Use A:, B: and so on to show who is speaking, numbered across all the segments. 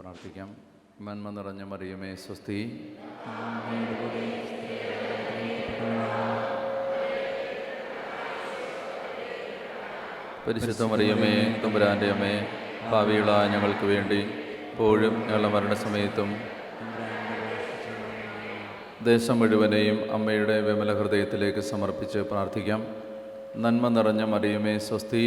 A: പ്രാർത്ഥിക്കാം. നന്മ നിറഞ്ഞ മറിയമേ സ്വസ്തി, പരിശുദ്ധ മറിയമേ തമ്പുരാൻ്റെ അമ്മേ, പാപികളായ ഞങ്ങൾക്ക് വേണ്ടി ഇപ്പോഴും ഞങ്ങളുടെ മരണസമയത്തും ദേശം മുഴുവനെയും അമ്മയുടെ വിമല ഹൃദയത്തിലേക്ക് സമർപ്പിച്ച് പ്രാർത്ഥിക്കാം. നന്മ നിറഞ്ഞ മറിയമേ സ്വസ്തി,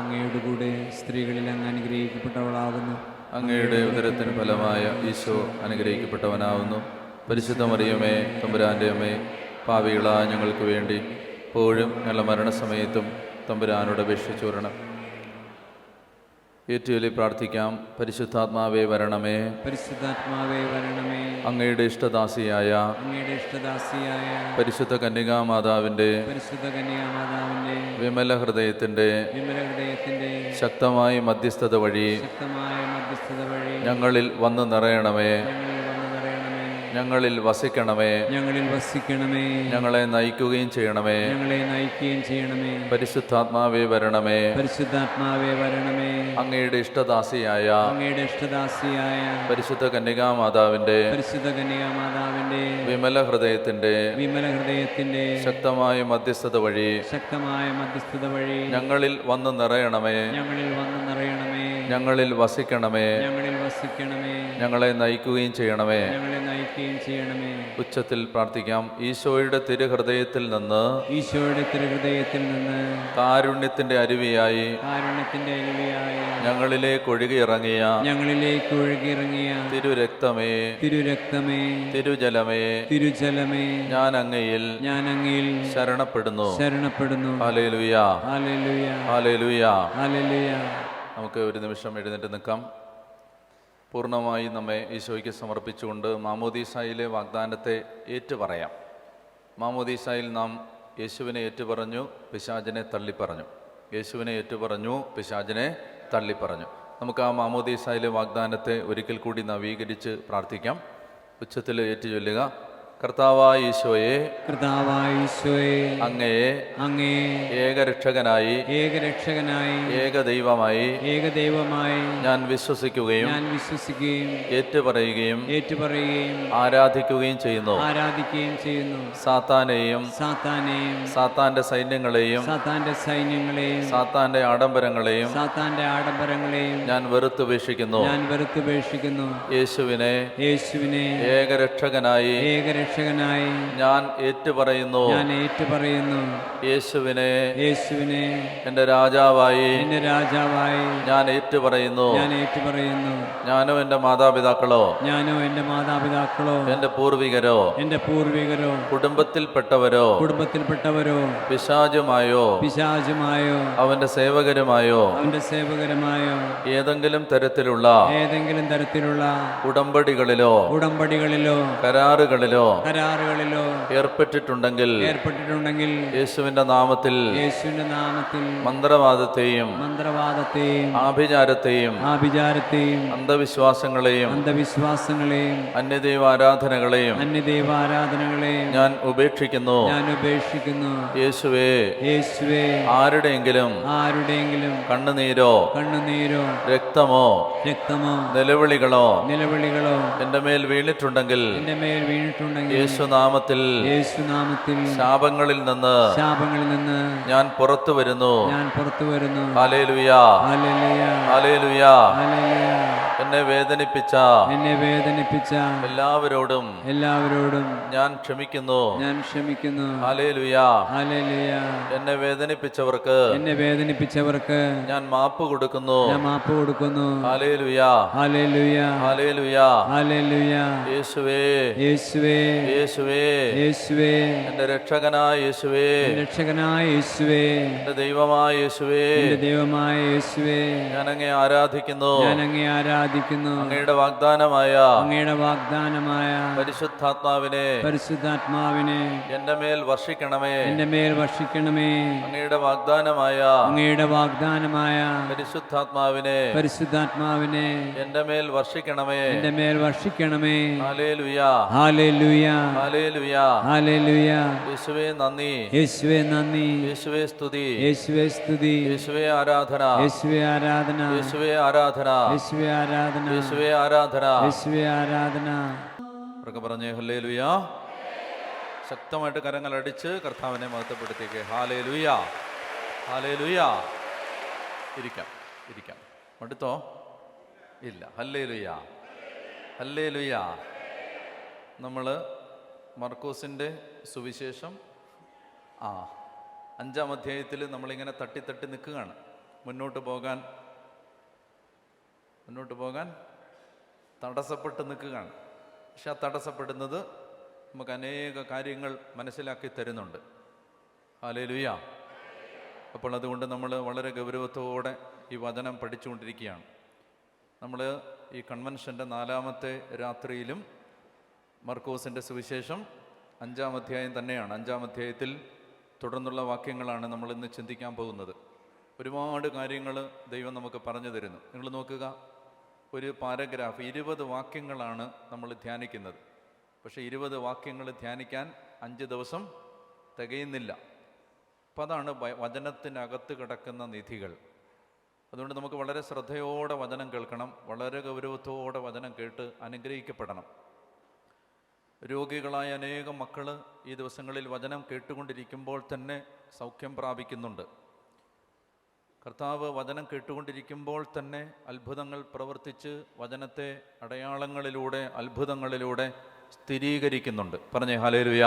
B: അങ്ങയുടെ കൂടെ സ്ത്രീകളിൽ അങ്ങ് അനുഗ്രഹിക്കപ്പെട്ടവളാകുന്നു.
A: അങ്ങയുടെ ഉദരത്തിന് ഫലമായ ഈശോ അനുഗ്രഹിക്കപ്പെട്ടവനാവുന്നു. പരിശുദ്ധ മറിയമേ തമ്പുരാൻ്റെ അമ്മേ, പാപികളായ ഞങ്ങൾക്ക് വേണ്ടി ഇപ്പോഴും ഞങ്ങളുടെ മരണസമയത്തും തമ്പുരാനോട് അപേക്ഷിച്ചു വരണം. ഏറ്റുചൊല്ലി പ്രാർത്ഥിക്കാം. പരിശുദ്ധാത്മാവേ വരണമേ,
B: പരിശുദ്ധാത്മാവേ വരണമേ.
A: അങ്ങയുടെ ഇഷ്ടദാസിയായ പരിശുദ്ധ കന്യകാമാതാവിൻ്റെ വിമല ഹൃദയത്തിൻ്റെ ശക്തമായ മധ്യസ്ഥത വഴി ഞങ്ങളിൽ വന്നു നിറയണമേ, ഞങ്ങളിൽ വസിക്കണമേ, ഞങ്ങളെ നയിക്കുകയും ചെയ്യണമേ. പരിശുദ്ധാത്മാവേ വരണമേ, അങ്ങയുടെ ഇഷ്ടദാസിയായ പരിശുദ്ധ കന്യകാമാതാവിൻ്റെ വിമല ഹൃദയത്തിൻ്റെ ശക്തമായ മധ്യസ്ഥത വഴി ഞങ്ങളിൽ വന്നു നിറയണമേ, ഞങ്ങളിൽ വസിക്കണമേ, ഞങ്ങളെ നയിക്കുകയും ചെയ്യണമേ. ഉച്ചത്തിൽ പ്രാർത്ഥിക്കാം. ഈശോയുടെ തിരുഹൃദയത്തിൽ നിന്ന് കാരുണ്യത്തിന്റെ അരുവിയായി ഞങ്ങളിലേക്ക് ഒഴുകിയിറങ്ങിയ തിരുരക്തമേ, തിരുജലമേ, ഞാൻ അങ്ങയിൽ ശരണപ്പെടുന്നു. ഹല്ലേലൂയ, ഹല്ലേലൂയ. നമുക്ക് ഒരു നിമിഷം എഴുന്നേറ്റ് നിൽക്കാം. പൂർണ്ണമായി നമ്മെ ഈശോയ്ക്ക് സമർപ്പിച്ചുകൊണ്ട് മാമോദീസായിലെ വാഗ്ദാനത്തെ ഏറ്റുപറയാം. മാമോദീസായിൽ നാം യേശുവിനെ ഏറ്റുപറഞ്ഞു, പിശാചിനെ തള്ളിപ്പറഞ്ഞു. യേശുവിനെ ഏറ്റുപറഞ്ഞു, പിശാചിനെ തള്ളിപ്പറഞ്ഞു. നമുക്ക് ആ മാമോദീസായിലെ വാഗ്ദാനത്തെ ഒരിക്കൽ കൂടി നവീകരിച്ച് പ്രാർത്ഥിക്കാം. ഉച്ചത്തിൽ ഏറ്റുചൊല്ലുക. കർത്താവായ ഈശോയെ, അങ്ങയെ ഏകരക്ഷകനായി ഏകദൈവമായി ഞാൻ വിശ്വസിക്കുകയും ഏറ്റുപറയുകയും ആരാധിക്കുകയും ചെയ്യുന്നു. സാത്താനെയും സാത്താന്റെ സൈന്യങ്ങളെയും സാത്താന്റെ ആഡംബരങ്ങളെയും ഞാൻ വെറുത്തുപേക്ഷിക്കുന്നു. യേശുവിനെ ഏകരക്ഷകനായി ഞാൻ ഏറ്റുപറയുന്നു. യേശുവിനെ എന്റെ രാജാവായി ഞാൻ ഏറ്റുപറയുന്നു. ഞാനോ എന്റെ മാതാപിതാക്കളോ എന്റെ പൂർവികരോ കുടുംബത്തിൽപ്പെട്ടവരോ പിശാചുമായോ അവന്റെ സേവകരുമായോ ഏതെങ്കിലും തരത്തിലുള്ള ഉടമ്പടികളിലോ കരാറുകളിലോ ഏർപ്പെട്ടിട്ടുണ്ടെങ്കിൽ യേശുവിന്റെ നാമത്തിൽ മന്ത്രവാദത്തെയും ആഭിചാരത്തെയും അന്ധവിശ്വാസങ്ങളെയും അന്യദൈവാരാധനകളെയും ഞാൻ ഉപേക്ഷിക്കുന്നു. യേശുവേ, ആരുടെയെങ്കിലും കണ്ണുനീരോ രക്തമോ നിലവിളികളോ എന്റെ മേൽ വീണിട്ടുണ്ടെങ്കിൽ യേശുനാമത്തിൽ ശാപങ്ങളിൽ നിന്ന് ഞാൻ പുറത്തു വരുന്നു. Hallelujah, hallelujah. എന്നെ വേദനിപ്പിച്ച എല്ലാവരോടും ഞാൻ ക്ഷമിക്കുന്നു. ഹല്ലേലൂയ. എന്നെ വേദനിപ്പിച്ചവർക്ക് ഞാൻ മാപ്പ് കൊടുക്കുന്നു. Hallelujah, hallelujah. യേശുവേ, എന്റെ രക്ഷകനായ യേശുവേ, എന്റെ ദൈവമായ യേശുവേ, ഞാൻ അങ്ങയെ ആരാധിക്കുന്നു. അങ്ങയുടെ വാഗ്ദാനമായ പരിശുദ്ധാത്മാവിനെ എന്റെ മേൽ വർഷിക്കണമേ. അങ്ങയുടെ വാഗ്ദാനമായ പരിശുദ്ധാത്മാവിനെ എന്റെ മേൽ വർഷിക്കണമേ. Hallelujah, hallelujah. യേശുവേ നന്ദി, യേശുവേ സ്തുതി, യേശുവേ ആരാധന, യേശുവേ ആരാധന.
B: ആരാധന,
A: യേശുവേ ആരാധന.
B: യേശുവേ ആരാധന.
A: ഉറക്കെ പറഞ്ഞേ ഹല്ലേലൂയ. ശക്തമായിട്ട് കരങ്ങൾ അടിച്ച് കർത്താവിനെ മഹത്വപ്പെടുത്തിയേക്ക്. Hallelujah, hallelujah. ഇരിക്കാം, ഇരിക്കാം. മടുത്തോ? ഇല്ല. Hallelujah, hallelujah. നമ്മൾ മർക്കോസിൻ്റെ സുവിശേഷം 5-ാം അധ്യായത്തിൽ നമ്മളിങ്ങനെ തട്ടി നിൽക്കുകയാണ്. മുന്നോട്ട് പോകാൻ തടസ്സപ്പെട്ട് നിൽക്കുകയാണ്. പക്ഷെ ആ തടസ്സപ്പെടുന്നത് നമുക്ക് അനേക കാര്യങ്ങൾ മനസ്സിലാക്കി തരുന്നുണ്ട്. ഹല്ലേലൂയ. അപ്പോൾ അതുകൊണ്ട് നമ്മൾ വളരെ ഗൗരവത്തോടെ ഈ വചനം പഠിച്ചുകൊണ്ടിരിക്കുകയാണ്. നമ്മൾ ഈ കൺവെൻഷൻ്റെ 4-ാമത്തെ രാത്രിയിലും മർക്കോസിൻ്റെ സുവിശേഷം 5-ാം അധ്യായം തന്നെയാണ്. 5-ാം അധ്യായത്തിൽ തുടർന്നുള്ള വാക്യങ്ങളാണ് നമ്മൾ ഇന്ന് ചിന്തിക്കാൻ പോകുന്നത്. ഒരുപാട് കാര്യങ്ങൾ ദൈവം നമുക്ക് പറഞ്ഞു തരുന്നു. നിങ്ങൾ നോക്കുക, ഒരു പാരഗ്രാഫ് 20 വാക്യങ്ങളാണ് നമ്മൾ ധ്യാനിക്കുന്നത്. പക്ഷേ 20 വാക്യങ്ങൾ ധ്യാനിക്കാൻ 5 ദിവസം തികയുന്നില്ല. അപ്പം അതാണ് വചനത്തിനകത്ത് കിടക്കുന്ന നിധികൾ. അതുകൊണ്ട് നമുക്ക് വളരെ ശ്രദ്ധയോടെ വചനം കേൾക്കണം, വളരെ ഗൗരവത്തോടെ വചനം കേട്ട് അനുഗ്രഹിക്കപ്പെടണം. രോഗികളായ അനേകം മക്കൾ ഈ ദിവസങ്ങളിൽ വചനം കേട്ടുകൊണ്ടിരിക്കുമ്പോൾ തന്നെ സൗഖ്യം പ്രാപിക്കുന്നുണ്ട്. കർത്താവ് വചനം കേട്ടുകൊണ്ടിരിക്കുമ്പോൾ തന്നെ അത്ഭുതങ്ങൾ പ്രവർത്തിച്ച് വചനത്തെ അടയാളങ്ങളിലൂടെ അത്ഭുതങ്ങളിലൂടെ സ്ഥിരീകരിക്കുന്നുണ്ട്. പറഞ്ഞേ ഹല്ലേലൂയ.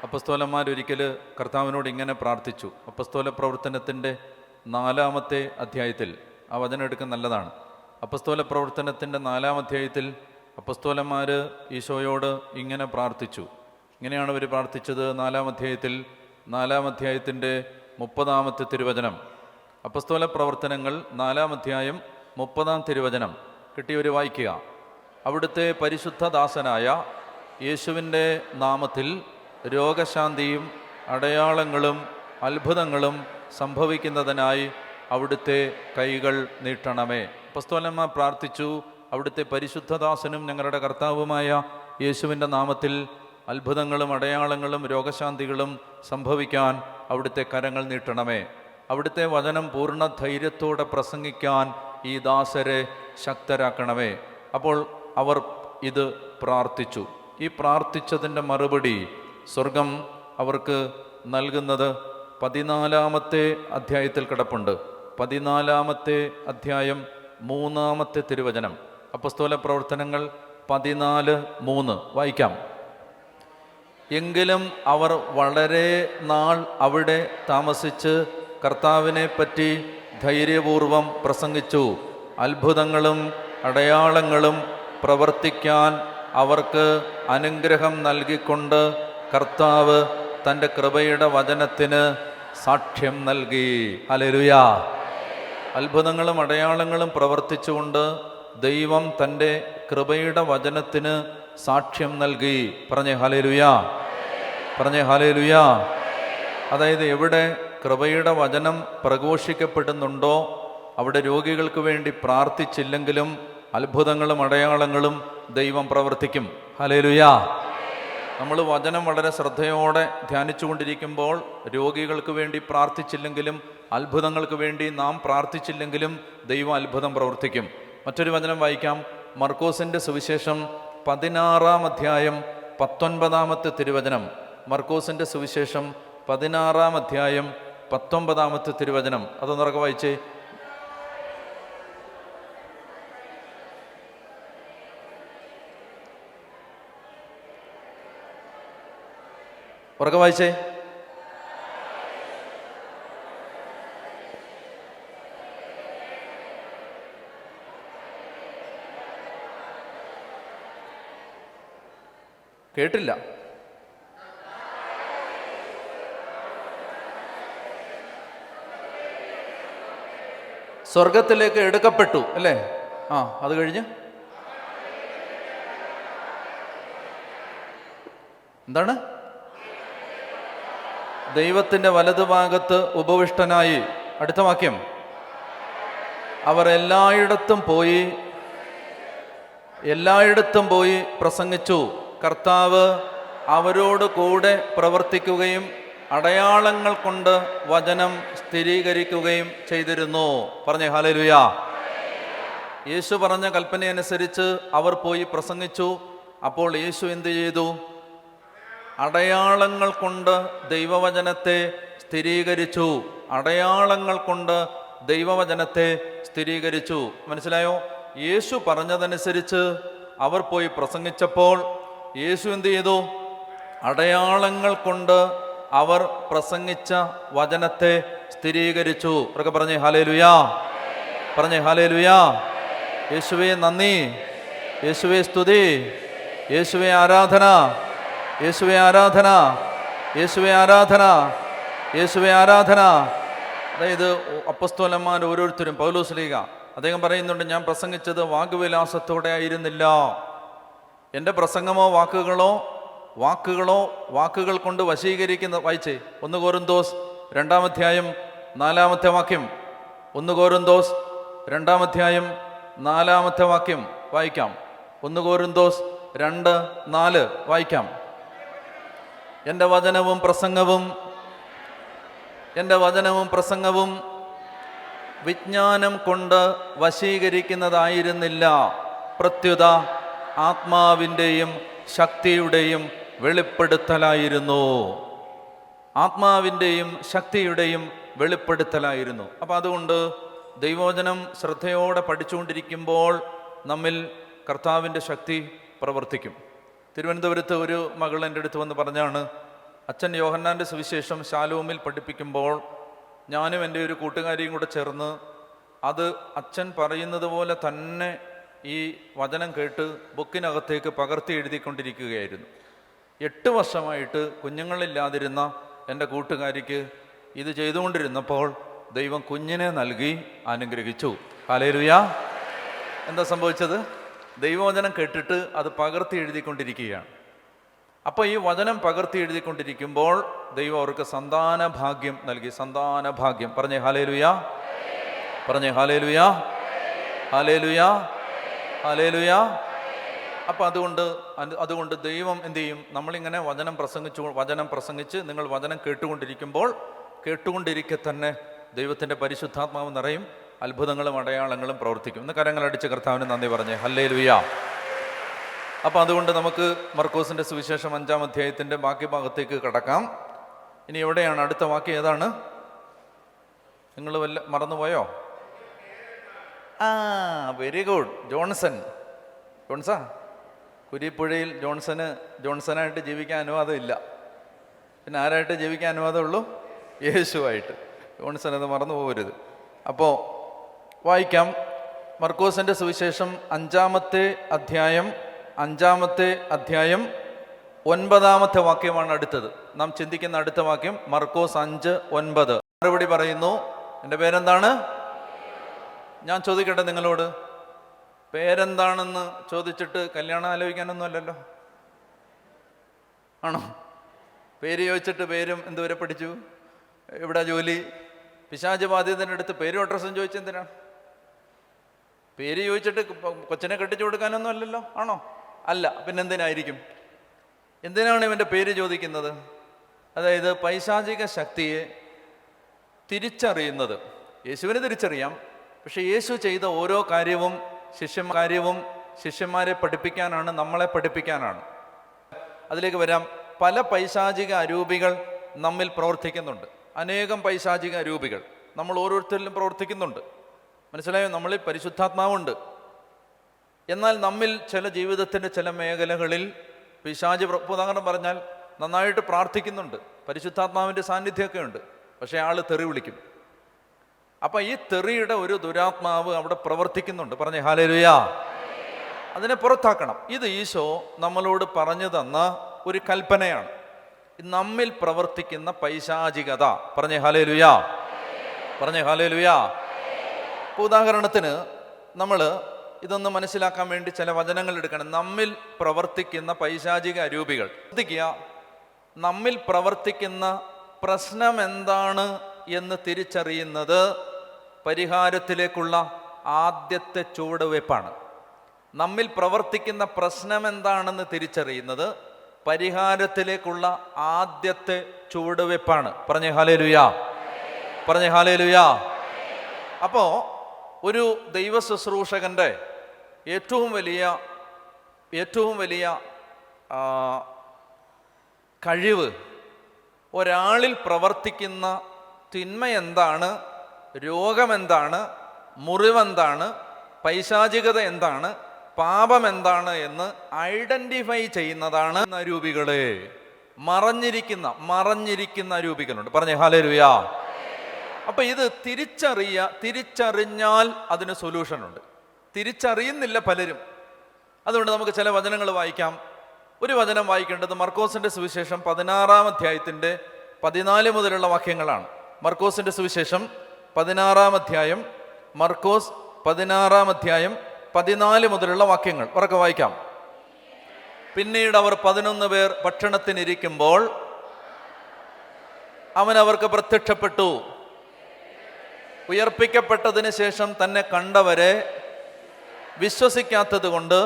A: അപ്പസ്തോലന്മാരൊരിക്കൽ കർത്താവിനോട് ഇങ്ങനെ പ്രാർത്ഥിച്ചു. അപ്പസ്തോല പ്രവർത്തനത്തിൻ്റെ 4-ാമത്തെ അധ്യായത്തിൽ ആ വചനം എടുക്കാൻ നല്ലതാണ്. അപ്പസ്തോല പ്രവർത്തനത്തിൻ്റെ 4-ാം അധ്യായത്തിൽ അപ്പസ്തോലന്മാർ ഈശോയോട് ഇങ്ങനെ പ്രാർത്ഥിച്ചു. ഇങ്ങനെയാണ് അവർ പ്രാർത്ഥിച്ചത്. 4-ാം അധ്യായത്തിൽ 4-ാം അധ്യായത്തിൻ്റെ 30-ാമത്തെ തിരുവചനം. അപ്പസ്തോല പ്രവർത്തനങ്ങൾ 4-ാം അധ്യായം 30-ാം തിരുവചനം കിട്ടിയവർ വായിക്കുക. അവിടുത്തെ പരിശുദ്ധദാസനായ യേശുവിൻ്റെ നാമത്തിൽ രോഗശാന്തിയും അടയാളങ്ങളും അത്ഭുതങ്ങളും സംഭവിക്കുന്നതിനായി അവിടുത്തെ കൈകൾ നീട്ടണമേ. അപ്പസ്തോലന്മാർ പ്രാർത്ഥിച്ചു, അവിടുത്തെ പരിശുദ്ധദാസനും ഞങ്ങളുടെ കർത്താവുമായ യേശുവിൻ്റെ നാമത്തിൽ അത്ഭുതങ്ങളും അടയാളങ്ങളും രോഗശാന്തികളും സംഭവിക്കാൻ അവിടുത്തെ കരങ്ങൾ നീട്ടണമേ. അവിടുത്തെ വചനം പൂർണ്ണ ധൈര്യത്തോടെ പ്രസംഗിക്കാൻ ഈ ദാസരെ ശക്തരാക്കണമേ. അപ്പോൾ അവർ ഇത് പ്രാർത്ഥിച്ചു. ഈ പ്രാർത്ഥിച്ചതിൻ്റെ മറുപടി സ്വർഗം അവർക്ക് നൽകുന്നത് 14-ാമത്തെ അധ്യായത്തിൽ കിടപ്പുണ്ട്. 14-ാമത്തെ അധ്യായം 3-ാമത്തെ തിരുവചനം. അപ്പസ്തോല പ്രവർത്തനങ്ങൾ 14:3 വായിക്കാം. എങ്കിലും അവർ വളരെ നാൾ അവിടെ താമസിച്ച് കർത്താവിനെ പറ്റി ധൈര്യപൂർവം പ്രസംഗിച്ചു. അത്ഭുതങ്ങളും അടയാളങ്ങളും പ്രവർത്തിക്കാൻ അവർക്ക് അനുഗ്രഹം നൽകിക്കൊണ്ട് കർത്താവ് തൻ്റെ കൃപയുടെ വചനത്തിന് സാക്ഷ്യം നൽകി. ഹല്ലേലൂയ. അത്ഭുതങ്ങളും അടയാളങ്ങളും പ്രവർത്തിച്ചുകൊണ്ട് ദൈവം തൻ്റെ കൃപയുടെ വചനത്തിന് സാക്ഷ്യം നൽകി. പറഞ്ഞേ ഹല്ലേലൂയ, പറഞ്ഞേ ഹല്ലേലൂയ. അതായത് എവിടെ കൃപയുടെ വചനം പ്രഘോഷിക്കപ്പെടുന്നുണ്ടോ അവിടെ രോഗികൾക്ക് വേണ്ടി പ്രാർത്ഥിച്ചില്ലെങ്കിലും അത്ഭുതങ്ങളും അടയാളങ്ങളും ദൈവം പ്രവർത്തിക്കും. ഹല്ലേലൂയ. നമ്മൾ വചനം വളരെ ശ്രദ്ധയോടെ ധ്യാനിച്ചു കൊണ്ടിരിക്കുമ്പോൾ രോഗികൾക്ക് വേണ്ടി പ്രാർത്ഥിച്ചില്ലെങ്കിലും അത്ഭുതങ്ങൾക്ക് വേണ്ടി നാം പ്രാർത്ഥിച്ചില്ലെങ്കിലും ദൈവം അത്ഭുതം പ്രവർത്തിക്കും. മറ്റൊരു വചനം വായിക്കാം. മർക്കോസിൻ്റെ സുവിശേഷം 16-ാം അധ്യായം 19-ാമത്തെ തിരുവചനം. മർക്കോസിൻ്റെ സുവിശേഷം 16-ാം അധ്യായം 19-ാമത്തെ തിരുവചനം. അതൊന്നുറക്കെ വായിച്ചേ. ഉറക്കെ വായിച്ചേ. കേട്ടില്ല. സ്വർഗത്തിലേക്ക് എടുക്കപ്പെട്ടു അല്ലേ? അത് കഴിഞ്ഞ് എന്താണ്? ദൈവത്തിൻ്റെ വലതുഭാഗത്ത് ഉപവിഷ്ടനായി. അടുത്ത വാക്യം. അവർ എല്ലായിടത്തും പോയി പ്രസംഗിച്ചു. കർത്താവ് അവരോട് കൂടെ പ്രവർത്തിക്കുകയും അടയാളങ്ങൾ കൊണ്ട് വചനം സ്ഥിരീകരിക്കുകയും ചെയ്തിരുന്നു. പറഞ്ഞേ ഹല്ലേലൂയ. യേശു പറഞ്ഞ കൽപ്പനയനുസരിച്ച് അവർ പോയി പ്രസംഗിച്ചു. അപ്പോൾ യേശു എന്ത് ചെയ്തു? അടയാളങ്ങൾ കൊണ്ട് ദൈവവചനത്തെ സ്ഥിരീകരിച്ചു. അടയാളങ്ങൾ കൊണ്ട് ദൈവവചനത്തെ സ്ഥിരീകരിച്ചു. മനസ്സിലായോ? യേശു പറഞ്ഞതനുസരിച്ച് അവർ പോയി പ്രസംഗിച്ചപ്പോൾ യേശു എന്ത് ചെയ്തു? അടയാളങ്ങൾ കൊണ്ട് അവർ പ്രസംഗിച്ച വചനത്തെ സ്ഥിരീകരിച്ചു. അവരൊക്കെ പറഞ്ഞേ ഹല്ലേലൂയാ, പറഞ്ഞേ ഹല്ലേലൂയാ. യേശുവേ നന്ദി, യേശുവേ സ്തുതി, യേശുവേ ആരാധന, യേശുവേ ആരാധന, യേശുവേ ആരാധന, യേശുവേ ആരാധന. അതായത് അപ്പസ്തോലന്മാർ ഓരോരുത്തരും, പൗലോസ് ശ്ലീഹ അദ്ദേഹം പറയുന്നുണ്ട്, ഞാൻ പ്രസംഗിച്ചത് വാഗ്വിലാസത്തോടെ ആയിരുന്നില്ല. എൻ്റെ പ്രസംഗമോ വാക്കുകൾ കൊണ്ട് വശീകരിക്കുന്ന, വായിച്ചേ 1 കൊരിന്തോസ് 2-ാം അധ്യായം 4-ാമത്തെ വാക്യം. 1 കൊരിന്തോസ് 2-ാം അധ്യായം 4-ാമത്തെ വാക്യം വായിക്കാം. 1 കൊരിന്തോസ് 2:4 വായിക്കാം. എൻ്റെ വചനവും പ്രസംഗവും വിജ്ഞാനം കൊണ്ട് വശീകരിക്കുന്നതായിരുന്നില്ല, പ്രത്യുത ആത്മാവിൻ്റെയും ശക്തിയുടെയും വെളിപ്പെടുത്തലായിരുന്നു. ആത്മാവിൻ്റെയും ശക്തിയുടെയും വെളിപ്പെടുത്തലായിരുന്നു. അപ്പം അതുകൊണ്ട് ദൈവവചനം ശ്രദ്ധയോടെ പഠിച്ചുകൊണ്ടിരിക്കുമ്പോൾ നമ്മിൽ കർത്താവിൻ്റെ ശക്തി പ്രവർത്തിക്കും. തിരുവനന്തപുരത്ത് ഒരു മകൾ എൻ്റെ അടുത്ത് വന്ന് പറഞ്ഞാണ്, അച്ഛൻ യോഹന്നാൻ്റെ സുവിശേഷം ശാലോമിൽ പഠിപ്പിക്കുമ്പോൾ ഞാനും എൻ്റെ ഒരു കൂട്ടുകാരിയും കൂടെ ചേർന്ന് അത് അച്ഛൻ പറയുന്നത് പോലെ തന്നെ ഈ വചനം കേട്ട് ബുക്കിനകത്തേക്ക് പകർത്തി എഴുതിക്കൊണ്ടിരിക്കുകയായിരുന്നു. 8 വർഷമായിട്ട് കുഞ്ഞുങ്ങളില്ലാതിരുന്ന എൻ്റെ കൂട്ടുകാരിക്ക് ഇത് ചെയ്തുകൊണ്ടിരുന്നപ്പോൾ ദൈവം കുഞ്ഞിനെ നൽകി അനുഗ്രഹിച്ചു. ഹല്ലേലൂയ. എന്താ സംഭവിച്ചത്? ദൈവവചനം കേട്ടിട്ട് അത് പകർത്തി എഴുതിക്കൊണ്ടിരിക്കുകയാണ്. അപ്പോൾ ഈ വചനം പകർത്തി എഴുതിക്കൊണ്ടിരിക്കുമ്പോൾ ദൈവം അവർക്ക് സന്താന ഭാഗ്യം നൽകി. സന്താന ഭാഗ്യം. പറഞ്ഞേ ഹല്ലേലൂയ, പറഞ്ഞേ ഹല്ലേലൂയ, ഹല്ലേലൂയ, ഹല്ലേലൂയ. അപ്പം അതുകൊണ്ട് ദൈവം എന്ത് ചെയ്യും? നമ്മളിങ്ങനെ വചനം പ്രസംഗിച്ച് നിങ്ങൾ വചനം കേട്ടുകൊണ്ടിരിക്കെ തന്നെ ദൈവത്തിൻ്റെ പരിശുദ്ധാത്മാവ് നിറയും, അത്ഭുതങ്ങളും അടയാളങ്ങളും പ്രവർത്തിക്കും. ഇന്ന് കരങ്ങളടിച്ച് കർത്താവിന് നന്ദി പറഞ്ഞേ ഹല്ലേലൂയ. അപ്പം അതുകൊണ്ട് നമുക്ക് മർക്കോസിൻ്റെ സുവിശേഷം 5-ാം അധ്യായത്തിൻ്റെ ബാക്കി ഭാഗത്തേക്ക് കടക്കാം. ഇനി എവിടെയാണ് അടുത്ത വാക്യം? ഏതാണ്? നിങ്ങൾ മറന്നുപോയോ? Very good. ജോൺസാ കുരിപ്പുഴയിൽ ജോൺസനായിട്ട് ജീവിക്കാൻ അനുവാദമില്ല. പിന്നെ ആരായിട്ട് ജീവിക്കാൻ അനുവാദമുള്ളൂ? യേശുവായിട്ട്. ജോൺസൺ അത് മറന്നു പോകരുത്. അപ്പോൾ വായിക്കാം. മർക്കോസിൻ്റെ സുവിശേഷം 5-ാമത്തെ അധ്യായം 9-ാമത്തെ വാക്യമാണ് അടുത്തത്. നാം ചിന്തിക്കുന്ന അടുത്ത വാക്യം മർക്കോസ് 5:9. മറുപടി പറയുന്നു, എൻ്റെ പേരെന്താണ്? ഞാൻ ചോദിക്കട്ടെ നിങ്ങളോട്, പേരെന്താണെന്ന് ചോദിച്ചിട്ട് കല്യാണം ആലോചിക്കാനൊന്നും അല്ലല്ലോ, ആണോ? പേര് ചോദിച്ചിട്ട് പേരും എന്തുവരെ പഠിച്ചു, എവിടെ ജോലി? പിശാച് ബാധിതൻ്റെ അടുത്ത് പേരും അഡ്രസ്സും ചോദിച്ചെന്തിനാണ്? പേര് ചോദിച്ചിട്ട് കൊച്ചിനെ കെട്ടിച്ചു കൊടുക്കാനൊന്നും അല്ലല്ലോ, ആണോ? അല്ല, പിന്നെന്തിനായിരിക്കും? എന്തിനാണ് ഇവൻ്റെ പേര് ചോദിക്കുന്നത്? അതായത് പൈശാചിക ശക്തിയെ തിരിച്ചറിയുന്നത്. യേശുവിനെ തിരിച്ചറിയാം, പക്ഷെ യേശു ചെയ്ത ഓരോ കാര്യവും ശിഷ്യന്മാരെ പഠിപ്പിക്കാനാണ്, നമ്മളെ പഠിപ്പിക്കാനാണ്. അതിലേക്ക് വരാം. പല പൈശാചിക അരൂപികൾ നമ്മിൽ പ്രവർത്തിക്കുന്നുണ്ട്. അനേകം പൈശാചിക അരൂപികൾ നമ്മൾ ഓരോരുത്തരിലും പ്രവർത്തിക്കുന്നുണ്ട്. മനസ്സിലായോ? നമ്മളിൽ പരിശുദ്ധാത്മാവുണ്ട്. എന്നാൽ നമ്മിൽ ചില ജീവിതത്തിൻ്റെ ചില മേഖലകളിൽ പിശാച്, ഉദാഹരണം പറഞ്ഞാൽ, നന്നായിട്ട് പ്രാർത്ഥിക്കുന്നുണ്ട്, പരിശുദ്ധാത്മാവിൻ്റെ സാന്നിധ്യമൊക്കെ ഉണ്ട്, പക്ഷേ ആൾ തെറി വിളിക്കും. അപ്പം ഈ തെറിയുടെ ഒരു ദുരാത്മാവ് അവിടെ പ്രവർത്തിക്കുന്നുണ്ട്. പറഞ്ഞേ ഹല്ലേലൂയ. അതിനെ പുറത്താക്കണം. ഇത് ഈശോ നമ്മളോട് പറഞ്ഞു തന്ന ഒരു കൽപ്പനയാണ്. നമ്മിൽ പ്രവർത്തിക്കുന്ന പൈശാചികത. പറഞ്ഞേ ഹല്ലേലൂയ, പറഞ്ഞേ ഹല്ലേലൂയ. ഉദാഹരണത്തിന് നമ്മൾ ഇതൊന്ന് മനസ്സിലാക്കാൻ വേണ്ടി ചില വചനങ്ങൾ എടുക്കണം. നമ്മിൽ പ്രവർത്തിക്കുന്ന പൈശാചിക അരൂപികൾ. ശ്രദ്ധിക്കുക, നമ്മിൽ പ്രവർത്തിക്കുന്ന പ്രശ്നം എന്താണ് എന്ന് തിരിച്ചറിയുന്നത് പരിഹാരത്തിലേക്കുള്ള ആദ്യത്തെ ചുവടുവയ്പ്പാണ്. നമ്മിൽ പ്രവർത്തിക്കുന്ന പ്രശ്നം എന്താണെന്ന് തിരിച്ചറിയുന്നത് പരിഹാരത്തിലേക്കുള്ള ആദ്യത്തെ ചുവടുവയ്പ്പാണ്. പറഞ്ഞേ ഹല്ലേലൂയ, പറഞ്ഞേ ഹല്ലേലൂയ. അപ്പോൾ ഒരു ദൈവ ശുശ്രൂഷകൻ്റെ ഏറ്റവും വലിയ കഴിവ് ഒരാളിൽ പ്രവർത്തിക്കുന്ന തിന്മ എന്താണ്, രോഗമെന്താണ്, മുറിവെന്താണ്, പൈശാചികത എന്താണ്, പാപം എന്താണ് എന്ന് ഐഡന്റിഫൈ ചെയ്യുന്നതാണ് അരൂപികളെ. മറഞ്ഞിരിക്കുന്ന അരൂപികളുണ്ട്. പറഞ്ഞേ ഹല്ലേലൂയ. അപ്പൊ ഇത് തിരിച്ചറിഞ്ഞാൽ അതിന് സൊല്യൂഷനുണ്ട്. തിരിച്ചറിയുന്നില്ല പലരും. അതുകൊണ്ട് നമുക്ക് ചില വചനങ്ങൾ വായിക്കാം. ഒരു വചനം വായിക്കേണ്ടത് മർക്കോസിന്റെ സുവിശേഷം 16-ാം അധ്യായത്തിന്റെ 14 മുതലുള്ള വാക്യങ്ങളാണ്. മർക്കോസിന്റെ സുവിശേഷം 16-ാം അധ്യായം, മർക്കോസ് 16-ാം അധ്യായം 14 മുതലുള്ള വാക്യങ്ങൾ ഉറക്കെ വായിക്കാം. പിന്നീട് അവർ 11 പേർ ഭക്ഷണത്തിനിരിക്കുമ്പോൾ അവൻ അവർക്ക് പ്രത്യക്ഷപ്പെട്ടു. ഉയർപ്പിക്കപ്പെട്ടതിന് ശേഷം തന്നെ കണ്ടവരെ വിശ്വസിക്കാത്തത് കൊണ്ട്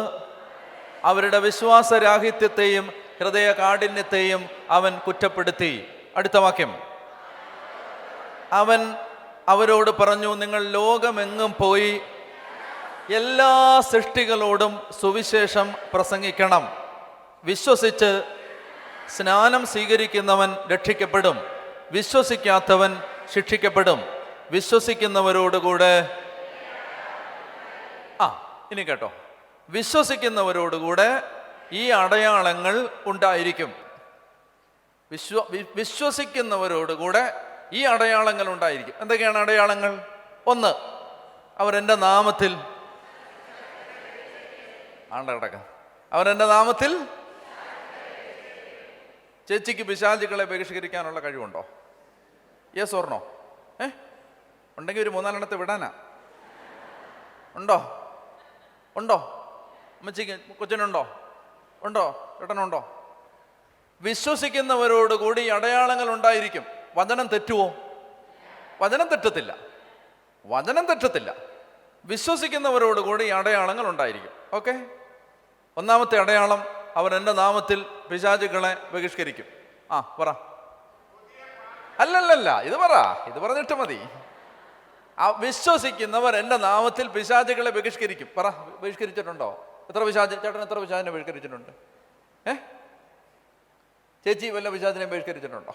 A: അവരുടെ വിശ്വാസരാഹിത്യത്തെയും ഹൃദയ കാഠിന്യത്തെയും അവൻ കുറ്റപ്പെടുത്തി. അടുത്ത വാക്യം, അവൻ അവരോട് പറഞ്ഞു, നിങ്ങൾ ലോകമെങ്ങും പോയി എല്ലാ സൃഷ്ടികളോടും സുവിശേഷം പ്രസംഗിക്കണം. വിശ്വസിച്ച് സ്നാനം സ്വീകരിക്കുന്നവൻ രക്ഷിക്കപ്പെടും, വിശ്വസിക്കാത്തവൻ ശിക്ഷിക്കപ്പെടും. വിശ്വസിക്കുന്നവരോടുകൂടെ ഇനി കേട്ടോ, വിശ്വസിക്കുന്നവരോടുകൂടെ ഈ അടയാളങ്ങൾ ഉണ്ടായിരിക്കും. വിശ്വസിക്കുന്നവരോടുകൂടെ ഈ അടയാളങ്ങൾ ഉണ്ടായിരിക്കും. എന്തൊക്കെയാണ് അടയാളങ്ങൾ? 1, അവരെൻ്റെ നാമത്തിൽ അവരെൻ്റെ നാമത്തിൽ. ചേച്ചിക്ക് പിശാചുക്കളെ ബഹിഷ്കരിക്കാനുള്ള കഴിവുണ്ടോ? Yes or no? ഉണ്ടെങ്കിൽ ഒരു 3-4 വിടാനാ. ഉണ്ടോ? അമ്മച്ചിക്ക് കൊച്ചിനുണ്ടോ? ചേട്ടനുണ്ടോ? വിശ്വസിക്കുന്നവരോടുകൂടി അടയാളങ്ങൾ ഉണ്ടായിരിക്കും. വചനം തെറ്റുവോ? വചനം തെറ്റത്തില്ല. വിശ്വസിക്കുന്നവരോടുകൂടി അടയാളങ്ങൾ ഉണ്ടായിരിക്കും. ഓക്കെ, 1-ാമത്തെ അടയാളം, അവൻ എൻ്റെ നാമത്തിൽ പിശാചുക്കളെ ബഹിഷ്കരിക്കും. പറ. അല്ലല്ല, ഇത് പറഞ്ഞിട്ട് മതി. വിശ്വസിക്കുന്നവർ എൻ്റെ നാമത്തിൽ പിശാചുക്കളെ ബഹിഷ്കരിക്കും. പറ, ബഹിഷ്കരിച്ചിട്ടുണ്ടോ? ചേട്ടൻ എത്ര പിശാചിനെ ബഹിഷ്കരിച്ചിട്ടുണ്ട്? ചേച്ചി വല്ല പിശാചിനെ ബഹിഷ്കരിച്ചിട്ടുണ്ടോ?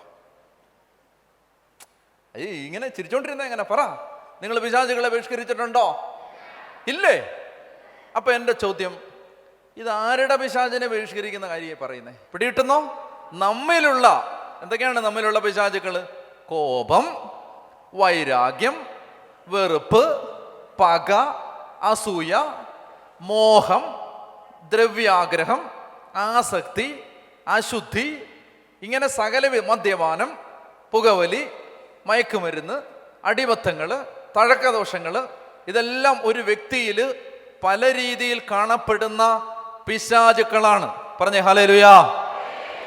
A: ഇങ്ങനെ ചിരിച്ചോണ്ടിരുന്ന എങ്ങനെ? പറ, നിങ്ങൾ പിശാചുക്കളെ ബഹിഷ്കരിച്ചിട്ടുണ്ടോ? ഇല്ലേ? അപ്പൊ എൻ്റെ ചോദ്യം, ഇത് ആരുടെ പിശാചിനെ ബഹിഷ്കരിക്കുന്ന കാര്യമായി പറയുന്നേ? പിടികിട്ടുന്നോ? നമ്മിലുള്ള എന്തൊക്കെയാണ് നമ്മിലുള്ള പിശാചുക്കള്? കോപം, വൈരാഗ്യം, വെറുപ്പ്, പക, അസൂയ, മോഹം, ദ്രവ്യാഗ്രഹം, ആസക്തി, അശുദ്ധി, ഇങ്ങനെ സകല മദ്യപാനം, പുകവലി, മയക്കുമരുന്ന്, അടിമത്തങ്ങൾ, തഴക്കദോഷങ്ങൾ, ഇതെല്ലാം ഒരു വ്യക്തിയിൽ പല രീതിയിൽ കാണപ്പെടുന്ന പിശാചുക്കളാണ്. പറഞ്ഞേ ഹല്ലേലൂയാ.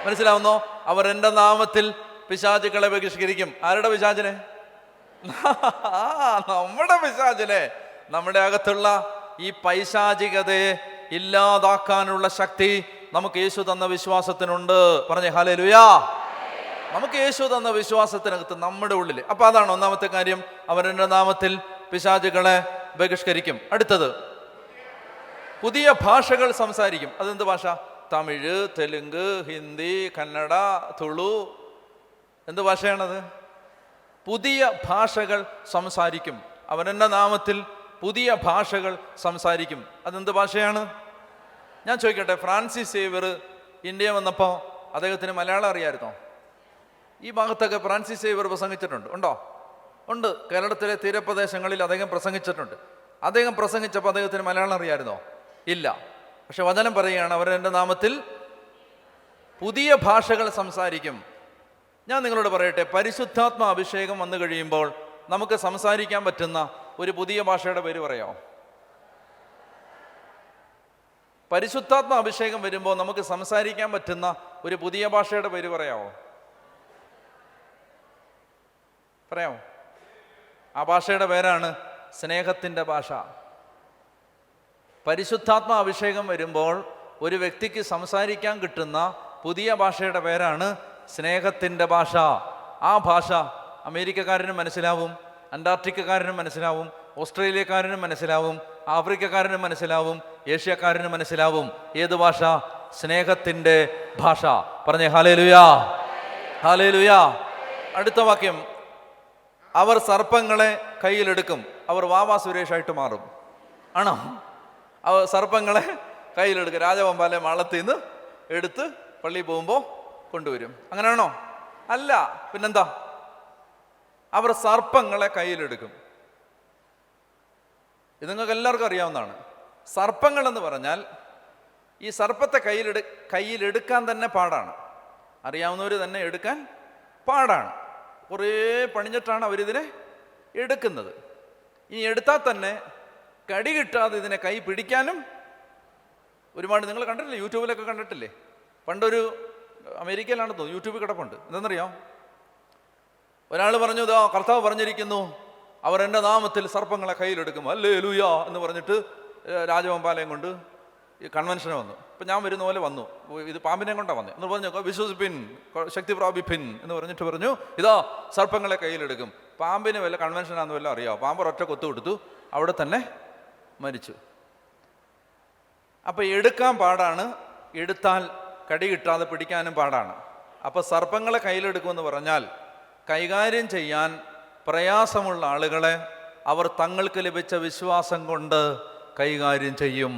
A: മനസ്സിലാവുന്നോ? അവർ എൻ്റെ നാമത്തിൽ പിശാചുക്കളെ ബഹിഷ്കരിക്കും. ആരുടെ പിശാചിനെ? നമ്മുടെ പിശാചിനെ. നമ്മുടെ അകത്തുള്ള ഈ പൈശാചികതയെ ഇല്ലാതാക്കാനുള്ള ശക്തി നമുക്ക് യേശു തന്ന വിശ്വാസത്തിനുണ്ട്. പറഞ്ഞേ ഹല്ലേലൂയാ. നമുക്ക് യേശു തന്ന വിശ്വാസത്തിനകത്ത് നമ്മുടെ ഉള്ളിൽ. അപ്പൊ അതാണ് 1-ാമത്തെ കാര്യം, അവരുടെ നാമത്തിൽ പിശാചുക്കളെ ബഹിഷ്കരിക്കും. അടുത്തത്, പുതിയ ഭാഷകൾ സംസാരിക്കും. അതെന്ത് ഭാഷ? തമിഴ്, തെലുങ്ക്, ഹിന്ദി, കന്നഡ, തുളു. എന്ത് ഭാഷയാണത്? പുതിയ ഭാഷകൾ സംസാരിക്കും. അവരുടെ നാമത്തിൽ പുതിയ ഭാഷകൾ സംസാരിക്കും. അതെന്ത് ഭാഷയാണ്? ഞാൻ ചോദിക്കട്ടെ, ഫ്രാൻസിസ് സേവ്യർ ഇന്ത്യ വന്നപ്പോൾ അദ്ദേഹത്തിന് മലയാളം അറിയാമായിരുന്നോ? ഈ ഭാഗത്തൊക്കെ ഫ്രാൻസിസ് സേവ്യർ പ്രസംഗിച്ചിട്ടുണ്ട്. ഉണ്ട്. കേരളത്തിലെ തീരപ്രദേശങ്ങളിൽ അദ്ദേഹം പ്രസംഗിച്ചിട്ടുണ്ട്. അദ്ദേഹം പ്രസംഗിച്ചപ്പോൾ അദ്ദേഹത്തിന് മലയാളം അറിയാമായിരുന്നോ? ഇല്ല. പക്ഷെ വചനം പറയുകയാണ്, അവരെൻ്റെ നാമത്തിൽ പുതിയ ഭാഷകൾ സംസാരിക്കും. ഞാൻ നിങ്ങളോട് പറയട്ടെ, പരിശുദ്ധാത്മ അഭിഷേകം വന്നു കഴിയുമ്പോൾ നമുക്ക് സംസാരിക്കാൻ പറ്റുന്ന ഒരു പുതിയ ഭാഷയുടെ പേര് പറയാമോ? പരിശുദ്ധാത്മ അഭിഷേകം വരുമ്പോൾ നമുക്ക് സംസാരിക്കാൻ പറ്റുന്ന ഒരു പുതിയ ഭാഷയുടെ പേര് പറയാമോ? ആ ഭാഷയുടെ പേരാണ് സ്നേഹത്തിൻ്റെ ഭാഷ. പരിശുദ്ധാത്മ അഭിഷേകം വരുമ്പോൾ ഒരു വ്യക്തിക്ക് സംസാരിക്കാൻ കിട്ടുന്ന പുതിയ ഭാഷയുടെ പേരാണ് സ്നേഹത്തിൻ്റെ ഭാഷ. ആ ഭാഷ അമേരിക്കക്കാരനും മനസ്സിലാവും, അന്റാർട്ടിക്കക്കാരനും മനസ്സിലാവും, ഓസ്ട്രേലിയക്കാരനും മനസ്സിലാവും, ആഫ്രിക്കക്കാരനും മനസ്സിലാവും, ഏഷ്യക്കാരനും മനസ്സിലാവും. ഏത് ഭാഷ? സ്നേഹത്തിൻ്റെ ഭാഷ. പറഞ്ഞേ ഹല്ലേലൂയാ, ഹല്ലേലൂയാ. അടുത്ത വാക്യം, അവർ സർപ്പങ്ങളെ കയ്യിലെടുക്കും. അവർ വാവാ സുരേഷായിട്ട് മാറും. ആണോ? അവർ സർപ്പങ്ങളെ കയ്യിലെടുക്കും. രാജവമ്പാലെ മാളത്തിൽ നിന്ന് എടുത്ത് പള്ളിയിൽ പോകുമ്പോൾ കൊണ്ടുവരും. അങ്ങനെയാണോ? അല്ല, പിന്നെന്താ? അവർ സർപ്പങ്ങളെ കയ്യിലെടുക്കും. ഇത് നിങ്ങൾക്ക് എല്ലാവർക്കും അറിയാവുന്നതാണ്. സർപ്പങ്ങൾ എന്ന് പറഞ്ഞാൽ ഈ സർപ്പത്തെ കയ്യിലെടുക്കാൻ തന്നെ പാടാണ്. അറിയാവുന്നവർ തന്നെ എടുക്കാൻ പാടാണ്. കുറേ പണിഞ്ഞിട്ടാണ് അവരിതിനെ എടുക്കുന്നത്. ഇനി എടുത്താൽ തന്നെ കടി കിട്ടാതെ ഇതിനെ കൈ പിടിക്കാനും ഒരുപാട്. നിങ്ങൾ കണ്ടിട്ടില്ലേ? യൂട്യൂബിലൊക്കെ കണ്ടിട്ടില്ലേ? പണ്ടൊരു അമേരിക്കയിലാണെന്ന് തോന്നുന്നു, യൂട്യൂബിൽ കിടപ്പുണ്ട്. എന്തെന്നറിയാം? ഒരാൾ പറഞ്ഞു, ഇതാ കർത്താവ് പറഞ്ഞിരിക്കുന്നു, അവർ എൻ്റെ നാമത്തിൽ സർപ്പങ്ങളെ കയ്യിലെടുക്കും, ഹല്ലേലൂയ എന്ന് പറഞ്ഞിട്ട് രാജവമ്പാലയം കൊണ്ട് ഈ കൺവെൻഷന് വന്നു. ഇപ്പം ഞാൻ വരുന്ന പോലെ വന്നു. ഇത് പാമ്പിനെ കൊണ്ടാണ് വന്നത് എന്ന് പറഞ്ഞു. വിശ്വസിപ്പിൻ, ശക്തി പ്രാപിപ്പിൻ എന്ന് പറഞ്ഞിട്ട് പറഞ്ഞു, ഇതാ സർപ്പങ്ങളെ കയ്യിലെടുക്കും. പാമ്പിന് വല്ല കൺവെൻഷനാന്ന് വല്ല അറിയാമോ? പാമ്പ് ഒറ്റ കൊത്തു കൊടുത്തു, അവിടെ തന്നെ മരിച്ചു. അപ്പം എടുക്കാൻ പാടാണ്, എടുത്താൽ കടി കിട്ടാതെ പിടിക്കാനും പാടാണ്. അപ്പം സർപ്പങ്ങളെ കയ്യിലെടുക്കുമെന്ന് പറഞ്ഞാൽ കൈകാര്യം ചെയ്യാൻ പ്രയാസമുള്ള ആളുകളെ അവർ തങ്ങൾക്ക് ലഭിച്ച വിശ്വാസം കൊണ്ട് കൈകാര്യം ചെയ്യും.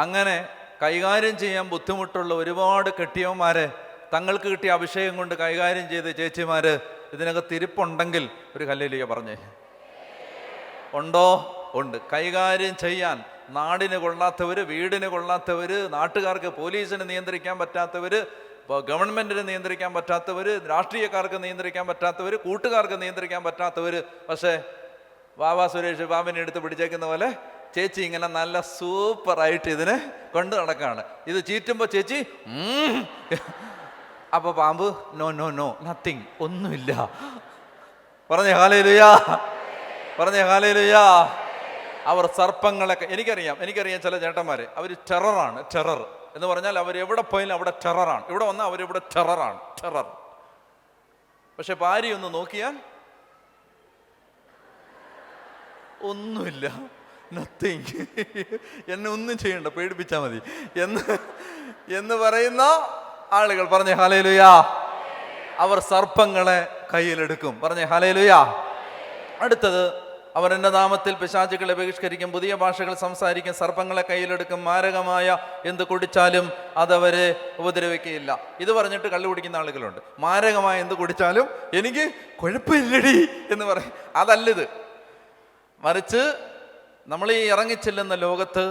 A: അങ്ങനെ കൈകാര്യം ചെയ്യാൻ ബുദ്ധിമുട്ടുള്ള ഒരുപാട് കെട്ടിയവന്മാരെ തങ്ങൾക്ക് കിട്ടിയ അഭിഷേകം കൊണ്ട് കൈകാര്യം ചെയ്ത ചേച്ചിമാര് ഇതിനകത്ത് ഇരിപ്പുണ്ടെങ്കിൽ ഒരു ഹല്ലേലൂയ പറഞ്ഞേ. ഉണ്ടോ? ഉണ്ട്. കൈകാര്യം ചെയ്യാൻ നാടിന് കൊള്ളാത്തവർ, വീടിന് കൊള്ളാത്തവർ, നാട്ടുകാർക്ക്, പോലീസിന് നിയന്ത്രിക്കാൻ പറ്റാത്തവർ, ഗവൺമെൻറ്റിന് നിയന്ത്രിക്കാൻ പറ്റാത്തവർ, രാഷ്ട്രീയക്കാർക്ക് നിയന്ത്രിക്കാൻ പറ്റാത്തവർ, കൂട്ടുകാർക്ക് നിയന്ത്രിക്കാൻ പറ്റാത്തവർ. പക്ഷേ വാവാ സുരേഷ് പാമ്പിനെ എടുത്ത് പിടിച്ചേക്കുന്ന പോലെ ചേച്ചി ഇങ്ങനെ നല്ല സൂപ്പറായിട്ട് ഇതിനെ കൊണ്ട് നടക്കാണ്. ഇത് ചീറ്റുമ്പോൾ ചേച്ചി അപ്പോൾ പാമ്പ് നോ നോ നോ നത്തിങ്, ഒന്നുമില്ല. പറഞ്ഞേ ഹല്ലേലൂയാ, പറഞ്ഞേ ഹല്ലേലൂയാ. അവർ സർപ്പങ്ങളെ, എനിക്കറിയാം ചില ചേട്ടന്മാരെ, അവർ ടെററാണ്. ടെറർ എന്ന് പറഞ്ഞാൽ അവരെവിടെ പോയാലും അവിടെ ടെററാണ്. ഇവിടെ വന്നാൽ അവരിവിടെ ടെററാണ്, ടെറർ. പക്ഷെ ഭാര്യ ഒന്ന് നോക്കിയാൽ ഒന്നുമില്ല, നത്തിങ്, എന്നെ ഒന്നും ചെയ്യണ്ട, പേടിപ്പിച്ചാൽ മതി എന്ന് പറയുന്ന ആളുകൾ. പറഞ്ഞേ ഹല്ലേലൂയാ. അവർ സർപ്പങ്ങളെ കയ്യിലെടുക്കും. പറഞ്ഞേ ഹല്ലേലൂയാ. അടുത്തത്, അവർ എൻ്റെ നാമത്തിൽ പിശാചുക്കളെ ബഹിഷ്കരിക്കും, പുതിയ ഭാഷകൾ സംസാരിക്കും, സർപ്പങ്ങളെ കയ്യിലെടുക്കും, മാരകമായ എന്ത് കുടിച്ചാലും അതവരെ ഉപദ്രവിക്കുകയില്ല. ഇത് പറഞ്ഞിട്ട് കള്ളു കുടിക്കുന്ന ആളുകളുണ്ട്. മാരകമായ എന്ത് കുടിച്ചാലും എനിക്ക് കുഴപ്പമില്ലടി എന്ന് പറയും. അതല്ലിത്. മറിച്ച് നമ്മൾ ഈ ഇറങ്ങിച്ചെല്ലുന്ന ലോകത്ത്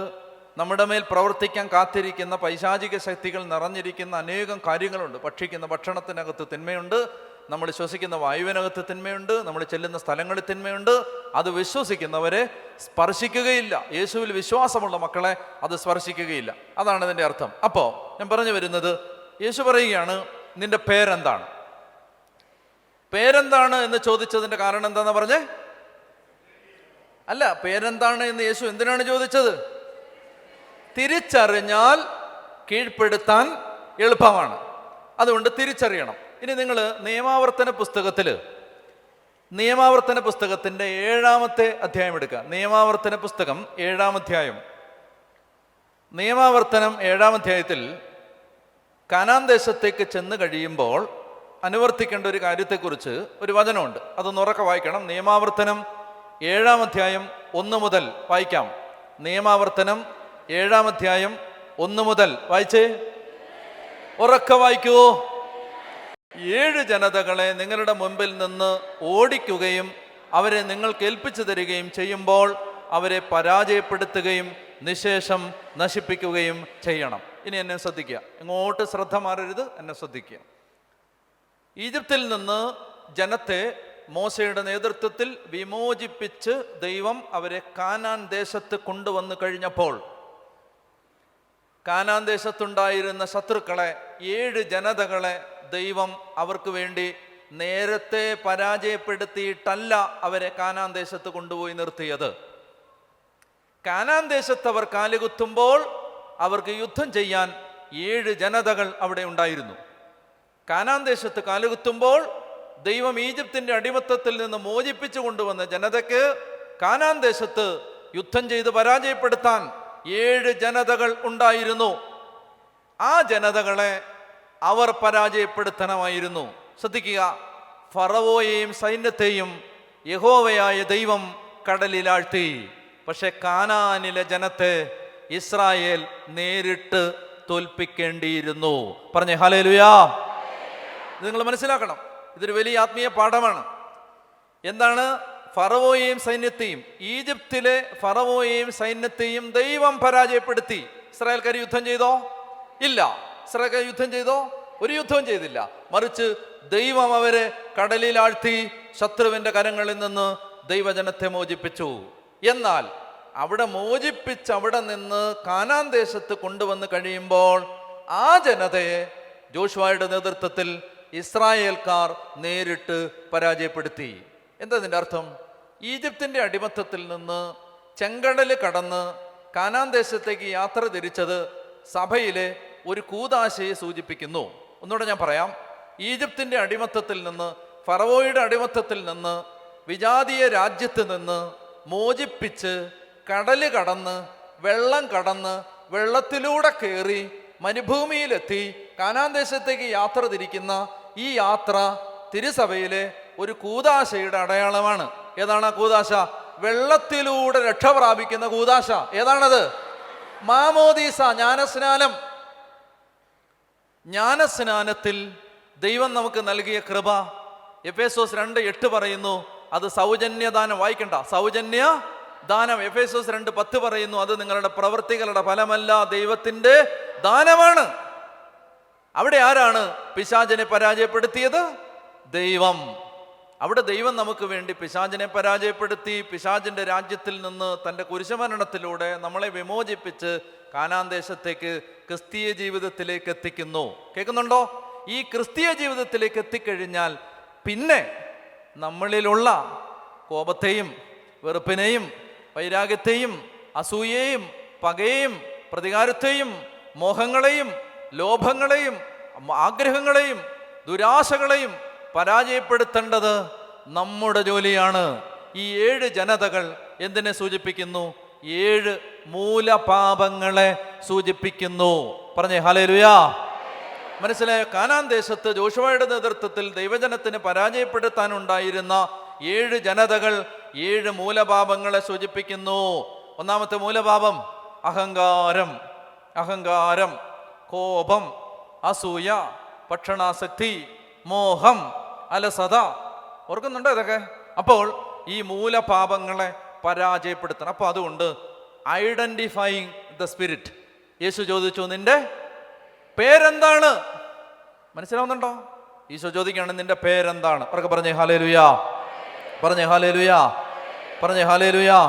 A: നമ്മുടെ മേൽ പ്രവർത്തിക്കാൻ കാത്തിരിക്കുന്ന പൈശാചിക ശക്തികൾ നിറഞ്ഞിരിക്കുന്ന അനേകം കാര്യങ്ങളുണ്ട്. ഭക്ഷിക്കുന്ന ഭക്ഷണത്തിനകത്ത് തിന്മയുണ്ട്, നമ്മൾ ശ്വസിക്കുന്ന വായുവിനകത്ത് തിന്മയുണ്ട്, നമ്മൾ ചെല്ലുന്ന സ്ഥലങ്ങളിൽ തിന്മയുണ്ട്. അത് വിശ്വസിക്കുന്നവരെ സ്പർശിക്കുകയില്ല. യേശുവിൽ വിശ്വാസമുള്ള മക്കളെ അത് സ്പർശിക്കുകയില്ല. അതാണ് ഇതിൻ്റെ അർത്ഥം. അപ്പോൾ ഞാൻ പറഞ്ഞു വരുന്നത്, യേശു പറയുകയാണ്, നിന്റെ പേരെന്താണ്? പേരെന്താണ് എന്ന് ചോദിച്ചതിൻ്റെ കാരണം എന്താണെന്ന് പറഞ്ഞേ? അല്ല, പേരെന്താണ് എന്ന് യേശു എന്തിനാണ് ചോദിച്ചത്? തിരിച്ചറിഞ്ഞാൽ കീഴ്പ്പെടുത്താൻ എളുപ്പമാണ്. അതുകൊണ്ട് തിരിച്ചറിയണം. ഇനി നിങ്ങൾ നിയമാവർത്തന പുസ്തകത്തിൻ്റെ 7-ാമത്തെ അധ്യായം എടുക്കുക. നിയമാവർത്തന പുസ്തകം 7-ാം അധ്യായം. നിയമാവർത്തനം 7-ാം അധ്യായത്തിൽ കാനാൻ ദേശത്തേക്ക് ചെന്ന് കഴിയുമ്പോൾ അനുവർത്തിക്കേണ്ട ഒരു കാര്യത്തെക്കുറിച്ച് ഒരു വചനമുണ്ട്. അതൊന്ന് ഉറക്കെ വായിക്കണം. നിയമാവർത്തനം 7-ാം അധ്യായം 1 മുതൽ വായിക്കാം. നിയമാവർത്തനം 7-ാം അധ്യായം 1 മുതൽ വായിച്ചേ. ഉറക്കെ വായിക്കൂ. 7 ജനതകളെ നിങ്ങളുടെ മുമ്പിൽ നിന്ന് ഓടിക്കുകയും അവരെ നിങ്ങൾക്ക് ഏൽപ്പിച്ചു തരികയും ചെയ്യുമ്പോൾ അവരെ പരാജയപ്പെടുത്തുകയും നിശേഷം നശിപ്പിക്കുകയും ചെയ്യണം. ഇനി എന്നെ ശ്രദ്ധിക്കുക, ഇങ്ങോട്ട് ശ്രദ്ധ മാറരുത്, എന്നെ ശ്രദ്ധിക്കുക. ഈജിപ്തിൽ നിന്ന് ജനത്തെ മോശയുടെ നേതൃത്വത്തിൽ വിമോചിപ്പിച്ച് ദൈവം അവരെ കാനാൻ ദേശത്ത് കൊണ്ടുവന്നു കഴിഞ്ഞപ്പോൾ കാനാൻ ദേശത്തുണ്ടായിരുന്ന ശത്രുക്കളെ, 7 ജനതകളെ ദൈവം അവർക്ക് വേണ്ടി നേരത്തെ പരാജയപ്പെടുത്തിയിട്ടല്ല അവരെ കാനാൻ ദേശത്ത് കൊണ്ടുപോയി നിർത്തിയത്. കാനാൻ ദേശത്ത് അവർ കാലുകുത്തുമ്പോൾ അവർക്ക് യുദ്ധം ചെയ്യാൻ 7 ജനതകൾ അവിടെ ഉണ്ടായിരുന്നു. കാനാൻ ദേശത്ത് കാലുകുത്തുമ്പോൾ ദൈവം ഈജിപ്തിൻ്റെ അടിമത്തത്തിൽ നിന്ന് മോചിപ്പിച്ചു കൊണ്ടുവന്ന ജനതയ്ക്ക് കാനാൻ ദേശത്ത് യുദ്ധം ചെയ്ത് പരാജയപ്പെടുത്താൻ 7 ജനതകൾ ഉണ്ടായിരുന്നു. ആ ജനതകളെ അവർ പരാജയപ്പെടുത്തണമായിരുന്നു. ശ്രദ്ധിക്കുക, ഫറവോയെയും സൈന്യത്തെയും യഹോവയായ ദൈവം കടലിലാഴ്ത്തി. പക്ഷെ കാനാനിലെ ജനത്തെ ഇസ്രായേൽ നേരിട്ട് തോൽപ്പിക്കേണ്ടിയിരുന്നു. പറഞ്ഞേ ഹല്ലേലൂയാ. ഇത് നിങ്ങൾ മനസ്സിലാക്കണം, ഇതൊരു വലിയ ആത്മീയ പാഠമാണ്. എന്താണ്? ഫറവോയെയും സൈന്യത്തെയും, ഈജിപ്തിലെ ഫറവോയെയും സൈന്യത്തെയും ദൈവം പരാജയപ്പെടുത്തി. ഇസ്രായേൽക്കാർ യുദ്ധം ചെയ്തോ? ഇല്ല. ഇസ്രായേൽക്കാർ യുദ്ധം ചെയ്തോ? ഒരു യുദ്ധവും ചെയ്തില്ല. മറിച്ച് ദൈവം അവരെ കടലിലാഴ്ത്തി ശത്രുവിന്റെ കരങ്ങളിൽ നിന്ന് ദൈവജനത്തെ മോചിപ്പിച്ചു. എന്നാൽ അവിടെ മോചിപ്പിച്ച് അവിടെ നിന്ന് കാനാൻ ദേശത്ത് കൊണ്ടുവന്ന് കഴിയുമ്പോൾ ആ ജനതയെ ജോഷുവയുടെ നേതൃത്വത്തിൽ ഇസ്രായേൽക്കാർ നേരിട്ട് പരാജയപ്പെടുത്തി. എന്താ ഇതിൻ്റെ അർത്ഥം? ഈജിപ്തിൻ്റെ അടിമത്തത്തിൽ നിന്ന് ചെങ്കടൽ കടന്ന് കാനാൻ ദേശത്തേക്ക് യാത്ര തിരിച്ചത് സഭയിലെ ഒരു കൂദാശയെ സൂചിപ്പിക്കുന്നു. ഒന്നുകൂടെ ഞാൻ പറയാം. ഈജിപ്തിൻ്റെ അടിമത്തത്തിൽ നിന്ന്, ഫറവോയുടെ അടിമത്തത്തിൽ നിന്ന്, വിജാതീയ രാജ്യത്ത് നിന്ന് മോചിപ്പിച്ച് കടല് കടന്ന് വെള്ളം കടന്ന് വെള്ളത്തിലൂടെ കയറി മരുഭൂമിയിലെത്തി കാനാൻ ദേശത്തേക്ക് യാത്ര തിരിക്കുന്ന ഈ യാത്ര തിരുസഭയിലെ ഒരു കൂദാശയുടെ അടയാളമാണ്. ഏതാണ് ആ കൂദാശ? വെള്ളത്തിലൂടെ രക്ഷ പ്രാപിക്കുന്ന കൂദാശ. ഏതാണത്? മാമോദീസ, ജ്ഞാനസ്നാനം. ജ്ഞാനസ്നാനത്തിൽ ദൈവം നമുക്ക് നൽകിയ കൃപ എഫേസോസ് 2:8 പറയുന്നു, അത് സൗജന്യദാനം. വായിക്കണ്ട, സൗജന്യ ദാനം. എഫേസോസ് 2:10 പറയുന്നു, അത് നിങ്ങളുടെ പ്രവൃത്തികളുടെ ഫലമല്ല, ദൈവത്തിന്റെ ദാനമാണ്. അവിടെ ആരാണ് പിശാചിനെ പരാജയപ്പെടുത്തിയത്? ദൈവം. അവിടെ ദൈവം നമുക്ക് വേണ്ടി പിശാചിനെ പരാജയപ്പെടുത്തി പിശാചിന്റെ രാജ്യത്തിൽ നിന്ന് തൻ്റെ കുരിശുമരണത്തിലൂടെ നമ്മളെ വിമോചിപ്പിച്ച് കാനാൻ ദേശത്തേക്ക് ക്രിസ്തീയ ജീവിതത്തിലേക്ക് എത്തിക്കുന്നു. കേൾക്കുന്നുണ്ടോ? ഈ ക്രിസ്തീയ ജീവിതത്തിലേക്ക് എത്തിക്കഴിഞ്ഞാൽ പിന്നെ നമ്മളിലുള്ള കോപത്തെയും വെറുപ്പിനെയും വൈരാഗ്യത്തെയും അസൂയയെയും പകയെയും പ്രതികാരത്തെയും മോഹങ്ങളെയും ലോഭങ്ങളെയും ആഗ്രഹങ്ങളെയും ദുരാശകളെയും പരാജയപ്പെടുത്തേണ്ടത് നമ്മുടെ ജോലിയാണ്. ഈ 7 ജനതകൾ എന്തിനെ സൂചിപ്പിക്കുന്നു? 7 മൂലപാപങ്ങളെ സൂചിപ്പിക്കുന്നു. പറഞ്ഞേ ഹല്ലേലൂയാ. മനസ്സിലായ? കാനാൻ ദേശത്ത് ജോഷുവയുടെ നേതൃത്വത്തിൽ ദൈവജനത്തിന് പരാജയപ്പെടുത്താനുണ്ടായിരുന്ന 7 ജനതകൾ 7 മൂലപാപങ്ങളെ സൂചിപ്പിക്കുന്നു. ഒന്നാമത്തെ മൂലപാപം അഹങ്കാരം. അഹങ്കാരം, കോപം, അസൂയ, ഭക്ഷണാസക്തി, മോഹം, അലസത. ഓർക്കുന്നുണ്ടോ ഇതൊക്കെ? അപ്പോൾ ഈ മൂലപാപങ്ങളെ പരാജയപ്പെടുത്തണം. അപ്പോൾ അതുകൊണ്ട് ഐഡന്റിഫൈയിങ് ദ സ്പിരിറ്റ്. യേശു ചോദിച്ചു, നിന്റെ പേരെന്താണ്? മനസ്സിലാവുന്നുണ്ടോ? ഈശോ ചോദിക്കുകയാണ്, നിന്റെ പേരെന്താണ്? അവർക്ക് പറഞ്ഞേ ഹല്ലേലൂയാ. പറഞ്ഞേ ഹല്ലേലൂയാ. പറഞ്ഞേ ഹല്ലേലൂയാ.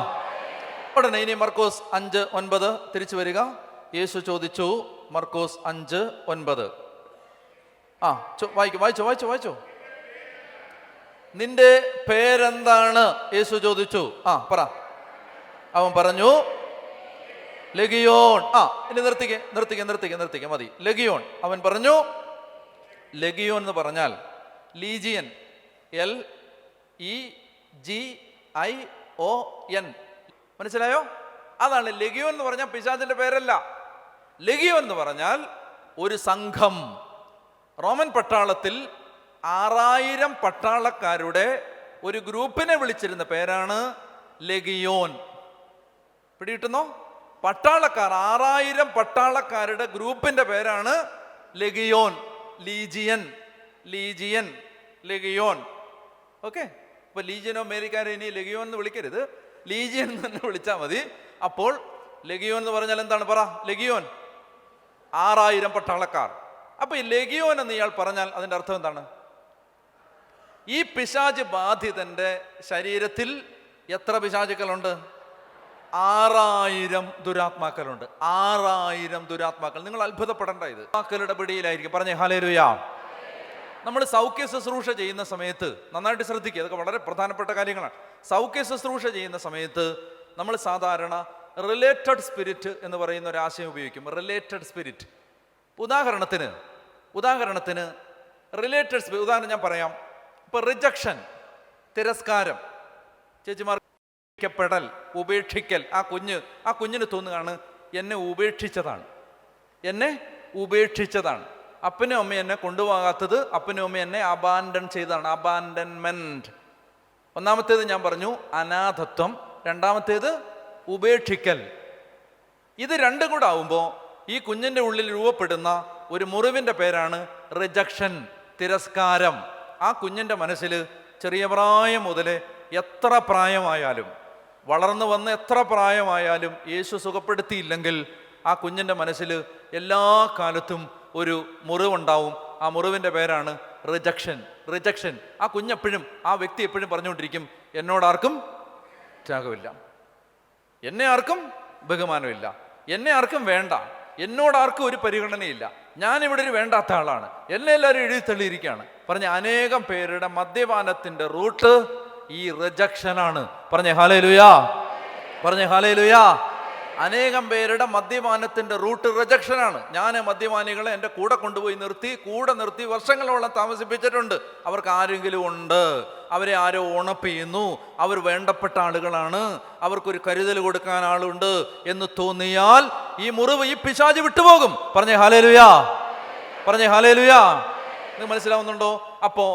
A: ഉടനെ ഇനി മർക്കോസ് 5:9 തിരിച്ചു വരിക. യേശു ചോദിച്ചു, മർക്കോസ് 5:9. വായിച്ചു. നിന്റെ പേരെന്താണ്? യേശു ചോദിച്ചു. പറ. അവൻ പറഞ്ഞു ലെഗിയോൺ. ഇനി നിർത്തിക്കെ മതി. ലെഗിയോൺ. അവൻ പറഞ്ഞു, ലെഗിയോൺ എന്ന് പറഞ്ഞാൽ ലീജിയൻ, LEGION. മനസ്സിലായോ? അതാണ് ലെഗിയോൻ എന്ന് പറഞ്ഞാൽ പിശാചിന്റെ പേരല്ല. ലെഗിയോൻ എന്ന് പറഞ്ഞാൽ ഒരു സംഘം. റോമൻ പട്ടാളത്തിൽ 6000 പട്ടാളക്കാരുടെ ഒരു ഗ്രൂപ്പിനെ വിളിച്ചിരുന്ന പേരാണ് ലെഗിയോൻ. പിടികിട്ടുന്നോ? പട്ടാളക്കാർ, 6000 പട്ടാളക്കാരുടെ ഗ്രൂപ്പിന്റെ പേരാണ് ലെഗിയോൻ. ലീജിയൻ, ലെഗിയോൻ. ഓക്കെ. ഇപ്പൊ ലീജിയൻ ഓഫ് മേരിക്കാരെ ഇനി ലെഗിയോൻ എന്ന് വിളിക്കരുത്, ലീജിയൻ എന്ന് തന്നെ വിളിച്ചാൽ മതി. അപ്പോൾ ലെഗിയോൻ എന്ന് പറഞ്ഞാൽ എന്താണ്? പറ. ലെഗിയോൻ 6000 പട്ടാളക്കാർ. അപ്പൊ ഈ ലെഗിയോൻ എന്ന് ഇയാൾ പറഞ്ഞാൽ അതിന്റെ അർത്ഥം എന്താണ്? ഈ പിശാച് ബാധിതന്റെ ശരീരത്തിൽ എത്ര പിശാചുക്കളുണ്ട്? 6000 ദുരാത്മാക്കളുണ്ട്. 6000 ദുരാത്മാക്കൾ. നിങ്ങൾ അത്ഭുതപ്പെടേണ്ട, ഇത് ആത്മാക്കളുടെ പിടിയിലായിരിക്കും. പറഞ്ഞേ ഹല്ലേലൂയാ. നമ്മൾ സൗഖ്യ ശുശ്രൂഷ ചെയ്യുന്ന സമയത്ത് നന്നായിട്ട് ശ്രദ്ധിക്കുക, അതൊക്കെ വളരെ പ്രധാനപ്പെട്ട കാര്യങ്ങളാണ്. സൗഖ്യ ശുശ്രൂഷ ചെയ്യുന്ന സമയത്ത് നമ്മൾ സാധാരണ റിലേറ്റഡ് സ്പിരിറ്റ് എന്ന് പറയുന്ന ഒരു ആശയം ഉപയോഗിക്കും. Related spirit. ഉദാഹരണത്തിന് റിലേറ്റഡ് സ്പിരിറ്റ്, ഉദാഹരണം ഞാൻ പറയാം. ഇപ്പൊ റിജക്ഷൻ, തിരസ്കാരം. ചേച്ചിമാർ ഉപേക്ഷിക്കപ്പെടൽ, ഉപേക്ഷിക്കൽ. ആ കുഞ്ഞിന് തോന്നുകയാണ് എന്നെ ഉപേക്ഷിച്ചതാണ്, എന്നെ ഉപേക്ഷിച്ചതാണ്. അപ്പനും അമ്മയും എന്നെ കൊണ്ടുപോകാത്തത്, അപ്പനും അമ്മയും എന്നെ അബാൻഡൻ ചെയ്തതാണ്. അബാൻഡൻമെന്റ്. ഒന്നാമത്തേത് ഞാൻ പറഞ്ഞു അനാഥത്വം, രണ്ടാമത്തേത് ഉപേക്ഷിക്കൽ. ഇത് രണ്ടും കൂടെ ആവുമ്പോൾ ഈ കുഞ്ഞിൻ്റെ ഉള്ളിൽ രൂപപ്പെടുന്ന ഒരു മുറിവിൻ്റെ പേരാണ് റിജക്ഷൻ, തിരസ്കാരം. ആ കുഞ്ഞിൻ്റെ മനസ്സിൽ ചെറിയ പ്രായം മുതൽ എത്ര പ്രായമായാലും, വളർന്നു വന്ന് എത്ര പ്രായമായാലും യേശു സുഖപ്പെടുത്തിയില്ലെങ്കിൽ ആ കുഞ്ഞിൻ്റെ മനസ്സിൽ എല്ലാ കാലത്തും ഒരു മുറിവുണ്ടാവും. ആ മുറിവിൻ്റെ പേരാണ് റിജക്ഷൻ. ആ കുഞ്ഞെപ്പോഴും, ആ വ്യക്തി എപ്പോഴും പറഞ്ഞുകൊണ്ടിരിക്കും, എന്നോടാർക്കും ത്യാഗമില്ല, എന്നെ ആർക്കും ബഹുമാനമില്ല, എന്നെ ആർക്കും വേണ്ട, എന്നോടാർക്കും ഒരു പരിഗണനയില്ല, ഞാനിവിടെ ഒരു വേണ്ടാത്ത ആളാണ്, എല്ലാവരും എഴുതി തള്ളിയിരിക്കുകയാണ്. പറഞ്ഞ അനേകം പേരുടെ മദ്യപാനത്തിൻ്റെ റൂട്ട് ഈ റിജക്ഷനാണ്. പറഞ്ഞേ ഹല്ലേലൂയാ, പറഞ്ഞേ ഹല്ലേലൂയാ. അനേകം പേരുടെ മദ്യപാനത്തിൻ്റെ റൂട്ട് റിജക്ഷനാണ്. ഞാൻ മദ്യപാനികളെ എൻ്റെ കൂടെ കൊണ്ടുപോയി നിർത്തി വർഷങ്ങളോളം താമസിപ്പിച്ചിട്ടുണ്ട്. അവർക്ക് ആരെങ്കിലും ഉണ്ട്, അവരെ ആരോ ഓണപ്പ് ചെയ്യുന്നു, അവർ വേണ്ടപ്പെട്ട ആളുകളാണ്, അവർക്കൊരു കരുതൽ കൊടുക്കാൻ ആളുണ്ട് എന്ന് തോന്നിയാൽ ഈ മുറിവ്, ഈ പിശാച് വിട്ടുപോകും. പറഞ്ഞേ ഹല്ലേലൂയാ, പറഞ്ഞേ ഹല്ലേലൂയാ. നിങ്ങൾക്ക് മനസ്സിലാവുന്നുണ്ടോ? അപ്പോൾ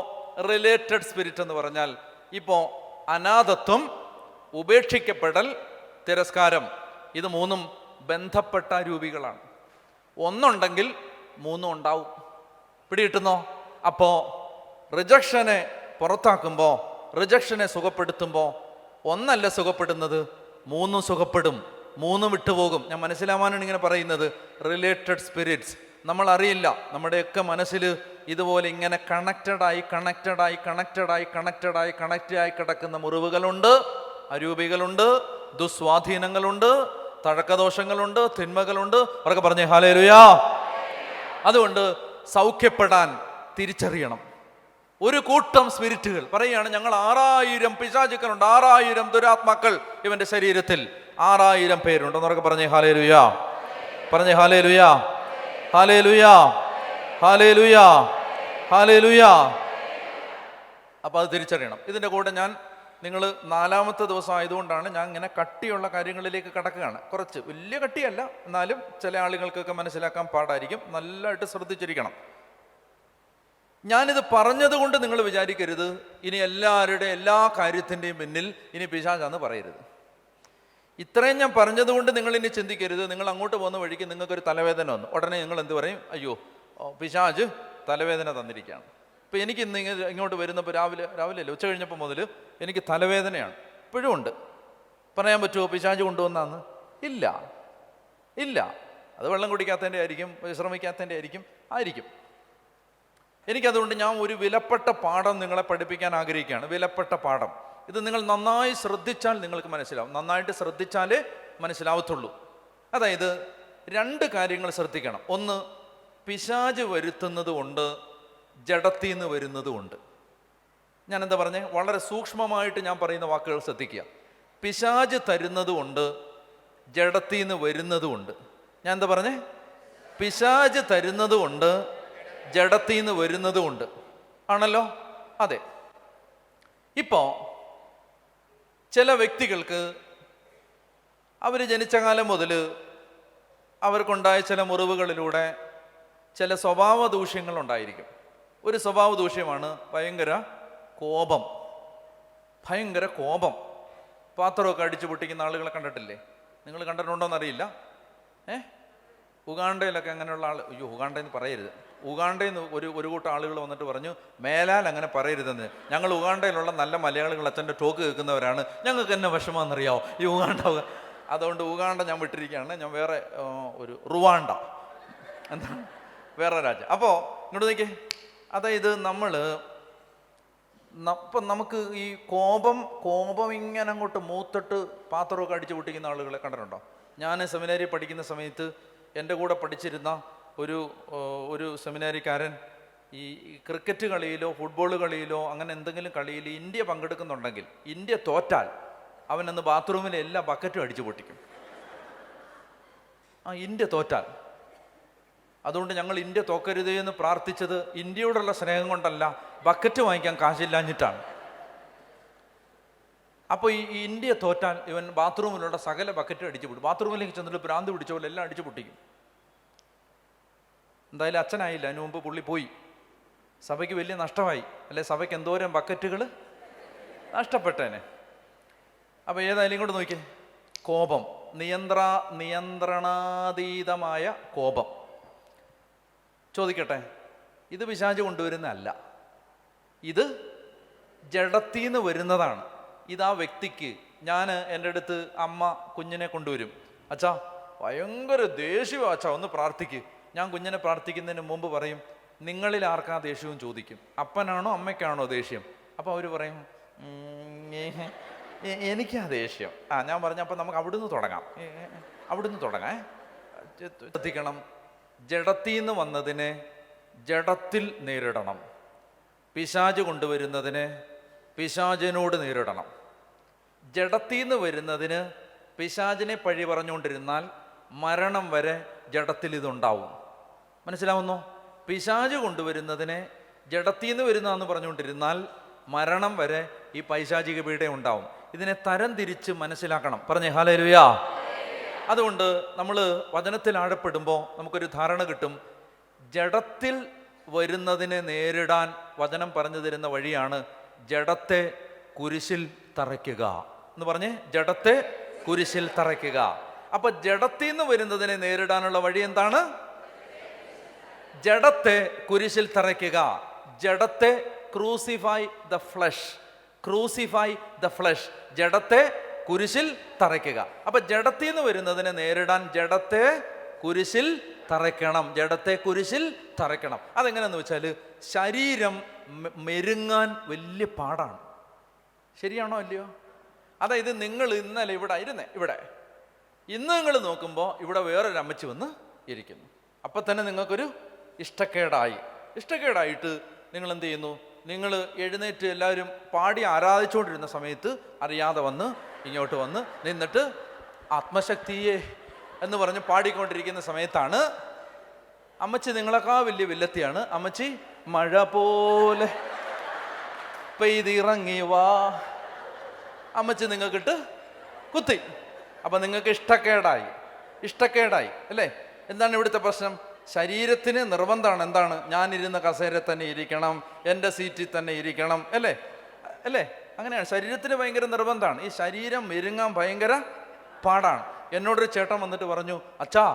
A: റിലേറ്റഡ് സ്പിരിറ്റ് എന്ന് പറഞ്ഞാൽ ഇപ്പോൾ അനാഥത്വം, ഉപേക്ഷിക്കപ്പെടൽ, തിരസ്കാരം, ഇത് മൂന്നും ബന്ധപ്പെട്ട രൂപികളാണ്. ഒന്നുണ്ടെങ്കിൽ മൂന്നും ഉണ്ടാവും. പിടികിട്ടുന്നോ? അപ്പോൾ റിജക്ഷനെ പുറത്താക്കുമ്പോൾ, റിജക്ഷനെ സുഖപ്പെടുത്തുമ്പോൾ ഒന്നല്ല സുഖപ്പെടുന്നത്, മൂന്നും സുഖപ്പെടും, മൂന്നും വിട്ടുപോകും. ഞാൻ മനസ്സിലാവാനാണ് ഇങ്ങനെ പറയുന്നത്. റിലേറ്റഡ് സ്പിരിറ്റ്സ് നമ്മൾ അറിയില്ല. നമ്മുടെയൊക്കെ മനസ്സിൽ ഇതുപോലെ ഇങ്ങനെ കണക്റ്റഡായി കിടക്കുന്ന മുറിവുകളുണ്ട്, അരൂപികളുണ്ട്, ദുസ്വാധീനങ്ങളുണ്ട്, തഴക്കദോഷങ്ങളുണ്ട്, തിന്മകളുണ്ട്. അവരൊക്കെ പറഞ്ഞേ ഹല്ലേലൂയാ. അതുകൊണ്ട് സൗഖ്യപ്പെടാൻ തിരിച്ചറിയണം. ഒരു കൂട്ടം സ്പിരിറ്റുകൾ പറയുകയാണ്, ഞങ്ങൾ 6000 പിശാചുക്കളുണ്ട്, 6000 ദുരാത്മാക്കൾ ഇവന്റെ ശരീരത്തിൽ, 6000 പേരുണ്ട്. എന്നൊക്കെ പറഞ്ഞേ ഹല്ലേലൂയാ, പറഞ്ഞേ ഹല്ലേലൂയാ, ഹല്ലേലൂയാ, ഹല്ലേലൂയാ, ഹല്ലേലൂയാ. അപ്പൊ അത് തിരിച്ചറിയണം. ഇതിന്റെ കൂടെ നിങ്ങൾ 4-ാമത്തെ ദിവസം ആയതുകൊണ്ടാണ് ഞാൻ ഇങ്ങനെ കട്ടിയുള്ള കാര്യങ്ങളിലേക്ക് കടക്കുകയാണ്. കുറച്ച് വലിയ കട്ടിയല്ല, എന്നാലും ചില ആളുകൾക്കൊക്കെ മനസ്സിലാക്കാൻ പാടായിരിക്കും. നല്ലതായിട്ട് ശ്രദ്ധിച്ചിരിക്കണം. ഞാനിത് പറഞ്ഞതുകൊണ്ട് നിങ്ങൾ വിചാരിക്കരുത് ഇനി എല്ലാ കാര്യത്തിൻ്റെയും പിന്നിൽ ഇനി പിശാചാന്ന് പറയരുത്. ഇത്രയും ഞാൻ പറഞ്ഞതുകൊണ്ട് നിങ്ങൾ ഇനി ചിന്തിക്കരുത്, നിങ്ങൾ അങ്ങോട്ട് പോകുന്ന വഴിക്ക് നിങ്ങൾക്കൊരു തലവേദന വന്നു, ഉടനെ നിങ്ങൾ എന്ത് പറയും? അയ്യോ പിശാച് തലവേദന തന്നിരിക്കുകയാണ്. ഇപ്പം എനിക്ക് ഇങ്ങോട്ട് വരുന്നപ്പോൾ രാവിലെ അല്ല, ഉച്ച കഴിഞ്ഞപ്പോൾ മുതൽ എനിക്ക് തലവേദനയാണ്, ഇപ്പോഴും ഉണ്ട്. പറയാൻ പറ്റുമോ പിശാച് കൊണ്ടുവന്നാന്ന്? ഇല്ല. അത് വെള്ളം കുടിക്കാത്തതിൻ്റെ ആയിരിക്കും, വിശ്രമിക്കാത്തതിൻ്റെ ആയിരിക്കും. എനിക്കതുകൊണ്ട് ഞാൻ ഒരു വിലപ്പെട്ട പാഠം നിങ്ങളെ പഠിപ്പിക്കാൻ ആഗ്രഹിക്കുകയാണ്. വിലപ്പെട്ട പാഠം. ഇത് നിങ്ങൾ നന്നായി ശ്രദ്ധിച്ചാൽ നിങ്ങൾക്ക് മനസ്സിലാവും. നന്നായിട്ട് ശ്രദ്ധിച്ചാലേ മനസ്സിലാവത്തുള്ളൂ. അതായത് 2 കാര്യങ്ങൾ ശ്രദ്ധിക്കണം. ഒന്ന്, പിശാച് വരുത്തുന്നത് കൊണ്ട് ജഡത്തിൽ നിന്ന് വരുന്നതുമുണ്ട്. ഞാൻ എന്താ പറഞ്ഞേ? വളരെ സൂക്ഷ്മമായിട്ട് ഞാൻ പറയുന്ന വാക്കുകൾ ശ്രദ്ധിക്കുക. പിശാച് തരുന്നതുകൊണ്ട് ജഡത്തിൽ നിന്ന് വരുന്നതുമുണ്ട്. ഞാൻ എന്താ പറഞ്ഞേ? പിശാച് തരുന്നതുകൊണ്ട് ജഡത്തിൽ നിന്ന് വരുന്നതുമുണ്ട്. ആണല്ലോ? അതെ. ഇപ്പോൾ ചില വ്യക്തികൾക്ക് അവർ ജനിച്ച കാലം മുതൽ അവർക്കുണ്ടായ ചില മുറിവുകളിലൂടെ ചില സ്വഭാവ ദൂഷ്യങ്ങളുണ്ടായിരിക്കും. ഒരു സ്വഭാവ ദൂഷ്യമാണ് ഭയങ്കര കോപം. പാത്രമൊക്കെ അടിച്ചു പൊട്ടിക്കുന്ന ആളുകളെ കണ്ടിട്ടില്ലേ? നിങ്ങൾ കണ്ടിട്ടുണ്ടോയെന്നറിയില്ല. ഉഗാണ്ടയിലൊക്കെ അങ്ങനെയുള്ള ഉഗാണ്ടയെന്ന് പറയരുത്. ഉഗാണ്ടയിൽ നിന്ന് ഒരു കൂട്ടം ആളുകൾ വന്നിട്ട് പറഞ്ഞു, മേലാൽ അങ്ങനെ പറയരുതെന്ന്. ഞങ്ങൾ ഉഗാണ്ടയിലുള്ള നല്ല മലയാളികൾ അച്ഛൻ്റെ ടോക്ക് കേൾക്കുന്നവരാണ്, ഞങ്ങൾക്ക് എന്നെ വിഷമമെന്നറിയാമോ ഈ ഉഗാണ്ട. അതുകൊണ്ട് ഉഗാണ്ട ഞാൻ വിട്ടിരിക്കുകയാണ്. ഞാൻ വേറെ ഒരു റുവാണ്ട എന്താണ് വേറെ രാജ്യം. അപ്പോൾ ഇങ്ങോട്ട് നോക്കിയേ. അതായത് ഇപ്പം നമുക്ക് ഈ കോപം ഇങ്ങനെ അങ്ങോട്ട് മൂത്തിട്ട് പാത്രമൊക്കെ അടിച്ചു പൊട്ടിക്കുന്ന ആളുകളെ കണ്ടിട്ടുണ്ടോ? ഞാൻ സെമിനാരി പഠിക്കുന്ന സമയത്ത് എൻ്റെ കൂടെ പഠിച്ചിരുന്ന ഒരു സെമിനാരിക്കാരൻ ഈ ക്രിക്കറ്റ് കളിയിലോ ഫുട്ബോൾ കളിയിലോ അങ്ങനെ എന്തെങ്കിലും കളിയിൽ ഇന്ത്യ പങ്കെടുക്കുന്നുണ്ടെങ്കിൽ ഇന്ത്യ തോറ്റാൽ അവനന്ന് ബാത്റൂമിലെ എല്ലാ ബക്കറ്റും അടിച്ചു പൊട്ടിക്കും. ഇന്ത്യ തോറ്റാൽ. അതുകൊണ്ട് ഞങ്ങൾ ഇന്ത്യ തോക്കരുതേ എന്ന് പ്രാർത്ഥിച്ചത് ഇന്ത്യയോടുള്ള സ്നേഹം കൊണ്ടല്ല, ബക്കറ്റ് വാങ്ങിക്കാൻ കാശില്ലാഞ്ഞിട്ടാണ്. അപ്പോൾ ഈ ഇന്ത്യ തോറ്റാൽ ഇവൻ ബാത്റൂമിലുള്ള സകല ബക്കറ്റ് അടിച്ചു പൊട്ടും. ബാത്റൂമിലേക്ക് ചെന്നിട്ട് ഭ്രാന്ത് പിടിച്ച പോലെ എല്ലാം അടിച്ചു പൊട്ടിക്കും. എന്തായാലും അച്ഛനായില്ല, അതിന് മുമ്പ് പുള്ളി പോയി. സഭയ്ക്ക് വലിയ നഷ്ടമായി, അല്ലെ? സഭയ്ക്ക് എന്തോരം ബക്കറ്റുകൾ നഷ്ടപ്പെട്ടേനെ. അപ്പോൾ ഏതായാലും ഇങ്ങോട്ട് നോക്കിയേ, കോപം, നിയന്ത്രണാതീതമായ കോപം. ചോദിക്കട്ടെ, ഇത് പിശാച് കൊണ്ടുവരുന്നതല്ല, ഇത് ജഡത്തീന്ന് വരുന്നതാണ്. ഇതാ വ്യക്തിക്ക്, ഞാൻ എൻ്റെ അടുത്ത് അമ്മ കുഞ്ഞിനെ കൊണ്ടുവരും, അച്ഛാ ഭയങ്കര ദേഷ്യവും അച്ഛാ, ഒന്ന് പ്രാർത്ഥിക്ക്. ഞാൻ കുഞ്ഞിനെ പ്രാർത്ഥിക്കുന്നതിന് മുമ്പ് പറയും, നിങ്ങളിൽ ആർക്കാ ദേഷ്യവും ചോദിക്കും. അപ്പനാണോ അമ്മയ്ക്കാണോ ദേഷ്യം? അപ്പോൾ അവർ പറയും, എനിക്കാ ദേഷ്യം. ഞാൻ പറഞ്ഞു, അപ്പം നമുക്ക് അവിടുന്ന് തുടങ്ങാം, ശ്രദ്ധിക്കണം. ജഡത്തീന്ന് വന്നതിനെ ജഡത്തിൽ നേരിടണം, പിശാച് കൊണ്ടുവരുന്നതിനെ പിശാചിനോട് നേരിടണം. ജഡത്തീന്ന് വരുന്നതിന് പിശാചിനെ പഴി പറഞ്ഞുകൊണ്ടിരുന്നാൽ മരണം വരെ ജഡത്തിൽ ഇതുണ്ടാവും. മനസ്സിലാവുന്നോ? പിശാച് കൊണ്ടുവരുന്നതിനെ ജഡത്തീന്ന് വരുന്നതെന്ന് പറഞ്ഞുകൊണ്ടിരുന്നാൽ മരണം വരെ ഈ പൈശാചിക പീഡ ഉണ്ടാവും. ഇതിനെ തരം തിരിച്ച് മനസ്സിലാക്കണം. പറഞ്ഞേ ഹല്ലേലൂയാ. അതുകൊണ്ട് നമ്മൾ വചനത്തിൽ ആഴപ്പെടുമ്പോൾ നമുക്കൊരു ധാരണ കിട്ടും. ജഡത്തിൽ വരുന്നതിനെ നേരിടാൻ വചനം പറഞ്ഞു തരുന്ന വഴിയാണ് ജഡത്തെ കുരിശിൽ തറയ്ക്കുക എന്ന് പറഞ്ഞ്, ജഡത്തെ കുരിശിൽ തറയ്ക്കുക. അപ്പൊ ജഡത്തിൽ നിന്ന് വരുന്നതിനെ നേരിടാനുള്ള വഴി എന്താണ്? ജഡത്തെ കുരിശിൽ തറയ്ക്കുക. ജഡത്തെ crucify the flesh, crucify the flesh, ജഡത്തെ കുരിശിൽ തറയ്ക്കുക. അപ്പൊ ജഡത്തിൽ നിന്ന് വരുന്നതിനെ നേരിടാൻ ജഡത്തെ കുരിശിൽ തറയ്ക്കണം, ജഡത്തെ കുരിശിൽ തറയ്ക്കണം. അതെങ്ങനെയാന്ന് വെച്ചാൽ, ശരീരം മെരുങ്ങാൻ വലിയ പാടാണ്. ശരിയാണോ അല്ലയോ? അതായത് നിങ്ങൾ ഇന്നലെ ഇവിടെ ഇരുന്നേ, ഇന്ന് നിങ്ങൾ നോക്കുമ്പോൾ ഇവിടെ വേറൊരു അമ്മച്ചി വന്ന് ഇരിക്കുന്നു. അപ്പം തന്നെ നിങ്ങൾക്കൊരു ഇഷ്ടക്കേടായിട്ട് നിങ്ങൾ എന്ത് ചെയ്യുന്നു? നിങ്ങൾ എഴുന്നേറ്റ് എല്ലാവരും പാടി ആരാധിച്ചുകൊണ്ടിരുന്ന സമയത്ത് അറിയാതെ വന്ന് ഇങ്ങോട്ട് വന്ന് നിന്നിട്ട് ആത്മശക്തിയെ എന്ന് പറഞ്ഞ് പാടിക്കൊണ്ടിരിക്കുന്ന സമയത്താണ് അമ്മച്ചി നിങ്ങളെക്കാ വലിയ വില്ലത്തിയാണ്. അമ്മച്ചി മഴ പോലെ പെയ്തിറങ്ങി വാ, അമ്മച്ചി നിങ്ങൾക്കിട്ട് കുത്തി. അപ്പം നിങ്ങൾക്ക് ഇഷ്ടക്കേടായി അല്ലേ? എന്താണ് ഇവിടുത്തെ പ്രശ്നം? ശരീരത്തിന് നിർബന്ധമാണ്. എന്താണ്? ഞാനിരുന്ന കസേര തന്നെ ഇരിക്കണം, എൻ്റെ സീറ്റിൽ തന്നെ ഇരിക്കണം, അല്ലേ? അങ്ങനെയാണ്. ശരീരത്തിന് ഭയങ്കര നിർബന്ധമാണ്. ഈ ശരീരം മെരുങ്ങാൻ ഭയങ്കര പാടാണ്. എന്നോടൊരു ചേട്ടൻ വന്നിട്ട് പറഞ്ഞു, അച്ഛാ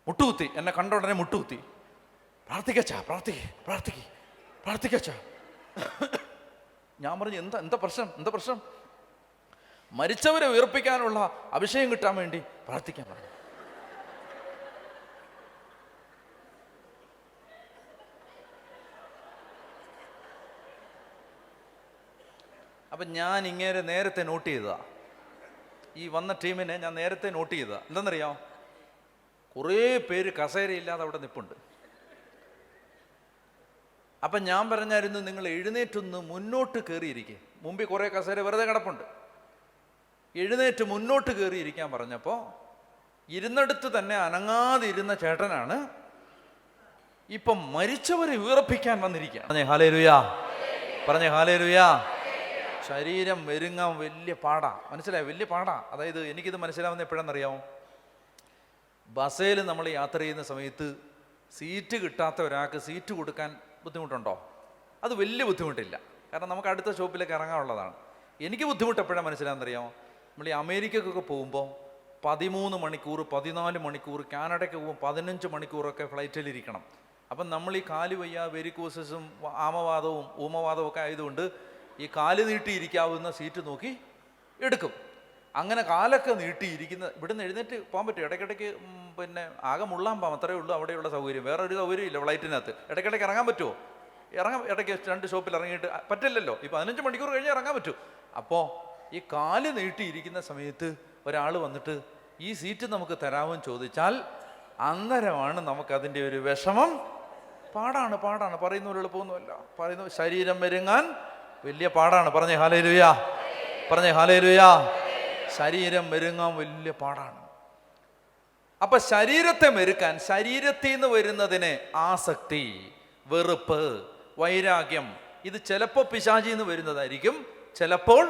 A: മുട്ടുകുത്തി, എന്നെ കണ്ട ഉടനെ മുട്ടുകുത്തി, പ്രാർത്ഥിക്കച്ചാ. ഞാൻ പറഞ്ഞു, എന്താ പ്രശ്നം? മരിച്ചവരെ ഉയർപ്പിക്കാനുള്ള അഭിഷേകം കിട്ടാൻ വേണ്ടി പ്രാർത്ഥിക്കാൻ പറഞ്ഞു. അപ്പം ഞാൻ ഇങ്ങനെ നേരത്തെ നോട്ട് ചെയ്തതാ, ഈ വന്ന ടീമിനെ ഞാൻ നേരത്തെ നോട്ട് ചെയ്തതാ. എന്താണെന്നറിയാമോ? കുറേ പേര് കസേരയില്ലാതെ അവിടെ നിൽപ്പുണ്ട്. അപ്പം ഞാൻ പറഞ്ഞായിരുന്നു, നിങ്ങൾ എഴുന്നേറ്റൊന്ന് മുന്നോട്ട് കയറിയിരിക്കുക. മുമ്പിൽ കുറേ കസേര വെറുതെ കിടപ്പുണ്ട്, എഴുന്നേറ്റ് മുന്നോട്ട് കയറിയിരിക്കാൻ പറഞ്ഞപ്പോൾ ഇരുന്നിടത്ത് തന്നെ അനങ്ങാതെ ഇരുന്ന ചേട്ടനാണ് ഇപ്പം മരിച്ചവരെ ഉയർപ്പിക്കാൻ വന്നിരിക്കുകയാണ്. പറഞ്ഞേ ഹല്ലേലൂയാ. ശരീരം മെരുങ്ങാൻ വലിയ പാടാ, മനസ്സിലായോ? വലിയ പാടാ. അതായത് എനിക്കിത് മനസ്സിലാവുന്ന എപ്പോഴെന്നറിയാമോ? ബസ്സിൽ നമ്മൾ യാത്ര ചെയ്യുന്ന സമയത്ത് സീറ്റ് കിട്ടാത്ത ഒരാൾക്ക് സീറ്റ് കൊടുക്കാൻ ബുദ്ധിമുട്ടുണ്ടോ? അത് വലിയ ബുദ്ധിമുട്ടില്ല, കാരണം നമുക്ക് അടുത്ത ഷോപ്പിലേക്ക് ഇറങ്ങാനുള്ളതാണ്. എനിക്ക് ബുദ്ധിമുട്ട് എപ്പോഴാണ് മനസ്സിലാവുന്നറിയാമോ? നമ്മൾ ഈ അമേരിക്കക്കൊക്കെ പോകുമ്പോൾ 13 മണിക്കൂർ 14 മണിക്കൂർ, കാനഡയ്ക്ക് പോകുമ്പോൾ 15 മണിക്കൂറൊക്കെ ഫ്ലൈറ്റിലിരിക്കണം. അപ്പം നമ്മൾ ഈ കാല് വയ്യ, വെരിക്കോസസും ആമവാദവും ഊമവാദവും ഒക്കെ ആയതുകൊണ്ട് ഈ കാല് നീട്ടിയിരിക്കാവുന്ന സീറ്റ് നോക്കി എടുക്കും. അങ്ങനെ കാലൊക്കെ നീട്ടിയിരിക്കുന്ന, ഇവിടുന്ന് എഴുന്നേറ്റ് പോകാൻ പറ്റും. ഇടയ്ക്കിടയ്ക്ക് പിന്നെ ആകെ മുള്ളാൻ പോകാം, അത്രയേ ഉള്ളൂ അവിടെയുള്ള സൗകര്യം. വേറെ ഒരു സൗകര്യം ഇല്ല ഫ്ലൈറ്റിനകത്ത്. ഇടയ്ക്കിടയ്ക്ക് ഇറങ്ങാൻ പറ്റുമോ? ഇടയ്ക്ക് 2 ഷോപ്പിൽ ഇറങ്ങിയിട്ട് പറ്റില്ലല്ലോ. ഈ 15 മണിക്കൂർ കഴിഞ്ഞ് ഇറങ്ങാൻ പറ്റൂ. അപ്പോൾ ഈ കാല് നീട്ടിയിരിക്കുന്ന സമയത്ത് ഒരാൾ വന്നിട്ട് ഈ സീറ്റ് നമുക്ക് തരാമെന്ന് ചോദിച്ചാൽ അന്നേരമാണ് നമുക്കതിൻ്റെ ഒരു വിഷമം. പാടാണ്. പറയുന്ന പോലെ എളുപ്പമൊന്നുമല്ല. പറയുന്നു ശരീരം മെരുങ്ങാൻ വലിയ പാടാണ്. പറഞ്ഞേ ഹല്ലേലൂയാ. ശരീരം മെരുങ്ങാൻ വലിയ പാടാണ്. അപ്പൊ ശരീരത്തെ മെരുക്കാൻ, ശരീരത്തിൽ നിന്ന് വരുന്നതിനെ ആസക്തി, വെറുപ്പ്, വൈരാഗ്യം, ഇത് ചിലപ്പോൾ പിശാചിൽ നിന്ന് വരുന്നതായിരിക്കും, ചിലപ്പോൾ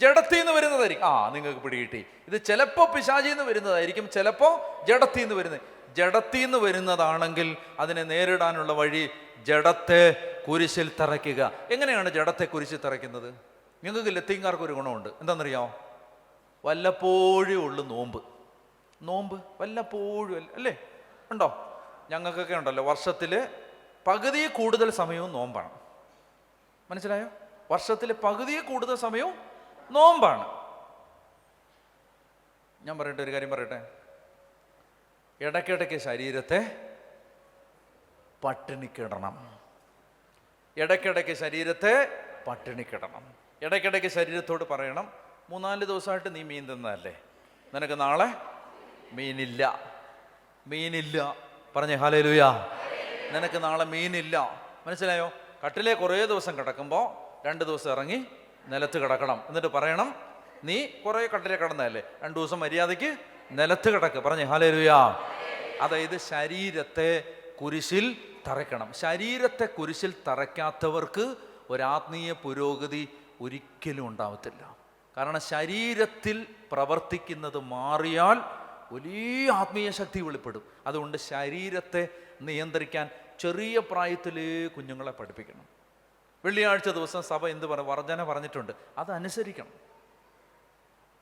A: ജഡത്തിൽ നിന്ന് വരുന്നതായിരിക്കും. നിങ്ങൾക്ക് പിടികിട്ടി. ഇത് ചിലപ്പോൾ പിശാചിൽ നിന്ന് വരുന്നതായിരിക്കും, ചിലപ്പോൾ ജഡത്തിൽ നിന്ന് വരുന്നത്. ജഡത്തിൽ നിന്ന് വരുന്നതാണെങ്കിൽ അതിനെ നേരിടാനുള്ള വഴി ജഡത്തെ കുരിശിൽ തറയ്ക്കുക. എങ്ങനെയാണ് ജഡത്തെ കുരിശിൽ തറയ്ക്കുന്നത്? നിങ്ങൾക്ക് ലത്തീൻകാർക്ക് ഒരു ഗുണമുണ്ട്. എന്താണെന്നറിയാമോ? വല്ലപ്പോഴും ഉള്ളു നോമ്പ് വല്ലപ്പോഴും അല്ലേ ഉണ്ടോ? ഞങ്ങൾക്കൊക്കെ ഉണ്ടല്ലോ, വർഷത്തിൽ പകുതി കൂടുതൽ സമയവും നോമ്പാണ്. മനസ്സിലായോ? വർഷത്തിൽ പകുതി കൂടുതൽ സമയവും നോമ്പാണ്. ഞാൻ പറയട്ടെ, ഒരു കാര്യം പറയട്ടെ. ഇടയ്ക്കിടയ്ക്ക് ശരീരത്തെ പട്ടിണിക്കിടണം. ഇടയ്ക്കിടയ്ക്ക് ശരീരത്തെ പട്ടിണിക്കിടണം. ഇടയ്ക്കിടയ്ക്ക് ശരീരത്തോട് പറയണം, 3-4 ദിവസമായിട്ട് നീ മീൻ തിന്നതല്ലേ, നിനക്ക് നാളെ മീനില്ല. പറഞ്ഞേ ഹല്ലേലൂയ. നിനക്ക് നാളെ മീനില്ല. മനസ്സിലായോ? കട്ടിലെ കുറേ ദിവസം കിടക്കുമ്പോൾ 2 ദിവസം ഇറങ്ങി നിലത്ത് കിടക്കണം. എന്നിട്ട് പറയണം, നീ കുറേ കട്ടിലെ കിടന്നതല്ലേ, 2 ദിവസം മര്യാദയ്ക്ക് നിലത്ത് കിടക്ക്. പറഞ്ഞേ ഹല്ലേലൂയ. അതായത് ശരീരത്തെ കുരിശിൽ തറയ്ക്കണം. ശരീരത്തെ കുരിശിൽ തറയ്ക്കാത്തവർക്ക് ഒരാത്മീയ പുരോഗതി ഒരിക്കലും ഉണ്ടാവത്തില്ല. കാരണം ശരീരത്തിൽ പ്രവർത്തിക്കുന്നത് മാറിയാൽ വലിയ ആത്മീയ ശക്തി വെളിപ്പെടും. അതുകൊണ്ട് ശരീരത്തെ നിയന്ത്രിക്കാൻ ചെറിയ പ്രായത്തിലേ കുഞ്ഞുങ്ങളെ പഠിപ്പിക്കണം. വെള്ളിയാഴ്ച ദിവസം സഭ വർധന പറഞ്ഞിട്ടുണ്ട്, അതനുസരിക്കണം.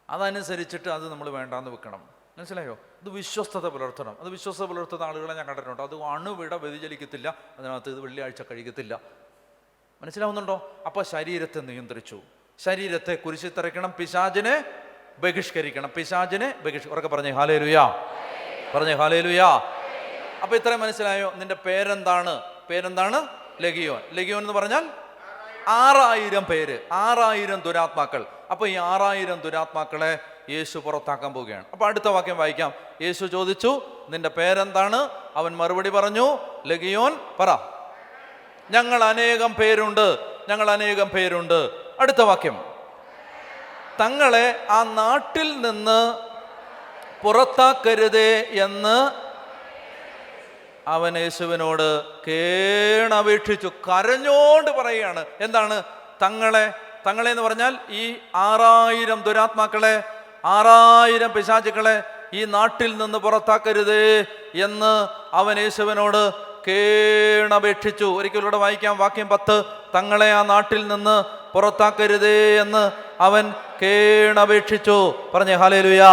A: അതനുസരിച്ചിട്ട് അത് നമ്മൾ വേണ്ടാന്ന് വെക്കണം. മനസ്സിലായോ? ഇത് വിശ്വസ്തത പുലർത്തണം. അത് വിശ്വസ്തത പുലർത്തുന്ന ആളുകളെ ഞാൻ കണ്ടിട്ടുണ്ട്. അത് അണുവിട വ്യതിചലിക്കത്തില്ല, അതിനകത്ത് ഇത് വെള്ളിയാഴ്ച കഴിക്കത്തില്ല. മനസ്സിലാവുന്നുണ്ടോ? അപ്പോൾ ശരീരത്തെ നിയന്ത്രിച്ചു. ശരീരത്തെ കുരിശിൽ തറയ്ക്കണം. പിശാചിനെ ബഹിഷ്കരിക്കണം. ഉറക്കെ പറഞ്ഞേ ഹല്ലേലൂയ. പറഞ്ഞേ ഹല്ലേലൂയ. അപ്പൊ ഇത്രയും മനസ്സിലായോ? നിന്റെ പേരെന്താണ്? ലഗിയോൻ എന്ന് പറഞ്ഞാൽ 6000 പേര്, 6000 ദുരാത്മാക്കൾ. അപ്പൊ ഈ 6000 ദുരാത്മാക്കളെ യേശു പുറത്താക്കാൻ പോവുകയാണ്. അപ്പൊ അടുത്ത വാക്യം വായിക്കാം. യേശു ചോദിച്ചു, നിന്റെ പേരെന്താണ്? അവൻ മറുപടി പറഞ്ഞു, ലഗിയോൻ. പറ, ഞങ്ങൾ അനേകം പേരുണ്ട്. അടുത്ത വാക്യം, തങ്ങളെ ആ നാട്ടിൽ നിന്ന് പുറത്താക്കരുതേ എന്ന് അവൻ യേശുവിനോട് കേണപേക്ഷിച്ചു. കരഞ്ഞോണ്ട് പറയുകയാണ്. എന്താണ്? തങ്ങളെ എന്ന് പറഞ്ഞാൽ ഈ 6000 ദുരാത്മാക്കളെ, 6000 പിശാചുക്കളെ ഈ നാട്ടിൽ നിന്ന് പുറത്താക്കരുതേ എന്ന് അവൻ യേശുവിനോട് കേണപേക്ഷിച്ചു. ഒരിക്കലൂടെ വായിക്കാം. വാക്യം 10. തങ്ങളെ ആ നാട്ടിൽ നിന്ന് പുറത്താക്കരുതേ എന്ന് അവൻ കേണപേക്ഷിച്ചു. പറഞ്ഞേ ഹല്ലേലൂയ.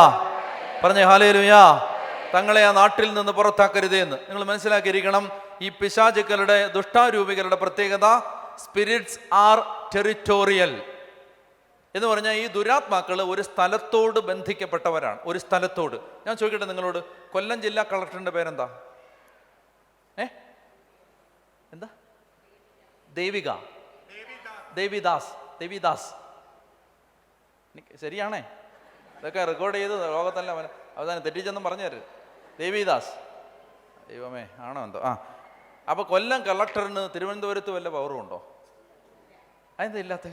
A: തങ്ങളെ ആ നാട്ടിൽ നിന്ന് പുറത്താക്കരുതേ എന്ന്. നിങ്ങൾ മനസ്സിലാക്കിയിരിക്കണം, ഈ പിശാചുക്കളുടെ, ദുഷ്ടാരൂപികളുടെ പ്രത്യേകത സ്പിരിറ്റ്സ് ആർ ടെറിറ്റോറിയൽ എന്ന് പറഞ്ഞാൽ ഈ ദുരാത്മാക്കൾ ഒരു സ്ഥലത്തോട് ബന്ധിക്കപ്പെട്ടവരാണ്. ഒരു സ്ഥലത്തോട്. ഞാൻ ചോദിക്കട്ടെ നിങ്ങളോട്, കൊല്ലം ജില്ലാ കളക്ടറിന്റെ പേരെന്താ? എന്താ? ദേവിദാസ്. ശരിയാണേ? ഇതൊക്കെ റെക്കോർഡ് ചെയ്ത് ലോകത്തല്ല അവസാനം തെറ്റിച്ചെന്നും പറഞ്ഞു തരുത്. ദേവിദാസ്. ദൈവമേ, ആണോ എന്തോ? അപ്പൊ കൊല്ലം കളക്ടറിന് തിരുവനന്തപുരത്ത് വല്ല പവറും ഉണ്ടോ? അതെന്താ ഇല്ലാത്ത?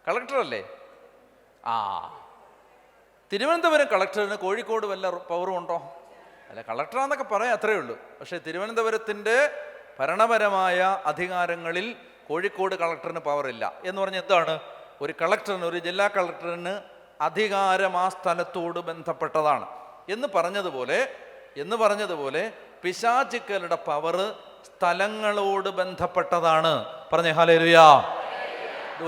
A: കളക്ടറല്ലേ? തിരുവനന്തപുരം കളക്ടറിന് കോഴിക്കോട് വല്ല പവറും ഉണ്ടോ? അല്ല, കളക്ടറാന്നൊക്കെ പറയാം, അത്രയേ ഉള്ളൂ. പക്ഷെ തിരുവനന്തപുരത്തിൻ്റെ ഭരണപരമായ അധികാരങ്ങളിൽ കോഴിക്കോട് കളക്ടറിന് പവറില്ല. എന്ന് പറഞ്ഞാൽ എന്താണ്? ഒരു കളക്ടറിന്, ഒരു ജില്ലാ കളക്ടറിന് അധികാരം ആ സ്ഥലത്തോട് ബന്ധപ്പെട്ടതാണ് എന്ന് പറഞ്ഞതുപോലെ പിശാചുക്കളുടെ പവർ സ്ഥലങ്ങളോട് ബന്ധപ്പെട്ടതാണ്. പറഞ്ഞേ ഹല്ലേലൂയ.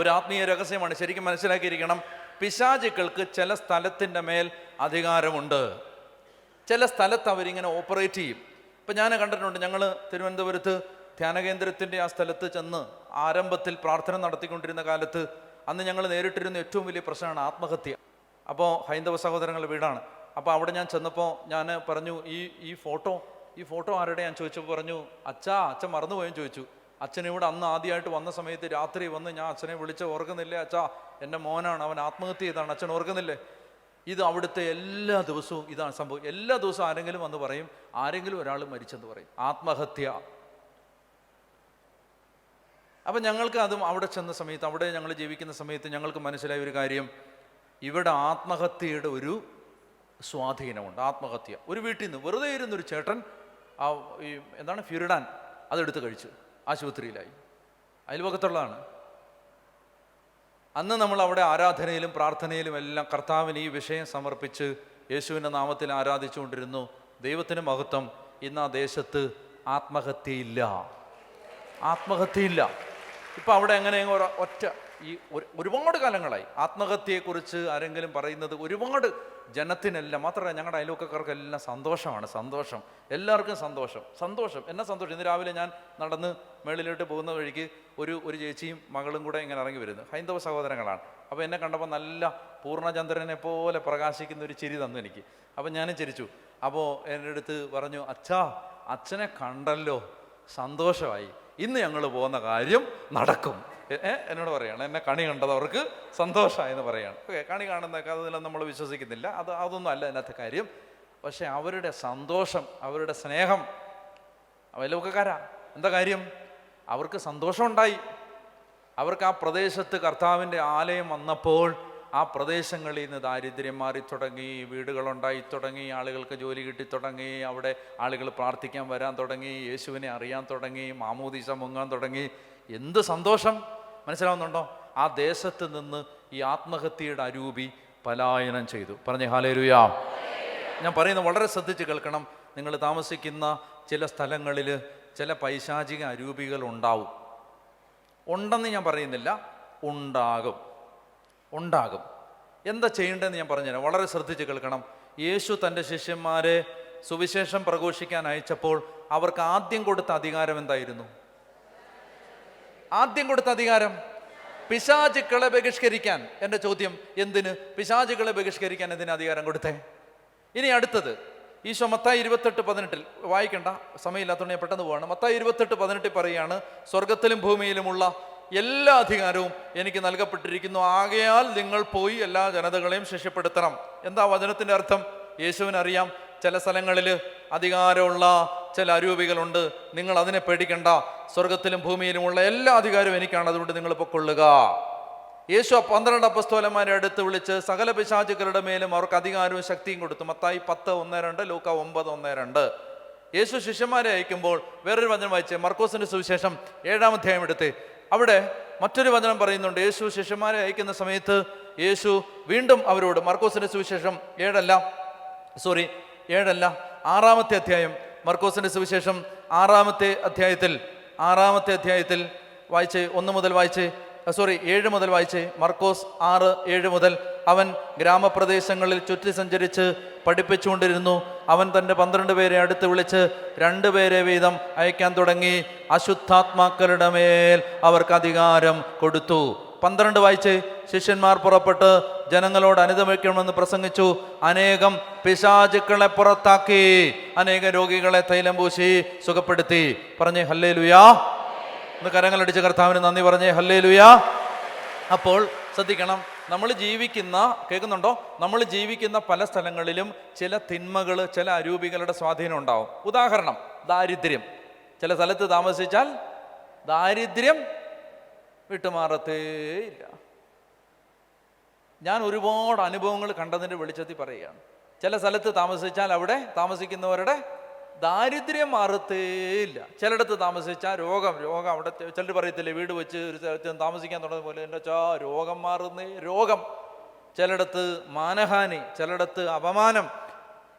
A: ഒരു ആത്മീയ രഹസ്യമാണ്, ശരിക്കും മനസ്സിലാക്കിയിരിക്കണം. പിശാചുക്കൾക്ക് ചില സ്ഥലത്തിൻ്റെ മേൽ അധികാരമുണ്ട്. ചില സ്ഥലത്ത് അവരിങ്ങനെ ഓപ്പറേറ്റ് ചെയ്യും. ഇപ്പം ഞാൻ കണ്ടിട്ടുണ്ട്, ഞങ്ങൾ തിരുവനന്തപുരത്ത് ധ്യാനകേന്ദ്രത്തിൻ്റെ ആ സ്ഥലത്ത് ചെന്ന് ആരംഭത്തിൽ പ്രാർത്ഥന നടത്തിക്കൊണ്ടിരുന്ന കാലത്ത് അന്ന് ഞങ്ങൾ നേരിട്ടിരുന്ന ഏറ്റവും വലിയ പ്രശ്നമാണ് ആത്മഹത്യ. അപ്പോൾ ഹൈന്ദവ സഹോദരങ്ങളുടെ വീടാണ്. അപ്പോൾ അവിടെ ഞാൻ ചെന്നപ്പോൾ ഞാൻ പറഞ്ഞു, ഈ ഫോട്ടോ ആരുടെ? ഞാൻ ചോദിച്ചപ്പോൾ പറഞ്ഞു, അച്ഛൻ മറന്നുപോയെന്ന് ചോദിച്ചു. അച്ഛനിവിടെ അന്ന് ആദ്യമായിട്ട് വന്ന സമയത്ത് രാത്രി വന്ന് ഞാൻ അച്ഛനെ വിളിച്ച്, ഓർക്കുന്നില്ലേ അച്ഛാ, എൻ്റെ മോനാണ്, അവൻ ആത്മഹത്യ ചെയ്താണ്, അച്ഛൻ ഓർക്കുന്നില്ലേ? ഇത് അവിടുത്തെ എല്ലാ ദിവസവും ഇതാണ് സംഭവം. എല്ലാ ദിവസവും ആരെങ്കിലും വന്ന് പറയും, ആരെങ്കിലും ഒരാൾ മരിച്ചെന്ന് പറയും, ആത്മഹത്യ. അപ്പം ഞങ്ങൾക്ക് അതും അവിടെ ചെന്ന സമയത്ത്, അവിടെ ഞങ്ങൾ ജീവിക്കുന്ന സമയത്ത് ഞങ്ങൾക്ക് മനസ്സിലായ ഒരു കാര്യം, ഇവിടെ ആത്മഹത്യയുടെ ഒരു സ്വാധീനമുണ്ട്. ആത്മഹത്യ. ഒരു വീട്ടിൽ നിന്ന് വെറുതെ ഇരുന്നൊരു ചേട്ടൻ ഫ്യൂരിഡാൻ അതെടുത്ത് കഴിച്ചു, ആശുപത്രിയിലായി. അയൽവക്കത്തുള്ളതാണ്. അന്ന് നമ്മൾ അവിടെ ആരാധനയിലും പ്രാർത്ഥനയിലും എല്ലാം കർത്താവിന് ഈ വിഷയം സമർപ്പിച്ച് യേശുവിൻ്റെ നാമത്തിൽ ആരാധിച്ചുകൊണ്ടിരുന്നു. ദൈവത്തിന് മഹത്വം. ഇന്ന് ആ ദേശത്ത് ആത്മഹത്യയില്ല. ഇപ്പം അവിടെ എങ്ങനെ ഒറ്റ ഒരുപാട് കാലങ്ങളായി ആത്മഹത്യയെക്കുറിച്ച് ആരെങ്കിലും പറയുന്നത് ഒരുപാട് ജനത്തിനെല്ലാം, മാത്രമല്ല ഞങ്ങളുടെ അയൽവക്കക്കാർക്കെല്ലാം സന്തോഷം. എല്ലാവർക്കും സന്തോഷം. എന്നാ സന്തോഷം. ഇന്ന് രാവിലെ ഞാൻ നടന്ന് മേളിലോട്ട് പോകുന്ന വഴിക്ക് ഒരു ചേച്ചിയും മകളും കൂടെ ഇങ്ങനെ ഇറങ്ങി വരുന്നു. ഹൈന്ദവ സഹോദരങ്ങളാണ്. അപ്പോൾ എന്നെ കണ്ടപ്പോൾ നല്ല പൂർണ്ണചന്ദ്രനെ പോലെ പ്രകാശിക്കുന്ന ഒരു ചിരി തന്നു എനിക്ക്. അപ്പം ഞാനും ചിരിച്ചു. അപ്പോൾ എൻ്റെ അടുത്ത് പറഞ്ഞു, അച്ഛനെ കണ്ടല്ലോ, സന്തോഷമായി, ഇന്ന് ഞങ്ങൾ പോകുന്ന കാര്യം നടക്കും. എന്നോട് പറയാണ്, എന്നെ കണി കണ്ടത് അവർക്ക് സന്തോഷമായെന്ന് പറയാണ്. ഓക്കെ, കണി കാണുന്നതൊക്കെ അതെല്ലാം നമ്മൾ വിശ്വസിക്കുന്നില്ല, അതൊന്നും അല്ല അതിനകത്തെ കാര്യം. പക്ഷെ അവരുടെ സന്തോഷം, അവരുടെ സ്നേഹം, അയൽവക്കക്കാരാ. എന്താ കാര്യം? അവർക്ക് സന്തോഷമുണ്ടായി. അവർക്ക് ആ പ്രദേശത്ത് കർത്താവിൻ്റെ ആലയം വന്നപ്പോൾ ആ പ്രദേശങ്ങളിൽ നിന്ന് ദാരിദ്ര്യം മാറി തുടങ്ങി, വീടുകളുണ്ടായി തുടങ്ങി, ആളുകൾക്ക് ജോലി കിട്ടി തുടങ്ങി, അവിടെ ആളുകൾ പ്രാർത്ഥിക്കാൻ വരാൻ തുടങ്ങി, യേശുവിനെ അറിയാൻ തുടങ്ങി, മാമോദീസ മുങ്ങാൻ തുടങ്ങി. എന്ത് സന്തോഷം! മനസ്സിലാവുന്നുണ്ടോ? ആ ദേശത്ത് നിന്ന് ഈ ആത്മഹത്യയുടെ അരൂപി പലായനം ചെയ്തു. പറഞ്ഞേ ഹല്ലേലൂയാ. ഞാൻ പറയുന്നത് വളരെ ശ്രദ്ധിച്ച് കേൾക്കണം. നിങ്ങൾ താമസിക്കുന്ന ചില സ്ഥലങ്ങളിൽ ചില പൈശാചിക അരൂപികൾ ഉണ്ടാവും. ഉണ്ടെന്ന് ഞാൻ പറയുന്നില്ല, ഉണ്ടാകും. എന്താ ചെയ്യേണ്ടതെന്ന് ഞാൻ പറഞ്ഞുതരാം. വളരെ ശ്രദ്ധിച്ച് കേൾക്കണം. യേശു തൻ്റെ ശിഷ്യന്മാരെ സുവിശേഷം പ്രഘോഷിക്കാൻ അയച്ചപ്പോൾ അവർക്ക് ആദ്യം കൊടുത്ത അധികാരം എന്തായിരുന്നു? പിശാചുക്കളെ ബഹിഷ്കരിക്കാൻ. എൻ്റെ ചോദ്യം, എന്തിന് പിശാചുക്കളെ ബഹിഷ്കരിക്കാൻ എന്തിന് അധികാരം കൊടുത്തേ? ഇനി അടുത്തത്, ഈശോ മത്തായി 28:18 വായിക്കണ്ട, സമയമില്ലാത്തതുകൊണ്ട് ഞാൻ പെട്ടെന്ന് പോവാണ്. മത്തായി 28:18 പറയുകയാണ്, സ്വർഗത്തിലും ഭൂമിയിലുമുള്ള എല്ലാ അധികാരവും എനിക്ക് നൽകപ്പെട്ടിരിക്കുന്നു, ആകയാൽ നിങ്ങൾ പോയി എല്ലാ ജനതകളെയും ശിഷ്യപ്പെടുത്തണം. എന്താ വചനത്തിൻ്റെ അർത്ഥം? യേശുവിനറിയാം ചില സ്ഥലങ്ങളിൽ അധികാരമുള്ള ചില അരൂപികളുണ്ട്, നിങ്ങൾ അതിനെ പേടിക്കണ്ട, സ്വർഗത്തിലും ഭൂമിയിലുമുള്ള എല്ലാ അധികാരവും എനിക്കാണ്, അതുകൊണ്ട് നിങ്ങൾ പൊക്കൊള്ളുക. യേശു 12 അപ്പസ്തോലന്മാരെ അടുത്ത് വിളിച്ച് സകല പിശാചുക്കളുടെ മേലും അവർക്ക് അധികാരവും ശക്തിയും കൊടുത്തു. മത്തായി 10:1-2, ലൂക്ക 9:1-2. യേശു ശിഷ്യന്മാരെ അയക്കുമ്പോൾ വേറൊരു വചനം വായിച്ച് മർക്കോസിന്റെ സുവിശേഷം 7-ാം അധ്യായം എടുത്ത് അവിടെ മറ്റൊരു വചനം പറയുന്നുണ്ട്. യേശു ശിഷ്യന്മാരെ അയക്കുന്ന സമയത്ത് യേശു വീണ്ടും അവരോട്, മർക്കോസിന്റെ സുവിശേഷം 6-ാമത്തെ അധ്യായം, മർക്കോസിന്റെ സുവിശേഷം 6-ാമത്തെ അധ്യായത്തിൽ വായിച്ച് 7 മുതൽ വായിച്ച്, മർക്കോസ് 6:7 മുതൽ. അവൻ ഗ്രാമപ്രദേശങ്ങളിൽ ചുറ്റി സഞ്ചരിച്ച് പഠിപ്പിച്ചുകൊണ്ടിരുന്നു. അവൻ തൻ്റെ 12 പേരെ അടുത്ത് വിളിച്ച് 2 പേരെ വീതം അയക്കാൻ തുടങ്ങി. അശുദ്ധാത്മാക്കളുടെ മേൽ അവർക്ക് അധികാരം കൊടുത്തു. 12 വായിച്ച്, ശിഷ്യന്മാർ പുറപ്പെട്ട് ജനങ്ങളോട് അനുഗമിക്കണമെന്ന് പ്രസംഗിച്ചു. അനേകം പിശാചുക്കളെ പുറത്താക്കി, അനേക രോഗികളെ തൈലം പൂശി സുഖപ്പെടുത്തി. പറഞ്ഞേ ഹല്ലേലൂയാ. ഒന്ന് കരങ്ങളടിച്ച് കർത്താവിന് നന്ദി പറഞ്ഞേ ഹല്ലേലൂയാ. അപ്പോൾ ശ്രദ്ധിക്കണം, നമ്മൾ ജീവിക്കുന്ന പല സ്ഥലങ്ങളിലും ചില തിന്മകൾ, ചില അരൂപികളുടെ സ്വാധീനം ഉണ്ടാവും. ഉദാഹരണം, ദാരിദ്ര്യം. ചില സ്ഥലത്ത് താമസിച്ചാൽ ദാരിദ്ര്യം വിട്ടുമാറത്തേയില്ല. ഞാൻ ഒരുപാട് അനുഭവങ്ങൾ കണ്ടതിൻ്റെ വെളിച്ചത്തിൽ പറയുകയാണ്. ചില സ്ഥലത്ത് താമസിച്ചാൽ അവിടെ താമസിക്കുന്നവരുടെ ദാരിദ്ര്യം മാറത്തേയില്ല. ചിലയിടത്ത് താമസിച്ചാൽ രോഗം അവിടെ ചിലർ പറയത്തില്ലേ, വീട് വെച്ച് ഒരു സ്ഥലത്ത് താമസിക്കാൻ തുടങ്ങുന്ന പോലെ എൻ്റെ രോഗം മാറുന്നേ. ചിലയിടത്ത് മാനഹാനി, ചിലയിടത്ത് അപമാനം.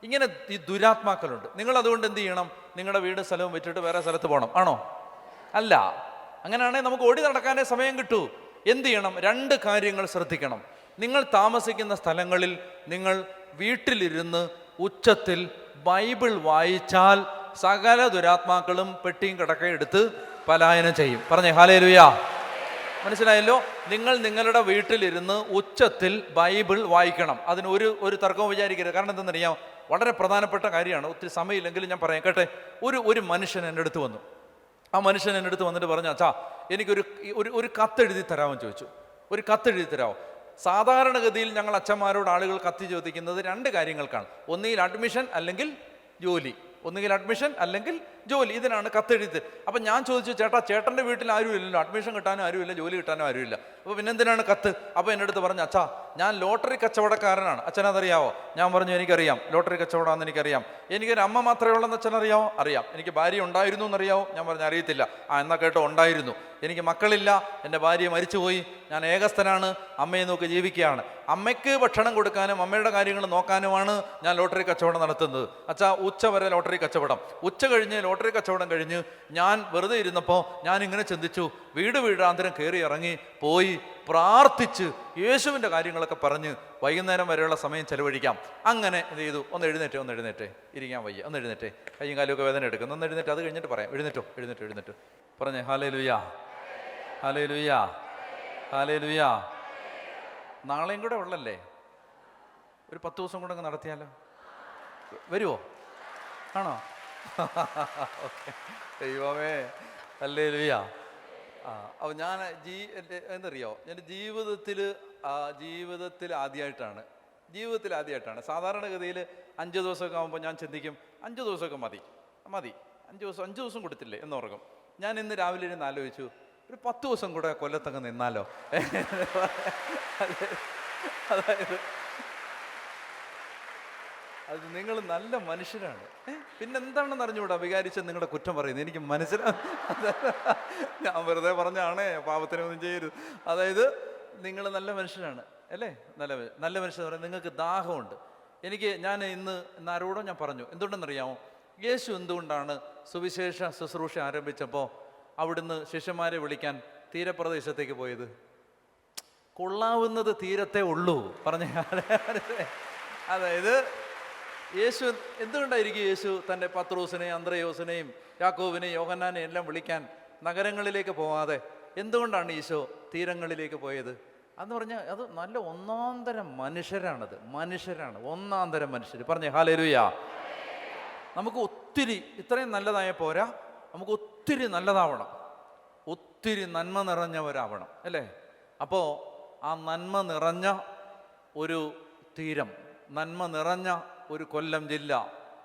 A: ഇങ്ങനെ ഈ ദുരാത്മാക്കളുണ്ട്. നിങ്ങൾ അതുകൊണ്ട് എന്ത് ചെയ്യണം? നിങ്ങളുടെ വീട് സ്ഥലവും വിറ്റിട്ട് വേറെ സ്ഥലത്ത് പോകണം ആണോ? അല്ല. അങ്ങനെയാണെങ്കിൽ നമുക്ക് ഓടി നടക്കാനേ സമയം കിട്ടൂ. എന്ത് ചെയ്യണം? 2 കാര്യങ്ങൾ ശ്രദ്ധിക്കണം. നിങ്ങൾ താമസിക്കുന്ന സ്ഥലങ്ങളിൽ നിങ്ങൾ വീട്ടിലിരുന്ന് ഉച്ചത്തിൽ ബൈബിൾ വായിച്ചാൽ സകല ദുരാത്മാക്കളും പെട്ടിയും കിടക്കയും എടുത്ത് പലായനം ചെയ്യും. പറഞ്ഞേ ഹല്ലേലൂയാ. മനസ്സിലായല്ലോ? നിങ്ങൾ നിങ്ങളുടെ വീട്ടിലിരുന്ന് ഉച്ചത്തിൽ ബൈബിൾ വായിക്കണം. അതിന് ഒരു തർക്കവും വിചാരിക്കരുത്. കാരണം എന്തെന്നറിയാം, വളരെ പ്രധാനപ്പെട്ട കാര്യമാണ്. ഒത്തിരി സമയമില്ലെങ്കിലും ഞാൻ പറയാം കേട്ടെ. ഒരു മനുഷ്യൻ എൻ്റെ അടുത്ത് വന്നു. ആ മനുഷ്യൻ എൻ്റെ അടുത്ത് വന്നിട്ട് പറഞ്ഞു, അച്ഛാ എനിക്കൊരു കത്തെഴുതി തരാമെന്ന് ചോദിച്ചു. ഒരു കത്തെഴുതി തരാമോ? സാധാരണഗതിയിൽ ഞങ്ങൾ അച്ഛന്മാരോട് ആളുകൾ കത്ത് ചോദിക്കുന്നത് 2 കാര്യങ്ങൾക്കാണ്. ഒന്നുകിൽ അഡ്മിഷൻ അല്ലെങ്കിൽ ജോലി, ഇതിനാണ് കത്തെഴുതി. അപ്പം ഞാൻ ചോദിച്ചു, ചേട്ടാ ചേട്ടൻ്റെ വീട്ടിൽ ആരും ഇല്ലല്ലോ, അഡ്മിഷൻ കിട്ടാനും ആരുമില്ല, ജോലി കിട്ടാനും ആരുമില്ല, അപ്പോൾ പിന്നെ എന്തിനാണ് കത്ത്? അപ്പോൾ എൻ്റെ അടുത്ത് പറഞ്ഞു, അച്ഛാ ഞാൻ ലോട്ടറി കച്ചവടക്കാരനാണ്, അച്ഛനതറിയാവോ? ഞാൻ പറഞ്ഞു, എനിക്കറിയാം, ലോട്ടറി കച്ചവടമാണെന്ന് എനിക്കറിയാം. എനിക്കൊരു അമ്മ മാത്രമേ ഉള്ളെന്ന് അച്ഛനറിയാവോ? അറിയാം. എനിക്ക് ഭാര്യ ഉണ്ടായിരുന്നു എന്നറിയാവോ? ഞാൻ പറഞ്ഞു, അറിയത്തില്ല. എന്നാൽ കേട്ടോ, ഉണ്ടായിരുന്നു. എനിക്ക് മക്കളില്ല, എൻ്റെ ഭാര്യ മരിച്ചുപോയി, ഞാൻ ഏകസ്ഥനാണ്, അമ്മയെ നോക്കി ജീവിക്കുകയാണ്. അമ്മയ്ക്ക് ഭക്ഷണം കൊടുക്കാനും അമ്മയുടെ കാര്യങ്ങൾ നോക്കാനുമാണ് ഞാൻ ലോട്ടറി കച്ചവടം നടത്തുന്നത്. അച്ഛാ ഉച്ച വരെ ലോട്ടറി കച്ചവടം, ഉച്ച കഴിഞ്ഞ് ലോട്ടറി കച്ചവടം കഴിഞ്ഞ് ഞാൻ വെറുതെ ഇരുന്നപ്പോൾ ഞാൻ ഇങ്ങനെ ചിന്തിച്ചു, വീടാന്തരം കയറി ഇറങ്ങി പോയി പ്രാർത്ഥിച്ച് യേശുവിൻ്റെ കാര്യങ്ങളൊക്കെ പറഞ്ഞ് വൈകുന്നേരം വരെയുള്ള സമയം ചെലവഴിക്കാം. അങ്ങനെ എന്ത് ചെയ്തു? ഒന്ന് എഴുന്നേറ്റേ, ഇരിക്കാൻ വയ്യ, ഒന്ന് എഴുന്നേറ്റേ, കയ്യും കാലുമൊക്കെ വേദന എടുക്കുന്നു, ഒന്ന് എഴുന്നേറ്റ്, അത് കഴിഞ്ഞിട്ട് പറയാം. എഴുന്നേറ്റോ പറഞ്ഞേ, ഹല്ലേലൂയാ, ഹല്ലേലൂയാ, ഹല്ലേലൂയാ. നാളെയും കൂടെ ഉള്ളല്ലേ, ഒരു 10 ദിവസം കൂടെ അങ്ങ് നടത്തിയാലോ? വരുമോ? ആണോ? ദൈവമേ, ഹല്ലേലൂയാ. അപ്പോൾ ഞാൻ എന്തറിയോ, ഞാൻ ജീവിതത്തിൽ ആദ്യമായിട്ടാണ് സാധാരണഗതിയിൽ 5 ദിവസമൊക്കെ ആകുമ്പോൾ ഞാൻ ചിന്തിക്കും, 5 ദിവസമൊക്കെ മതി, 5 ദിവസം കൊടുത്തില്ലേ എന്നോർക്കും. ഞാൻ ഇന്ന് രാവിലെ ഇരുന്ന് ആലോചിച്ചു, ഒരു 10 ദിവസം കൂടെ കൊല്ലത്തങ്ങ് നിന്നാലോ? അത് നിങ്ങൾ നല്ല മനുഷ്യരാണ്. പിന്നെന്താണെന്ന് അറിഞ്ഞുകൂടാ വികാരിച്ച് നിങ്ങളുടെ കുറ്റം പറയുന്നത് എനിക്ക് മനസ്സിലാവും. ഞാൻ വെറുതെ പറഞ്ഞാണേ, പാപത്തിനൊന്നും ചെയ്യരുത്. അതായത് നിങ്ങൾ നല്ല മനുഷ്യരാണ് അല്ലേ? നല്ല മനുഷ്യൻ എന്ന് പറയാൻ നിങ്ങൾക്ക് ദാഹമുണ്ട്. ഞാൻ ഇന്ന് ആരോടും ഞാൻ പറഞ്ഞു, എന്തുകൊണ്ടെന്നറിയാമോ? യേശു എന്തുകൊണ്ടാണ് സുവിശേഷ ശുശ്രൂഷ ആരംഭിച്ചപ്പോൾ അവിടുന്ന് ശിഷ്യന്മാരെ വിളിക്കാൻ തീരപ്രദേശത്തേക്ക് പോയത്? കൊള്ളാവുന്നത് തീരത്തേ ഉള്ളൂ പറഞ്ഞ. അതായത് യേശു എന്തുകൊണ്ടായിരിക്കും യേശു തൻ്റെ പത്രോസിനെയും അന്ത്രയോസിനെയും യാക്കോബിനെയും യോഹന്നാനെയും എല്ലാം വിളിക്കാൻ നഗരങ്ങളിലേക്ക് പോവാതെ എന്തുകൊണ്ടാണ് ഈശോ തീരങ്ങളിലേക്ക് പോയത്? അതെന്ന് പറഞ്ഞാൽ അത് നല്ല ഒന്നാന്തരം മനുഷ്യരാണ്, ഒന്നാന്തരം മനുഷ്യർ. പറഞ്ഞേ ഹല്ലേലൂയാ. നമുക്ക് ഒത്തിരി ഇത്രയും നല്ലതായ പോരാ, നമുക്ക് ഒത്തിരി നല്ലതാവണം, ഒത്തിരി നന്മ നിറഞ്ഞവരാവണം അല്ലേ? അപ്പോൾ ആ നന്മ നിറഞ്ഞ ഒരു തീരം, നന്മ നിറഞ്ഞ ഒരു കൊല്ലം ജില്ല,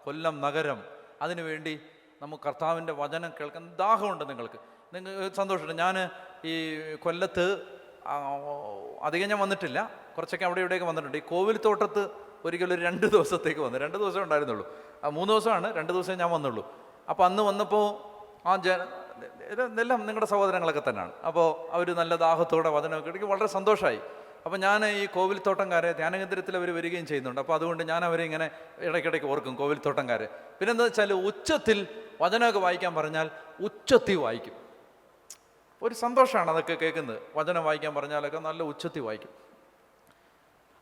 A: കൊല്ലം നഗരം, അതിനുവേണ്ടി നമുക്ക് കർത്താവിൻ്റെ വചനം കേൾക്കാൻ ദാഹമുണ്ട്. നിങ്ങൾക്ക് സന്തോഷമുണ്ട്. ഞാൻ ഈ കൊല്ലത്ത് അധികം ഞാൻ വന്നിട്ടില്ല, കുറച്ചൊക്കെ അവിടെ ഇവിടെയൊക്കെ വന്നിട്ടുണ്ട്. ഈ കോവിൽത്തോട്ടത്ത് ഒരിക്കലും ഒരു 2 ദിവസത്തേക്ക് വന്നു. 2 ദിവസം ഉണ്ടായിരുന്നുള്ളൂ. 3 ദിവസമാണ്, 2 ദിവസം ഞാൻ വന്നുള്ളൂ. അപ്പോൾ അന്ന് വന്നപ്പോൾ ഇതെല്ലാം നിങ്ങളുടെ സഹോദരങ്ങളൊക്കെ തന്നെയാണ്. അപ്പോൾ അവർ നല്ല ദാഹത്തോടെ വചനമൊക്കെ എനിക്ക് വളരെ സന്തോഷമായി. അപ്പോൾ ഞാൻ ഈ കോവിൽത്തോട്ടംകാരെ ധ്യാനകേന്ദ്രത്തിൽ അവർ വരികയും ചെയ്യുന്നുണ്ട്. അപ്പോൾ അതുകൊണ്ട് ഞാൻ അവരെ ഇങ്ങനെ ഇടയ്ക്കിടയ്ക്ക് ഓർക്കും, കോവിൽത്തോട്ടംകാരെ. പിന്നെന്താ വെച്ചാൽ ഉച്ചത്തിൽ വചനമൊക്കെ വായിക്കാൻ പറഞ്ഞാൽ ഉച്ചത്തിൽ വായിക്കും. ഒരു സന്തോഷമാണ് അതൊക്കെ കേൾക്കുന്നത്. വചനം വായിക്കാൻ പറഞ്ഞാലൊക്കെ നല്ല ഉച്ചത്തിൽ വായിക്കും.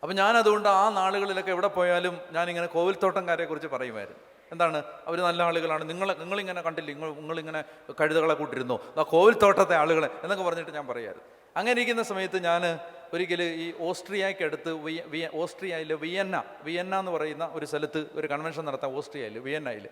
A: അപ്പം ഞാനതുകൊണ്ട് ആ നാളുകളിലൊക്കെ എവിടെ പോയാലും ഞാനിങ്ങനെ കോവിൽത്തോട്ടംകാരെ കുറിച്ച് പറയുമായിരുന്നു. എന്താണ്, അവർ നല്ല ആളുകളാണ്, നിങ്ങളിങ്ങനെ കണ്ടില്ലേ, നിങ്ങളിങ്ങനെ കഴുതകളെ കൂട്ടിരുന്നോ, ആ കോവിൽത്തോട്ടത്തെ ആളുകളെ എന്നൊക്കെ പറഞ്ഞിട്ട് ഞാൻ പറയാമായിരുന്നു. അങ്ങനെ ഇരിക്കുന്ന സമയത്ത് ഞാൻ ഒരിക്കൽ ഈ ഓസ്ട്രിയയ്ക്കടുത്ത് ഓസ്ട്രിയയിൽ വിയന്ന എന്ന് പറയുന്ന ഒരു സ്ഥലത്ത് ഒരു കൺവെൻഷൻ നടത്താം, ഓസ്ട്രിയയിൽ വിയന്നയിൽ.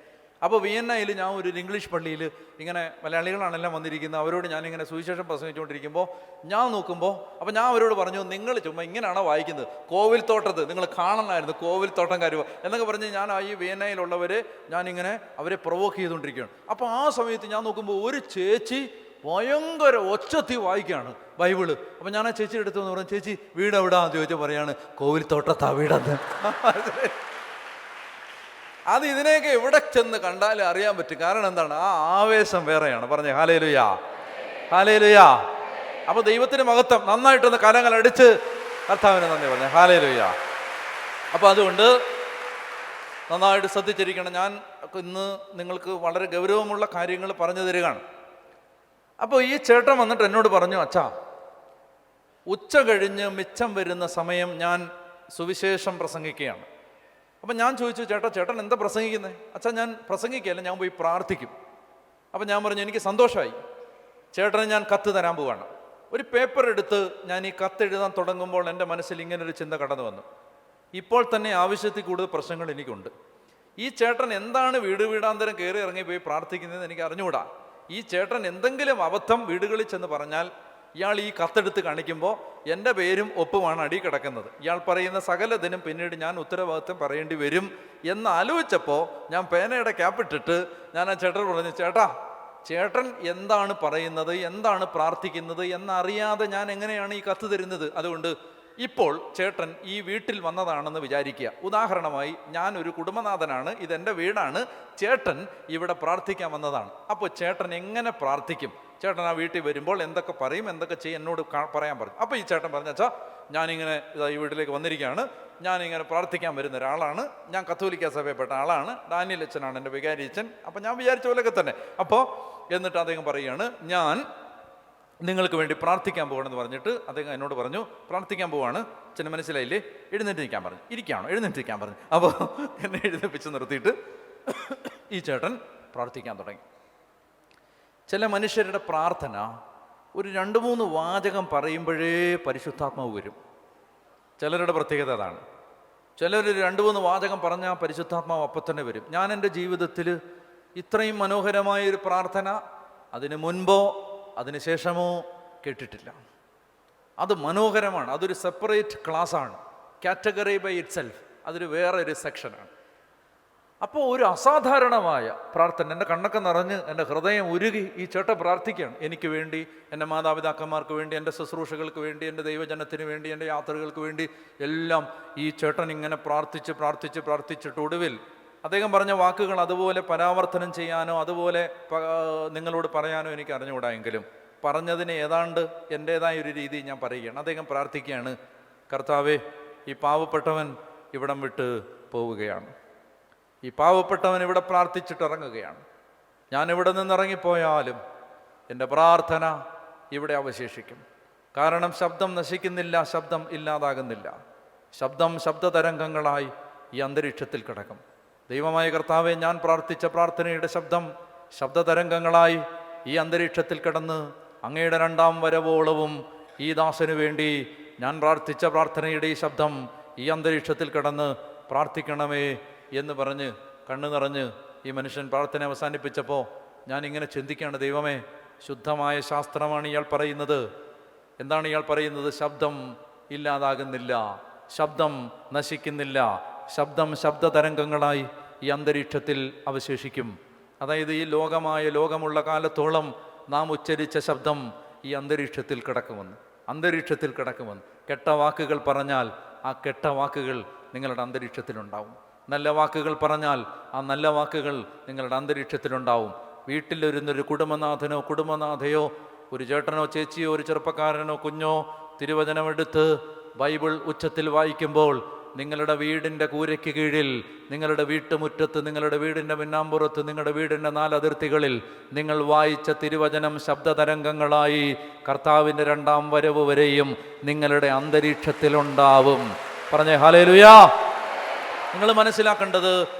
A: അപ്പോൾ വിയന്നയിൽ ഞാൻ ഒരു ഇംഗ്ലീഷ് പള്ളിയിൽ ഇങ്ങനെ മലയാളികളാണെല്ലാം വന്നിരിക്കുന്നത്, അവരോട് ഞാനിങ്ങനെ സുവിശേഷം പ്രസംഗിച്ചുകൊണ്ടിരിക്കുമ്പോൾ ഞാൻ നോക്കുമ്പോൾ, അപ്പോൾ ഞാൻ അവരോട് പറഞ്ഞു, നിങ്ങൾ ചുമ്മാ ഇങ്ങനെയാണോ വായിക്കുന്നത്, കോവിൽത്തോട്ടത്ത് നിങ്ങൾ കാണണമായിരുന്നു, കോവിൽത്തോട്ടംകാർ എന്നൊക്കെ പറഞ്ഞ് ഞാൻ ഈ വിയന്നയിലുള്ളവരെ ഞാനിങ്ങനെ അവരെ പ്രൊവോക്ക് ചെയ്തുകൊണ്ടിരിക്കുകയാണ്. അപ്പോൾ ആ സമയത്ത് ഞാൻ നോക്കുമ്പോൾ ഒരു ചേച്ചി ഭയങ്കര ഒച്ചത്തിൽ വായിക്കുകയാണ് ബൈബിള്. അപ്പം ഞാൻ ആ ചേച്ചിയുടെ അടുത്ത് എന്ന് പറഞ്ഞു, ചേച്ചി വീട് എവിടാന്ന് ചോദിച്ചാൽ പറയാണ്, കോവിൽത്തോട്ടത്താ വീടെന്ന്. അത് ഇതിനെയൊക്കെ എവിടെ ചെന്ന് കണ്ടാലും അറിയാൻ പറ്റും. കാരണം എന്താണ്, ആ ആവേശം വേറെയാണ്. പറഞ്ഞേ ഹല്ലേലൂയാ, ഹല്ലേലൂയാ. അപ്പോൾ ദൈവത്തിന് മഹത്വം. നന്നായിട്ടൊന്ന് കരങ്ങളടിച്ച് കർത്താവിന് നന്ദി പറഞ്ഞേ ഹല്ലേലൂയാ. അപ്പോൾ അതുകൊണ്ട് നന്നായിട്ട് ശ്രദ്ധിച്ചിരിക്കണം. ഞാൻ ഇന്ന് നിങ്ങൾക്ക് വളരെ ഗൗരവമുള്ള കാര്യങ്ങൾ പറഞ്ഞു തരികയാണ്. അപ്പോൾ ഈ ചേട്ടൻ വന്നിട്ട് എന്നോട് പറഞ്ഞു, അച്ഛാ ഉച്ച കഴിഞ്ഞ് മിച്ചം വരുന്ന സമയം ഞാൻ സുവിശേഷം പ്രസംഗിക്കുകയാണ്. അപ്പം ഞാൻ ചോദിച്ചു, ചേട്ടൻ എന്താ പ്രസംഗിക്കുന്നത്? അച്ഛാ ഞാൻ പ്രസംഗിക്കുകയല്ല, ഞാൻ പോയി പ്രാർത്ഥിക്കും. അപ്പം ഞാൻ പറഞ്ഞു, എനിക്ക് സന്തോഷമായി, ചേട്ടന് ഞാൻ കത്ത് തരാൻ പോവാണ്. ഒരു പേപ്പർ എടുത്ത് ഞാൻ ഈ കത്ത് എഴുതാൻ തുടങ്ങുമ്പോൾ എൻ്റെ മനസ്സിൽ ഇങ്ങനൊരു ചിന്ത കടന്നു വന്നു. ഇപ്പോൾ തന്നെ ആവശ്യത്തിൽ കൂടുതൽ പ്രശ്നങ്ങൾ എനിക്കുണ്ട്. ഈ ചേട്ടൻ എന്താണ് വീടാന്തരം കയറി ഇറങ്ങി പോയി പ്രാർത്ഥിക്കുന്നതെന്ന് എനിക്ക് അറിഞ്ഞുകൂടാ. ഈ ചേട്ടൻ എന്തെങ്കിലും അബദ്ധം വീടുകളിൽ ചെന്ന് പറഞ്ഞാൽ ഇയാൾ ഈ കത്തെടുത്ത് കാണിക്കുമ്പോൾ എൻ്റെ പേരും ഒപ്പുമാണ് അടി കിടക്കുന്നത്. ഇയാൾ പറയുന്ന സകലതിനും പിന്നീട് ഞാൻ ഉത്തരവാദിത്വം പറയേണ്ടി വരും എന്ന് ആലോചിച്ചപ്പോൾ ഞാൻ പേനയുടെ ക്യാപ്പിട്ടിട്ട് ഞാൻ ആ ചേട്ടനോട് പറഞ്ഞു, ചേട്ടൻ എന്താണ് പറയുന്നത്, എന്താണ് പ്രാർത്ഥിക്കുന്നത് എന്നറിയാതെ ഞാൻ എങ്ങനെയാണ് ഈ കത്ത് തരുന്നത്? അതുകൊണ്ട് ഇപ്പോൾ ചേട്ടൻ ഈ വീട്ടിൽ വന്നതാണെന്ന് വിചാരിക്കുക. ഉദാഹരണമായി ഞാനൊരു കുടുംബനാഥനാണ്, ഇതെൻ്റെ വീടാണ്, ചേട്ടൻ ഇവിടെ പ്രാർത്ഥിക്കാൻ വന്നതാണ്. അപ്പോൾ ചേട്ടൻ എങ്ങനെ പ്രാർത്ഥിക്കും? ചേട്ടൻ ആ വീട്ടിൽ വരുമ്പോൾ എന്തൊക്കെ പറയും, എന്തൊക്കെ ചെയ്യും എന്നോട് പറയാൻ പറഞ്ഞു. അപ്പോൾ ഈ ചേട്ടൻ പറഞ്ഞു, അച്ഛാ ഞാനിങ്ങനെ ഈ വീട്ടിലേക്ക് വന്നിരിക്കുകയാണ്, ഞാനിങ്ങനെ പ്രാർത്ഥിക്കാൻ വരുന്ന ഒരാളാണ്, ഞാൻ കത്തോലിക്ക സഭയിൽപ്പെട്ട ആളാണ്, ഡാനിയൽ അച്ഛനാണ് എൻ്റെ വികാരി അച്ഛൻ. അപ്പം ഞാൻ വിചാരിച്ച പോലെയൊക്കെ തന്നെ. അപ്പോൾ എന്നിട്ട് അദ്ദേഹം പറയുകയാണ്, ഞാൻ നിങ്ങൾക്ക് വേണ്ടി പ്രാർത്ഥിക്കാൻ പോകണമെന്ന് പറഞ്ഞിട്ട് അദ്ദേഹം എന്നോട് പറഞ്ഞു, പ്രാർത്ഥിക്കാൻ പോവാണ്, അച്ഛന് മനസ്സിലായില്ലേ, എഴുന്നേറ്റിരിക്കാൻ പറഞ്ഞു. ഇരിക്കുകയാണോ? എഴുന്നേറ്റിരിക്കാൻ പറഞ്ഞു. അപ്പോൾ എന്നെ എഴുന്നേൽപ്പിച്ച് നിർത്തിയിട്ട് ഈ ചേട്ടൻ പ്രാർത്ഥിക്കാൻ തുടങ്ങി. ചില മനുഷ്യരുടെ പ്രാർത്ഥന ഒരു 2-3 വാചകം പറയുമ്പോഴേ പരിശുദ്ധാത്മാവ് വരും. ചിലരുടെ പ്രത്യേകത അതാണ്. ചിലർ 2-3 വാചകം പറഞ്ഞാൽ പരിശുദ്ധാത്മാവ് അപ്പം തന്നെ വരും. ഞാൻ എൻ്റെ ജീവിതത്തിൽ ഇത്രയും മനോഹരമായൊരു പ്രാർത്ഥന അതിന് മുൻപോ അതിന് ശേഷമോ കേട്ടിട്ടില്ല. അത് മനോഹരമാണ്. അതൊരു സെപ്പറേറ്റ് ക്ലാസ്സാണ്, കാറ്റഗറി ബൈ ഇറ്റ് സെൽഫ്. അതൊരു വേറെ ഒരു സെക്ഷനാണ്. അപ്പോൾ ഒരു അസാധാരണമായ പ്രാർത്ഥന, എൻ്റെ കണ്ണൊക്കെ നിറഞ്ഞ് എൻ്റെ ഹൃദയം ഉരുകി ഈ ചേട്ടൻ പ്രാർത്ഥിക്കുകയാണ്. എനിക്ക് വേണ്ടി, എൻ്റെ മാതാപിതാക്കന്മാർക്ക് വേണ്ടി, എൻ്റെ ശുശ്രൂഷകൾക്ക് വേണ്ടി, എൻ്റെ ദൈവജനത്തിന് വേണ്ടി, എൻ്റെ യാത്രകൾക്ക് വേണ്ടി എല്ലാം ഈ ചേട്ടൻ ഇങ്ങനെ പ്രാർത്ഥിച്ചിട്ട് ഒടുവിൽ അദ്ദേഹം പറഞ്ഞ വാക്കുകൾ അതുപോലെ പരാവർത്തനം ചെയ്യാനോ അതുപോലെ നിങ്ങളോട് പറയാനോ എനിക്ക് അറിഞ്ഞുകൂടായെങ്കിലും പറഞ്ഞതിന് ഏതാണ്ട് എൻ്റേതായ ഒരു രീതി ഞാൻ പറയുകയാണ്. അദ്ദേഹം പ്രാർത്ഥിക്കുകയാണ്, കർത്താവേ, ഈ പാവപ്പെട്ടവൻ ഇവിടം വിട്ട് പോവുകയാണ്, ഈ പാവപ്പെട്ടവൻ ഇവിടെ പ്രാർത്ഥിച്ചിട്ടിറങ്ങുകയാണ്. ഞാൻ ഇവിടെ നിന്നിറങ്ങിപ്പോയാലും എൻ്റെ പ്രാർത്ഥന ഇവിടെ അവശേഷിക്കും. കാരണം ശബ്ദം നശിക്കുന്നില്ല, ശബ്ദം ഇല്ലാതാകുന്നില്ല. ശബ്ദതരംഗങ്ങളായി ഈ അന്തരീക്ഷത്തിൽ കിടക്കും. ദൈവമായ കർത്താവെ, ഞാൻ പ്രാർത്ഥിച്ച പ്രാർത്ഥനയുടെ ശബ്ദതരംഗങ്ങളായി ഈ അന്തരീക്ഷത്തിൽ കിടന്ന് അങ്ങയുടെ 2ാം വരവോളവും ഈ ദാസനു വേണ്ടി ഞാൻ പ്രാർത്ഥിച്ച പ്രാർത്ഥനയുടെ ഈ ശബ്ദം ഈ അന്തരീക്ഷത്തിൽ കിടന്ന് പ്രാർത്ഥിക്കണമേ എന്ന് പറഞ്ഞ് കണ്ണു നിറഞ്ഞ് ഈ മനുഷ്യൻ പ്രാർത്ഥന അവസാനിപ്പിച്ചപ്പോൾ ഞാൻ ഇങ്ങനെ ചിന്തിക്കുകയാണ്, ദൈവമേ, ശുദ്ധമായ ശാസ്ത്രമാണ് ഇയാൾ പറയുന്നത്. എന്താണ് ഇയാൾ പറയുന്നത്? ശബ്ദം ഇല്ലാതാകുന്നില്ല, ശബ്ദം നശിക്കുന്നില്ല, ശബ്ദതരംഗങ്ങളായി ഈ അന്തരീക്ഷത്തിൽ അവശേഷിക്കും. അതായത് ഈ ലോകമുള്ള കാലത്തോളം നാം ഉച്ചരിച്ച ശബ്ദം ഈ അന്തരീക്ഷത്തിൽ കിടക്കുമെന്ന്. കെട്ട വാക്കുകൾ പറഞ്ഞാൽ ആ കെട്ട വാക്കുകൾ നിങ്ങളുടെ അന്തരീക്ഷത്തിലുണ്ടാവും. നല്ല വാക്കുകൾ പറഞ്ഞാൽ ആ നല്ല വാക്കുകൾ നിങ്ങളുടെ അന്തരീക്ഷത്തിലുണ്ടാവും. വീട്ടിലിരുന്നൊരു കുടുംബനാഥയോ ഒരു ചേട്ടനോ ചേച്ചിയോ ഒരു ചെറുപ്പക്കാരനോ കുഞ്ഞോ തിരുവചനമെടുത്ത് ബൈബിൾ ഉച്ചത്തിൽ വായിക്കുമ്പോൾ നിങ്ങളുടെ വീടിൻ്റെ കൂരയ്ക്ക് കീഴിൽ, നിങ്ങളുടെ വീട്ടുമുറ്റത്ത്, നിങ്ങളുടെ വീടിൻ്റെ പിന്നാമ്പുറത്ത്, നിങ്ങളുടെ വീടിൻ്റെ 4 അതിർത്തികളിൽ നിങ്ങൾ വായിച്ച തിരുവചനം ശബ്ദതരംഗങ്ങളായി കർത്താവിൻ്റെ 2ാം വരവ് വരെയും നിങ്ങളുടെ അന്തരീക്ഷത്തിലുണ്ടാവും. പറഞ്ഞേ ഹല്ലേലൂയാ. നിങ്ങൾ മനസ്സിലാക്കേണ്ടത്,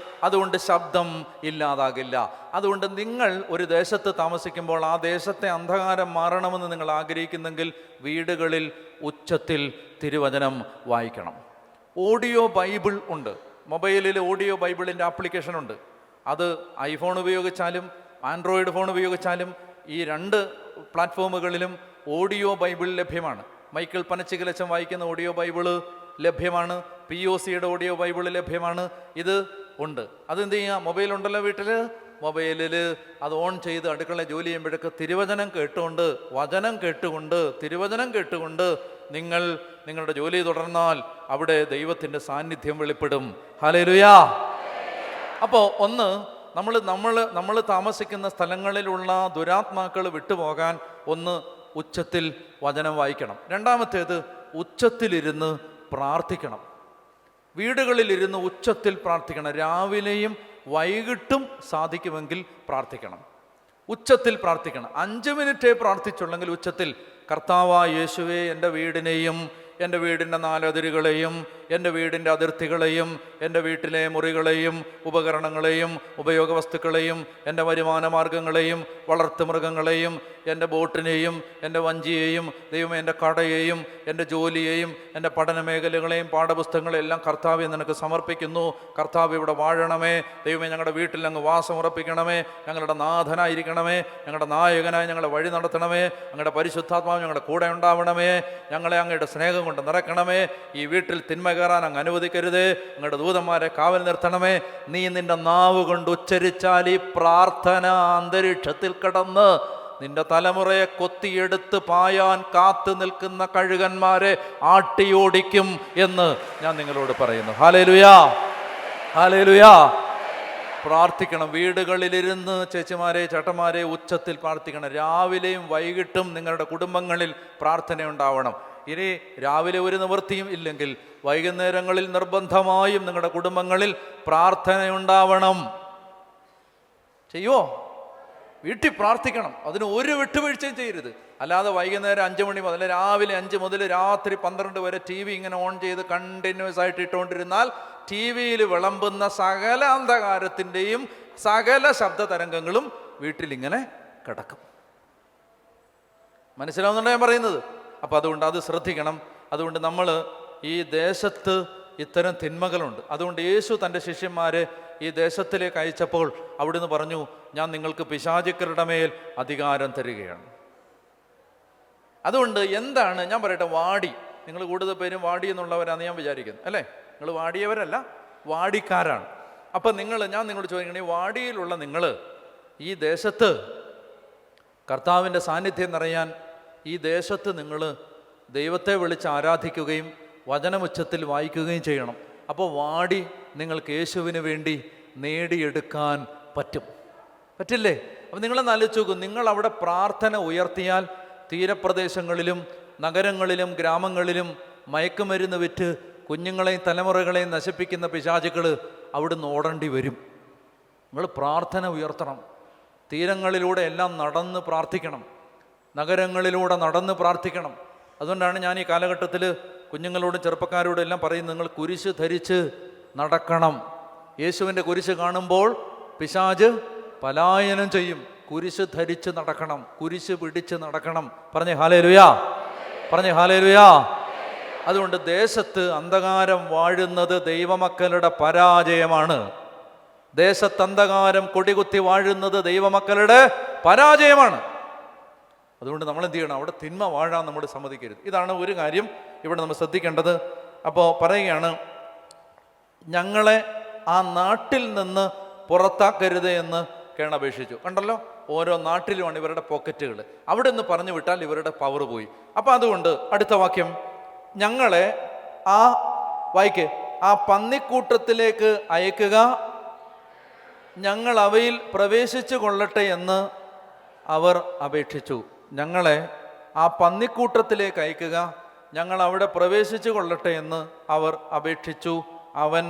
A: അതുകൊണ്ട് ശബ്ദം ഇല്ലാതാകില്ല. അതുകൊണ്ട് നിങ്ങൾ ഒരു ദേശത്ത് താമസിക്കുമ്പോൾ ആ ദേശത്തെ അന്ധകാരം മാറണമെന്ന് നിങ്ങൾ ആഗ്രഹിക്കുന്നെങ്കിൽ വീടുകളിൽ ഉച്ചത്തിൽ തിരുവചനം വായിക്കണം. ഓഡിയോ ബൈബിൾ ഉണ്ട്, മൊബൈലിൽ ഓഡിയോ ബൈബിളിൻ്റെ ആപ്ലിക്കേഷൻ ഉണ്ട്. അത് ഐഫോൺ ഉപയോഗിച്ചാലും ആൻഡ്രോയിഡ് ഫോൺ ഉപയോഗിച്ചാലും ഈ 2 പ്ലാറ്റ്ഫോമുകളിലും ഓഡിയോ ബൈബിൾ ലഭ്യമാണ്. മൈക്കിൾ പനച്ചികലച്ചൻ വായിക്കുന്ന ഓഡിയോ ബൈബിള് ലഭ്യമാണ്, POCയുടെ ഓഡിയോ ബൈബിള് ലഭ്യമാണ്. ഇത് ഉണ്ട്. അതെന്ത് ചെയ്യുക? മൊബൈലുണ്ടല്ലോ വീട്ടിൽ, മൊബൈലിൽ അത് ഓൺ ചെയ്ത് അടുക്കള ജോലി ചെയ്യുമ്പോഴൊക്കെ തിരുവചനം കേട്ടുകൊണ്ട്, വചനം കേട്ടുകൊണ്ട്, തിരുവചനം കേട്ടുകൊണ്ട് നിങ്ങൾ നിങ്ങളുടെ ജോലി തുടർന്നാൽ അവിടെ ദൈവത്തിൻ്റെ സാന്നിധ്യം വെളിപ്പെടും. ഹല്ലേലൂയാ. അപ്പോൾ ഒന്ന്, നമ്മൾ താമസിക്കുന്ന സ്ഥലങ്ങളിലുള്ള ദുരാത്മാക്കൾ വിട്ടുപോകാൻ ഒന്ന് ഉച്ചത്തിൽ വചനം വായിക്കണം. രണ്ടാമത്തേത്, ഉച്ചത്തിലിരുന്ന് പ്രാർത്ഥിക്കണം. വീടുകളിലിരുന്ന് ഉച്ചത്തിൽ പ്രാർത്ഥിക്കണം. രാവിലെയും വൈകിട്ടും സാധിക്കുമെങ്കിൽ പ്രാർത്ഥിക്കണം. ഉച്ചത്തിൽ പ്രാർത്ഥിക്കണം. 5 മിനിറ്റേ പ്രാർത്ഥിച്ചുള്ളെങ്കിൽ ഉച്ചത്തിൽ, കർത്താവായ യേശുവേ, എൻ്റെ വീടിനെയും എൻ്റെ വീടിൻ്റെ 4 അതിരുകളെയും, എൻ്റെ വീടിൻ്റെ അതിർത്തികളെയും, എൻ്റെ വീട്ടിലെ മുറികളെയും ഉപകരണങ്ങളെയും ഉപയോഗ വസ്തുക്കളെയും, എൻ്റെ വരുമാന മാർഗങ്ങളെയും വളർത്തുമൃഗങ്ങളെയും, എൻ്റെ ബോട്ടിനെയും എൻ്റെ വഞ്ചിയെയും, ദൈവമേ എൻ്റെ കടയെയും എൻ്റെ ജോലിയെയും എൻ്റെ പഠന മേഖലകളെയും പാഠപുസ്തകങ്ങളെയും എല്ലാം കർത്താവെ നിനക്ക് സമർപ്പിക്കുന്നു. കർത്താവ് ഇവിടെ വാഴണമേ. ദൈവമേ ഞങ്ങളുടെ വീട്ടിൽ അങ്ങ് വാസം ഉറപ്പിക്കണമേ. ഞങ്ങളുടെ നാഥനായിരിക്കണമേ. ഞങ്ങളുടെ നായകനായി ഞങ്ങളെ വഴി നടത്തണമേ. അങ്ങയുടെ പരിശുദ്ധാത്മാവ് ഞങ്ങളുടെ കൂടെ ഉണ്ടാവണമേ. ഞങ്ങളെ അങ്ങയുടെ സ്നേഹം കൊണ്ട് നിറയ്ക്കണമേ. ഈ വീട്ടിൽ തിന്മ കയറാൻ അങ്ങ് അനുവദിക്കരുത്. അങ്ങയുടെ ദൂതന്മാരെ കാവൽ നിർത്തണമേ. നീ നിന്റെ നാവ് കൊണ്ട് ഉച്ചരിച്ചാൽ ഈ പ്രാർത്ഥന അന്തരീക്ഷത്തിൽ കടന്ന് നിന്റെ തലമുറയെ കൊത്തിയെടുത്ത് പായാൻ കാത്തു നിൽക്കുന്ന കഴുകന്മാരെ ആട്ടിയോടിക്കും എന്ന് ഞാൻ നിങ്ങളോട് പറയുന്നു. ഹല്ലേലൂയാ, ഹല്ലേലൂയാ. പ്രാർത്ഥിക്കണം. വീടുകളിലിരുന്ന് ചേച്ചിമാരെ ചേട്ടന്മാരെ ഉച്ചത്തിൽ പ്രാർത്ഥിക്കണം. രാവിലെയും വൈകിട്ടും നിങ്ങളുടെ കുടുംബങ്ങളിൽ പ്രാർത്ഥന ഉണ്ടാവണം. ഇനി രാവിലെ ഒരു നിവൃത്തിയും ഇല്ലെങ്കിൽ വൈകുന്നേരങ്ങളിൽ നിർബന്ധമായും നിങ്ങളുടെ കുടുംബങ്ങളിൽ പ്രാർത്ഥനയുണ്ടാവണം. ചെയ്യുമോ? വീട്ടിൽ പ്രാർത്ഥിക്കണം. അതിന് ഒരു വിട്ടുവീഴ്ചയും ചെയ്യരുത്. അല്ലാതെ വൈകുന്നേരം 5 മണി മുതൽ രാവിലെ 5 മുതൽ രാത്രി 12 വരെ TV ഇങ്ങനെ ഓൺ ചെയ്ത് കണ്ടിന്യൂസ് ആയിട്ട് ഇട്ടുകൊണ്ടിരുന്നാൽ TV-യിൽ വിളമ്പുന്ന സകല അന്ധകാരത്തിൻ്റെയും സകല ശബ്ദ തരംഗങ്ങളും വീട്ടിലിങ്ങനെ കിടക്കും. മനസ്സിലാവുന്നുണ്ടോ ഞാൻ പറയുന്നത്? അപ്പം അതുകൊണ്ട് അത് ശ്രദ്ധിക്കണം. അതുകൊണ്ട് നമ്മൾ ഈ ദേശത്ത് ഇത്തരം തിന്മകളുണ്ട്. അതുകൊണ്ട് യേശു തൻ്റെ ശിഷ്യന്മാരെ ഈ ദേശത്തിലേക്ക് അയച്ചപ്പോൾ അവിടുന്ന് പറഞ്ഞു, ഞാൻ നിങ്ങൾക്ക് പിശാചുക്കളുടെ മേൽ അധികാരം തരികയാണ്. അതുകൊണ്ട് എന്താണ് ഞാൻ പറയട്ടെ, വാടി. നിങ്ങൾ കൂടുതൽ പേരും വാടി എന്നുള്ളവരാണെന്ന് ഞാൻ വിചാരിക്കുന്നു, അല്ലേ? നിങ്ങൾ വാടിയവരല്ല, വാടിക്കാരാണ്. അപ്പം ഞാൻ നിങ്ങളോട് ചോദിക്കണേ, ഈ വാടിയിലുള്ള നിങ്ങൾ ഈ ദേശത്ത് കർത്താവിൻ്റെ സാന്നിധ്യം നിറയാൻ ഈ ദേശത്ത് നിങ്ങൾ ദൈവത്തെ വിളിച്ച് ആരാധിക്കുകയും വചനമുച്ചത്തിൽ വായിക്കുകയും ചെയ്യണം. അപ്പോൾ വാടി നിങ്ങൾക്ക് യേശുവിന് വേണ്ടി നേടിയെടുക്കാൻ പറ്റില്ലേ? അപ്പം നിങ്ങളൊന്ന് ആലോചിച്ച് നോക്കൂ. നിങ്ങൾ അവിടെ പ്രാർത്ഥന ഉയർത്തിയാൽ തീരപ്രദേശങ്ങളിലും നഗരങ്ങളിലും ഗ്രാമങ്ങളിലും മയക്കുമരുന്ന് വിറ്റ് കുഞ്ഞുങ്ങളെയും തലമുറകളെയും നശിപ്പിക്കുന്ന പിശാചുക്കൾ അവിടുന്ന് ഓടേണ്ടി വരും. നിങ്ങൾ പ്രാർത്ഥന ഉയർത്തണം. തീരങ്ങളിലൂടെ എല്ലാം നടന്ന് പ്രാർത്ഥിക്കണം. നഗരങ്ങളിലൂടെ നടന്ന് പ്രാർത്ഥിക്കണം. അതുകൊണ്ടാണ് ഞാൻ ഈ കാലഘട്ടത്തിൽ കുഞ്ഞുങ്ങളോടും ചെറുപ്പക്കാരോടും എല്ലാം പറയുന്നത്, നിങ്ങൾ കുരിശ് ധരിച്ച് നടക്കണം. യേശുവിൻ്റെ കുരിശ് കാണുമ്പോൾ പിശാച് പലായനം ചെയ്യും. കുരിശ് ധരിച്ച് നടക്കണം, കുരിശ് പിടിച്ച് നടക്കണം. പറഞ്ഞേ ഹല്ലേലൂയാ, പറഞ്ഞേ ഹല്ലേലൂയാ. അതുകൊണ്ട് ദേശത്ത് അന്ധകാരം വാഴുന്നത് ദൈവമക്കളുടെ പരാജയമാണ്. ദേശത്ത് അന്ധകാരം കൊടികുത്തി വാഴുന്നത് ദൈവമക്കളുടെ പരാജയമാണ്. അതുകൊണ്ട് നമ്മൾ എന്ത് ചെയ്യണം? അവിടെ തിന്മ വാഴാൻ നമ്മൾ സമ്മതിക്കരുത്. ഇതാണ് ഒരു കാര്യം ഇവിടെ നമ്മൾ ശ്രദ്ധിക്കേണ്ടത്. അപ്പോൾ പറയുകയാണ്, ഞങ്ങളെ ആ നാട്ടിൽ നിന്ന് പുറത്താക്കരുത് എന്ന് കേണപേക്ഷിച്ചു. കണ്ടല്ലോ, ഓരോ നാട്ടിലുമാണ് ഇവരുടെ പോക്കറ്റുകൾ. അവിടെ നിന്ന് പറഞ്ഞു വിട്ടാൽ ഇവരുടെ പവർ പോയി. അപ്പം അതുകൊണ്ട് അടുത്ത വാക്യം, ഞങ്ങളെ ആ പന്നിക്കൂട്ടത്തിലേക്ക് അയക്കുക, ഞങ്ങൾ അവയിൽ പ്രവേശിച്ചു കൊള്ളട്ടെ എന്ന് അവർ അപേക്ഷിച്ചു. ഞങ്ങളെ ആ പന്നിക്കൂട്ടത്തിലേക്ക് അയക്കുക, ഞങ്ങൾ അവിടെ പ്രവേശിച്ചു കൊള്ളട്ടെ എന്ന് അവർ അപേക്ഷിച്ചു. അവൻ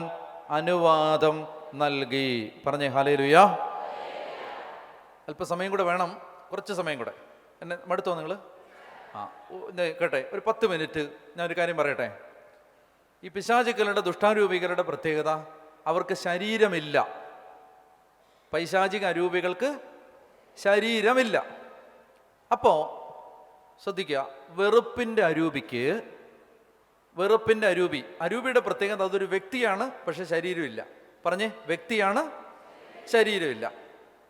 A: അനുവാദം നൽകി. പറഞ്ഞേ ഹല്ലേലൂയാ. അല്പസമയം കൂടെ വേണം, കുറച്ച് സമയം കൂടെ. എന്നെ മടുത്തോ നിങ്ങൾ? കേട്ടെ, ഒരു 10 മിനിറ്റ് ഞാനൊരു കാര്യം പറയട്ടെ. ഈ പിശാചുക്കളുടെ ദുഷ്ടാരൂപികളുടെ പ്രത്യേകത, അവർക്ക് ശരീരമില്ല. പൈശാചിക അരൂപികൾക്ക് ശരീരമില്ല. അപ്പോൾ ശ്രദ്ധിക്കുക, വെറുപ്പിൻ്റെ അരൂപിയുടെ പ്രത്യേകത, അതൊരു വ്യക്തിയാണ്, പക്ഷെ ശരീരമില്ല. പറഞ്ഞേ, വ്യക്തിയാണ്, ശരീരമില്ല.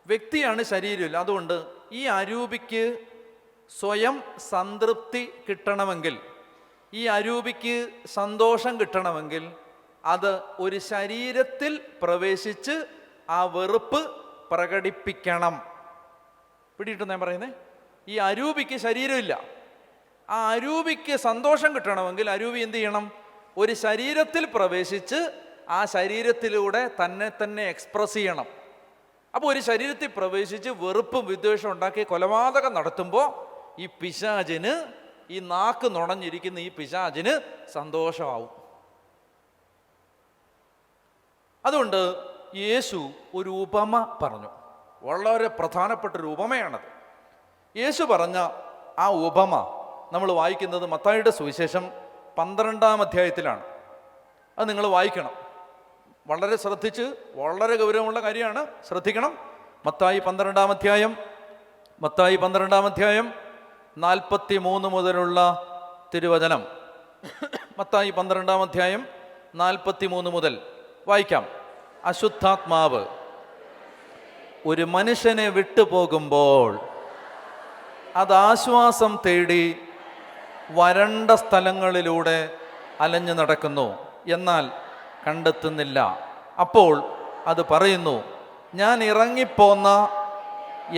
A: വ്യക്തിയാണ്, ശരീരമില്ല. അതുകൊണ്ട് ഈ അരൂപിക്ക് സ്വയം സംതൃപ്തി കിട്ടണമെങ്കിൽ, ഈ അരൂപിക്ക് സന്തോഷം കിട്ടണമെങ്കിൽ, അത് ഒരു ശരീരത്തിൽ പ്രവേശിച്ച് ആ വെറുപ്പ് പ്രകടിപ്പിക്കണം. പിടിയിട്ടു ഞാൻ പറയുന്നേ, ഈ അരൂപിക്ക് ശരീരമില്ല. ആ അരൂപിക്ക് സന്തോഷം കിട്ടണമെങ്കിൽ അരൂപി എന്ത് ചെയ്യണം? ഒരു ശരീരത്തിൽ പ്രവേശിച്ച് ആ ശരീരത്തിലൂടെ തന്നെ എക്സ്പ്രസ് ചെയ്യണം. അപ്പോൾ ഒരു ശരീരത്തിൽ പ്രവേശിച്ച് വെറുപ്പും വിദ്വേഷം ഉണ്ടാക്കി കൊലപാതകം നടത്തുമ്പോൾ ഈ പിശാചിന്, ഈ നാക്ക് നുണഞ്ഞിരിക്കുന്ന ഈ പിശാചിന് സന്തോഷമാവും. അതുകൊണ്ട് യേശു ഒരു ഉപമ പറഞ്ഞു. വളരെ പ്രധാനപ്പെട്ടൊരു ഉപമയാണത്. യേശു പറഞ്ഞ ആ ഉപമ നമ്മൾ വായിക്കുന്നത് മത്തായിയുടെ സുവിശേഷം
C: 12-ാം അധ്യായത്തിലാണ്. അത് നിങ്ങൾ വായിക്കണം, വളരെ ശ്രദ്ധിച്ച്, വളരെ ഗൗരവമുള്ള കാര്യമാണ്, ശ്രദ്ധിക്കണം. മത്തായി 12-ാം അധ്യായം 43 മുതലുള്ള തിരുവചനം. മത്തായി 12-ാം അധ്യായം 43 മുതൽ വായിക്കാം. അശുദ്ധാത്മാവ് ഒരു മനുഷ്യനെ വിട്ടുപോകുമ്പോൾ അത് ആശ്വാസം തേടി വരണ്ട സ്ഥലങ്ങളിലൂടെ അലഞ്ഞു നടക്കുന്നു, എന്നാൽ കണ്ടെത്തുന്നില്ല. അപ്പോൾ അത് പറയുന്നു, ഞാൻ ഇറങ്ങിപ്പോന്ന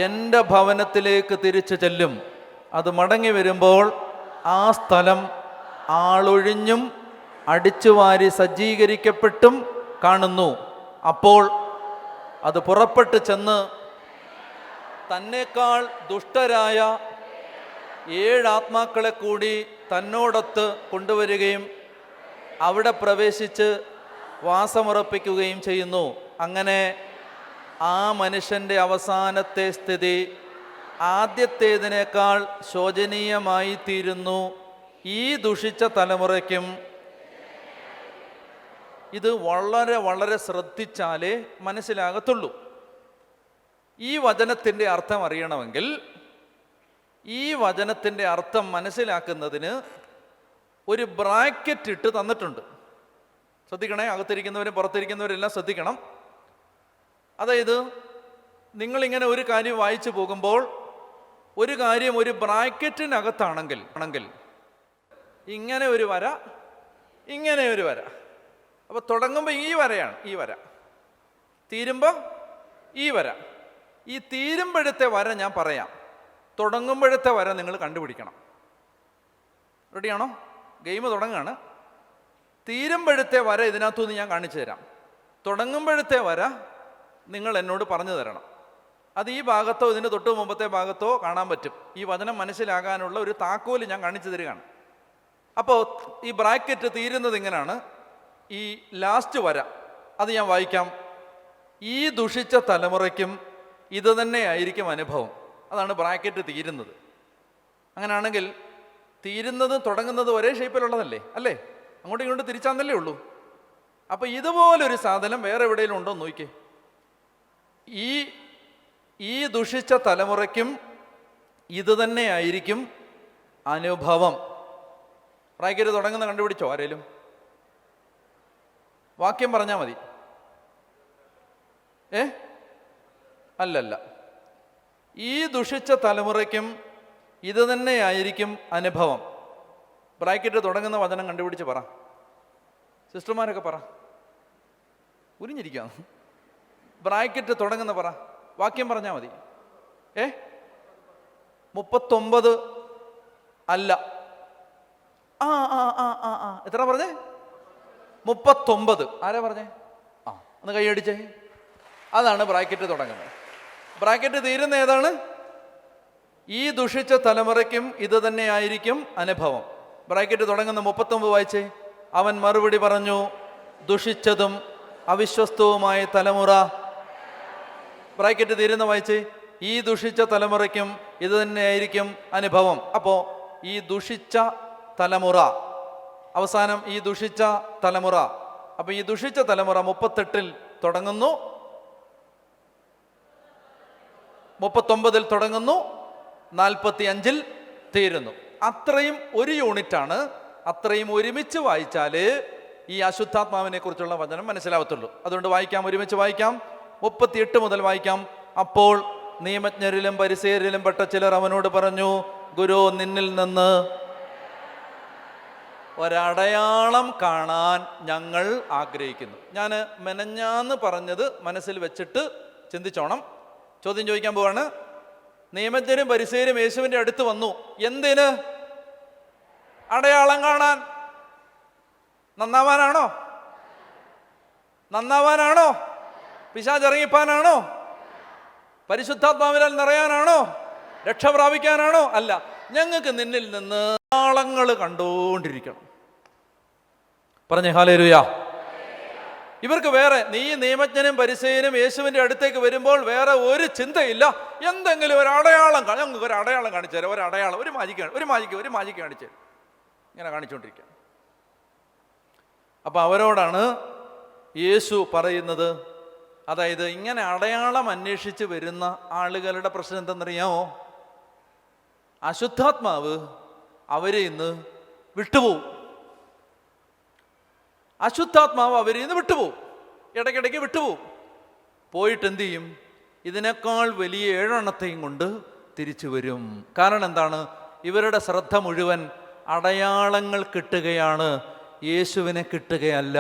C: എൻ്റെ ഭവനത്തിലേക്ക് തിരിച്ചു ചെല്ലും. അത് മടങ്ങി വരുമ്പോൾ ആ സ്ഥലം ആളൊഴിഞ്ഞും അടിച്ചുവാരി സജ്ജീകരിക്കപ്പെട്ടും കാണുന്നു. അപ്പോൾ അത് പുറപ്പെട്ട് ചെന്ന് തന്നേക്കാൾ ദുഷ്ടരായ 7 ആത്മാക്കളെ കൂടി തന്നോടൊത്ത് കൊണ്ടുവരികയും അവിടെ പ്രവേശിച്ച് വാസമുറപ്പിക്കുകയും ചെയ്യുന്നു. അങ്ങനെ ആ മനുഷ്യൻ്റെ അവസാനത്തെ സ്ഥിതി ആദ്യത്തേതിനേക്കാൾ ശോചനീയമായി തീരുന്നു. ഈ ദുഷിച്ച തലമുറയ്ക്കും ഇത് വളരെ വളരെ ശ്രദ്ധിച്ചാലേ മനസ്സിലാകത്തുള്ളൂ. ഈ വചനത്തിൻ്റെ അർത്ഥം അറിയണമെങ്കിൽ, ഈ വചനത്തിൻ്റെ അർത്ഥം മനസ്സിലാക്കുന്നതിന് ഒരു ബ്രാക്കറ്റ് ഇട്ട് തന്നിട്ടുണ്ട്. ശ്രദ്ധിക്കണേ, അകത്തിരിക്കുന്നവരും പുറത്തിരിക്കുന്നവരെല്ലാം ശ്രദ്ധിക്കണം. അതായത് നിങ്ങളിങ്ങനെ ഒരു കാര്യം വായിച്ചു പോകുമ്പോൾ ഒരു കാര്യം ഒരു ബ്രാക്കറ്റിനകത്താണെങ്കിൽ ഇങ്ങനെ ഒരു വര, ഇങ്ങനെ ഒരു വര. അപ്പോൾ തുടങ്ങുമ്പോൾ ഈ വരയാണ്, ഈ വര. തീരുമ്പോൾ ഈ വര. ഈ തീരുമ്പോഴത്തെ വര ഞാൻ പറയാം, തുടങ്ങുമ്പോഴത്തെ വര നിങ്ങൾ കണ്ടുപിടിക്കണം. റെഡിയാണോ? ഗെയിം തുടങ്ങുകയാണ്. തീരുമ്പോഴത്തെ വര ഇതിനകത്തുനിന്ന് ഞാൻ കാണിച്ചു തരാം. തുടങ്ങുമ്പോഴത്തെ വര നിങ്ങൾ എന്നോട് പറഞ്ഞു തരണം. അത് ഈ ഭാഗത്തോ ഇതിൻ്റെ തൊട്ട് മുമ്പത്തെ ഭാഗത്തോ കാണാൻ പറ്റും. ഈ വചനം മനസ്സിലാകാനുള്ള ഒരു താക്കോല് ഞാൻ കാണിച്ചു തരികയാണ്. അപ്പോൾ ഈ ബ്രാക്കറ്റ് തീരുന്നത് ഇങ്ങനെയാണ്. ഈ ലാസ്റ്റ് വര അത് ഞാൻ വായിക്കാം. ഈ ദുഷിച്ച തലമുറയ്ക്കും ഇത് തന്നെയായിരിക്കും അനുഭവം. അതാണ് ബ്രാക്കറ്റ് തീരുന്നത്. അങ്ങനെയാണെങ്കിൽ തീരുന്നതും തുടങ്ങുന്നതും ഒരേ ഷേപ്പിലുള്ളതല്ലേ, അല്ലേ? അങ്ങോട്ടും ഇങ്ങോട്ടും തിരിച്ചാന്നല്ലേ ഉള്ളൂ. അപ്പോൾ ഇതുപോലൊരു സാധനം വേറെ എവിടെയെങ്കിലും ഉണ്ടോ എന്ന് നോക്കിയേ. ഈ ദുഷിച്ച തലമുറയ്ക്കും ഇത് തന്നെയായിരിക്കും അനുഭവം. ബ്രാക്കറ്റ് തുടങ്ങുന്ന കണ്ടുപിടിച്ചോ ആരേലും? വാക്യം പറഞ്ഞാൽ മതി. അല്ലല്ല, ഈ ദുഷിച്ച തലമുറയ്ക്കും ഇത് തന്നെയായിരിക്കും അനുഭവം. ബ്രാക്കറ്റ് തുടങ്ങുന്ന വചനം കണ്ടുപിടിച്ച് പറ. സിസ്റ്റർമാരൊക്കെ പറ, ഉരിഞ്ഞിരിക്കുക. ബ്രാക്കറ്റ് തുടങ്ങുന്ന പറ, വാക്യം പറഞ്ഞാൽ മതി. 39 അല്ല, എത്ര പറഞ്ഞേ? 39. ആരാ പറഞ്ഞേ? ഒന്ന് കൈയടിച്ചേ. അതാണ് ബ്രാക്കറ്റ് തുടങ്ങുന്നത്. ബ്രാക്കറ്റ് തീരുന്ന ഏതാണ്? ഈ ദുഷിച്ച തലമുറയ്ക്കും ഇത് തന്നെയായിരിക്കും അനുഭവം. ബ്രാക്കറ്റ് തുടങ്ങുന്ന 39 വായിച്ചേ. അവൻ മറുപടി പറഞ്ഞു, ദുഷിച്ചതും അവിശ്വസ്തവുമായ തലമുറ. ബ്രാക്കറ്റ് തീരുന്ന വായിച്ചേ. ഈ ദുഷിച്ച തലമുറയ്ക്കും ഇത് തന്നെയായിരിക്കും അനുഭവം. അപ്പോൾ ഈ ദുഷിച്ച തലമുറ, അവസാനം ഈ ദുഷിച്ച തലമുറ. അപ്പോൾ ഈ ദുഷിച്ച തലമുറ 38 തുടങ്ങുന്നു, 39 തുടങ്ങുന്നു, 45 തീരുന്നു. അത്രയും ഒരു യൂണിറ്റാണ്. അത്രയും ഒരുമിച്ച് വായിച്ചാൽ ഈ അശുദ്ധാത്മാവിനെ കുറിച്ചുള്ള വചനം മനസ്സിലാവത്തുള്ളൂ. അതുകൊണ്ട് വായിക്കാം, ഒരുമിച്ച് വായിക്കാം. 38 മുതൽ വായിക്കാം. അപ്പോൾ നിയമജ്ഞരിലും പരിസേയരിലും പെട്ട ചിലർ അവനോട് പറഞ്ഞു, ഗുരു, നിന്നിൽ നിന്ന് ഒരടയാളം കാണാൻ ഞങ്ങൾ ആഗ്രഹിക്കുന്നു. ഞാൻ മെനഞ്ഞാന്ന് പറഞ്ഞത് മനസ്സിൽ വെച്ചിട്ട് ചിന്തിച്ചോണം. ചോദ്യം ചോദിക്കാൻ പോവാണ്. നിയമജ്ഞരും പരിസേയരും യേശുവിൻ്റെ അടുത്ത് വന്നു. എന്തിന്? അടയാളം കാണാൻ. നന്നാവാനാണോ? നന്നാവാനാണോ? പിശാച് ഇറങ്ങിപ്പാനാണോ? പരിശുദ്ധാത്മാവിനാൽ നിറയാനാണോ? രക്ഷ പ്രാപിക്കാനാണോ? അല്ല, ഞങ്ങൾക്ക് നിന്നിൽ നിന്ന് അടയാളങ്ങൾ കണ്ടുകൊണ്ടിരിക്കണം. പറഞ്ഞേ ഹല്ലേലൂയ. ഇവർക്ക് വേറെ, നീ നിയമജ്ഞനും പരിസേയനും യേശുവിൻ്റെ അടുത്തേക്ക് വരുമ്പോൾ വേറെ ഒരു ചിന്തയില്ല. എന്തെങ്കിലും ഒരു അടയാളം, ഞങ്ങൾക്ക് ഒരു അടയാളം കാണിച്ചു തരാം, ഒരു അടയാളം, ഒരു മാജിക്ക് കാണിച്ചു തരാം. ഇങ്ങനെ കാണിച്ചുകൊണ്ടിരിക്കുക. അപ്പം അവരോടാണ് യേശു പറയുന്നത്. അതായത് ഇങ്ങനെ അടയാളം അന്വേഷിച്ച് വരുന്ന ആളുകളുടെ പ്രശ്നം എന്തെന്നറിയാമോ? അശുദ്ധാത്മാവ് അവരെ ഇന്ന് വിട്ടുപോകും. അശുദ്ധാത്മാവ് അവരെ ഇന്ന് വിട്ടുപോകും, ഇടയ്ക്കിടയ്ക്ക് വിട്ടുപോകും. പോയിട്ട് എന്തു ചെയ്യും? ഇതിനേക്കാൾ വലിയ 7 എണ്ണത്തെയും കൊണ്ട് തിരിച്ചു വരും. കാരണം എന്താണ്? ഇവരുടെ ശ്രദ്ധ മുഴുവൻ അടയാളങ്ങൾ കിട്ടുകയാണ്, യേശുവിനെ കിട്ടുകയല്ല.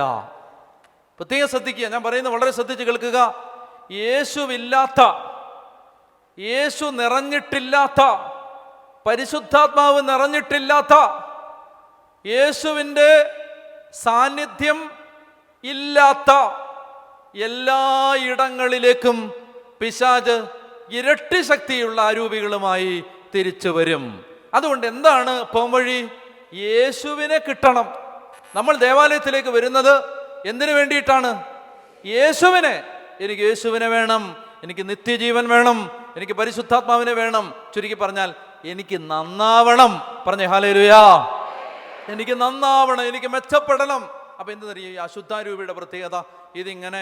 C: പ്രത്യേകം ശ്രദ്ധിക്കുക, ഞാൻ പറയുന്നത് വളരെ ശ്രദ്ധിച്ച് കേൾക്കുക. യേശുവില്ലാത്ത, യേശു നിറഞ്ഞിട്ടില്ലാത്ത, പരിശുദ്ധാത്മാവ് നിറഞ്ഞിട്ടില്ലാത്ത, യേശുവിൻ്റെ സാന്നിധ്യം ഇല്ലാത്ത എല്ലായിടങ്ങളിലേക്കും പിശാച് ഇരട്ടി ശക്തിയുള്ള ആരൂപികളുമായി തിരിച്ചു വരും. അതുകൊണ്ട് എന്താണ് പോംവഴി? യേശുവിനെ കിട്ടണം. നമ്മൾ ദേവാലയത്തിലേക്ക് വരുന്നത് എന്തിനു വേണ്ടിയിട്ടാണ്? യേശുവിനെ. എനിക്ക് യേശുവിനെ വേണം, എനിക്ക് നിത്യജീവൻ വേണം, എനിക്ക് പരിശുദ്ധാത്മാവിനെ വേണം. ചുരുക്കി പറഞ്ഞാൽ എനിക്ക് നന്നാവണം. പറഞ്ഞേ ഹല്ലേലൂയാ. എനിക്ക് നന്നാവണം, എനിക്ക് മെച്ചപ്പെടണം. അപ്പൊ എന്തെന്നറിയാം? ഈ അശുദ്ധാരൂപിയുടെ പ്രത്യേകത ഇതിങ്ങനെ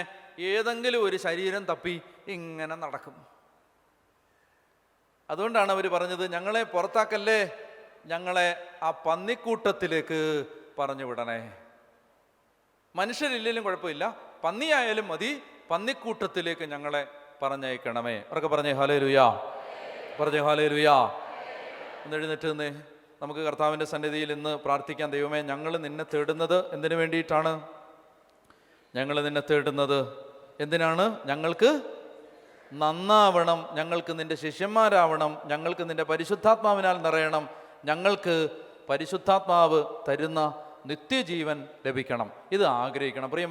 C: ഏതെങ്കിലും ഒരു ശരീരം തപ്പി ഇങ്ങനെ നടക്കും. അതുകൊണ്ടാണ് അവർ പറഞ്ഞത്, ഞങ്ങളെ പുറത്താക്കല്ലേ, ഞങ്ങളെ ആ പന്നിക്കൂട്ടത്തിലേക്ക് പറഞ്ഞു വിടണേ. മനുഷ്യരില്ലെങ്കിലും കുഴപ്പമില്ല, പന്നിയായാലും മതി, പന്നിക്കൂട്ടത്തിലേക്ക് ഞങ്ങളെ പറഞ്ഞയക്കണമേ. അവരൊക്കെ പറഞ്ഞേ ഹല്ലേലൂയാ, പറഞ്ഞേ ഹല്ലേലൂയാ. ഒന്ന് എഴുന്നേറ്റ് നിന്നേ. നമുക്ക് കർത്താവിൻ്റെ സന്നിധിയിൽ ഇന്ന് പ്രാർത്ഥിക്കാൻ. ദൈവമേ, ഞങ്ങൾ നിന്നെ തേടുന്നത് എന്തിനു വേണ്ടിയിട്ടാണ്? ഞങ്ങൾ നിന്നെ തേടുന്നത് എന്തിനാണ്? ഞങ്ങൾക്ക് നന്നാവണം, ഞങ്ങൾക്ക് നിന്റെ ശിഷ്യന്മാരാവണം, ഞങ്ങൾക്ക് നിന്റെ പരിശുദ്ധാത്മാവിനാൽ നിറയണം, ഞങ്ങൾക്ക് പരിശുദ്ധാത്മാവ് തരുന്ന നിത്യജീവൻ ലഭിക്കണം. ഇത് ആഗ്രഹിക്കണം. പ്രിയ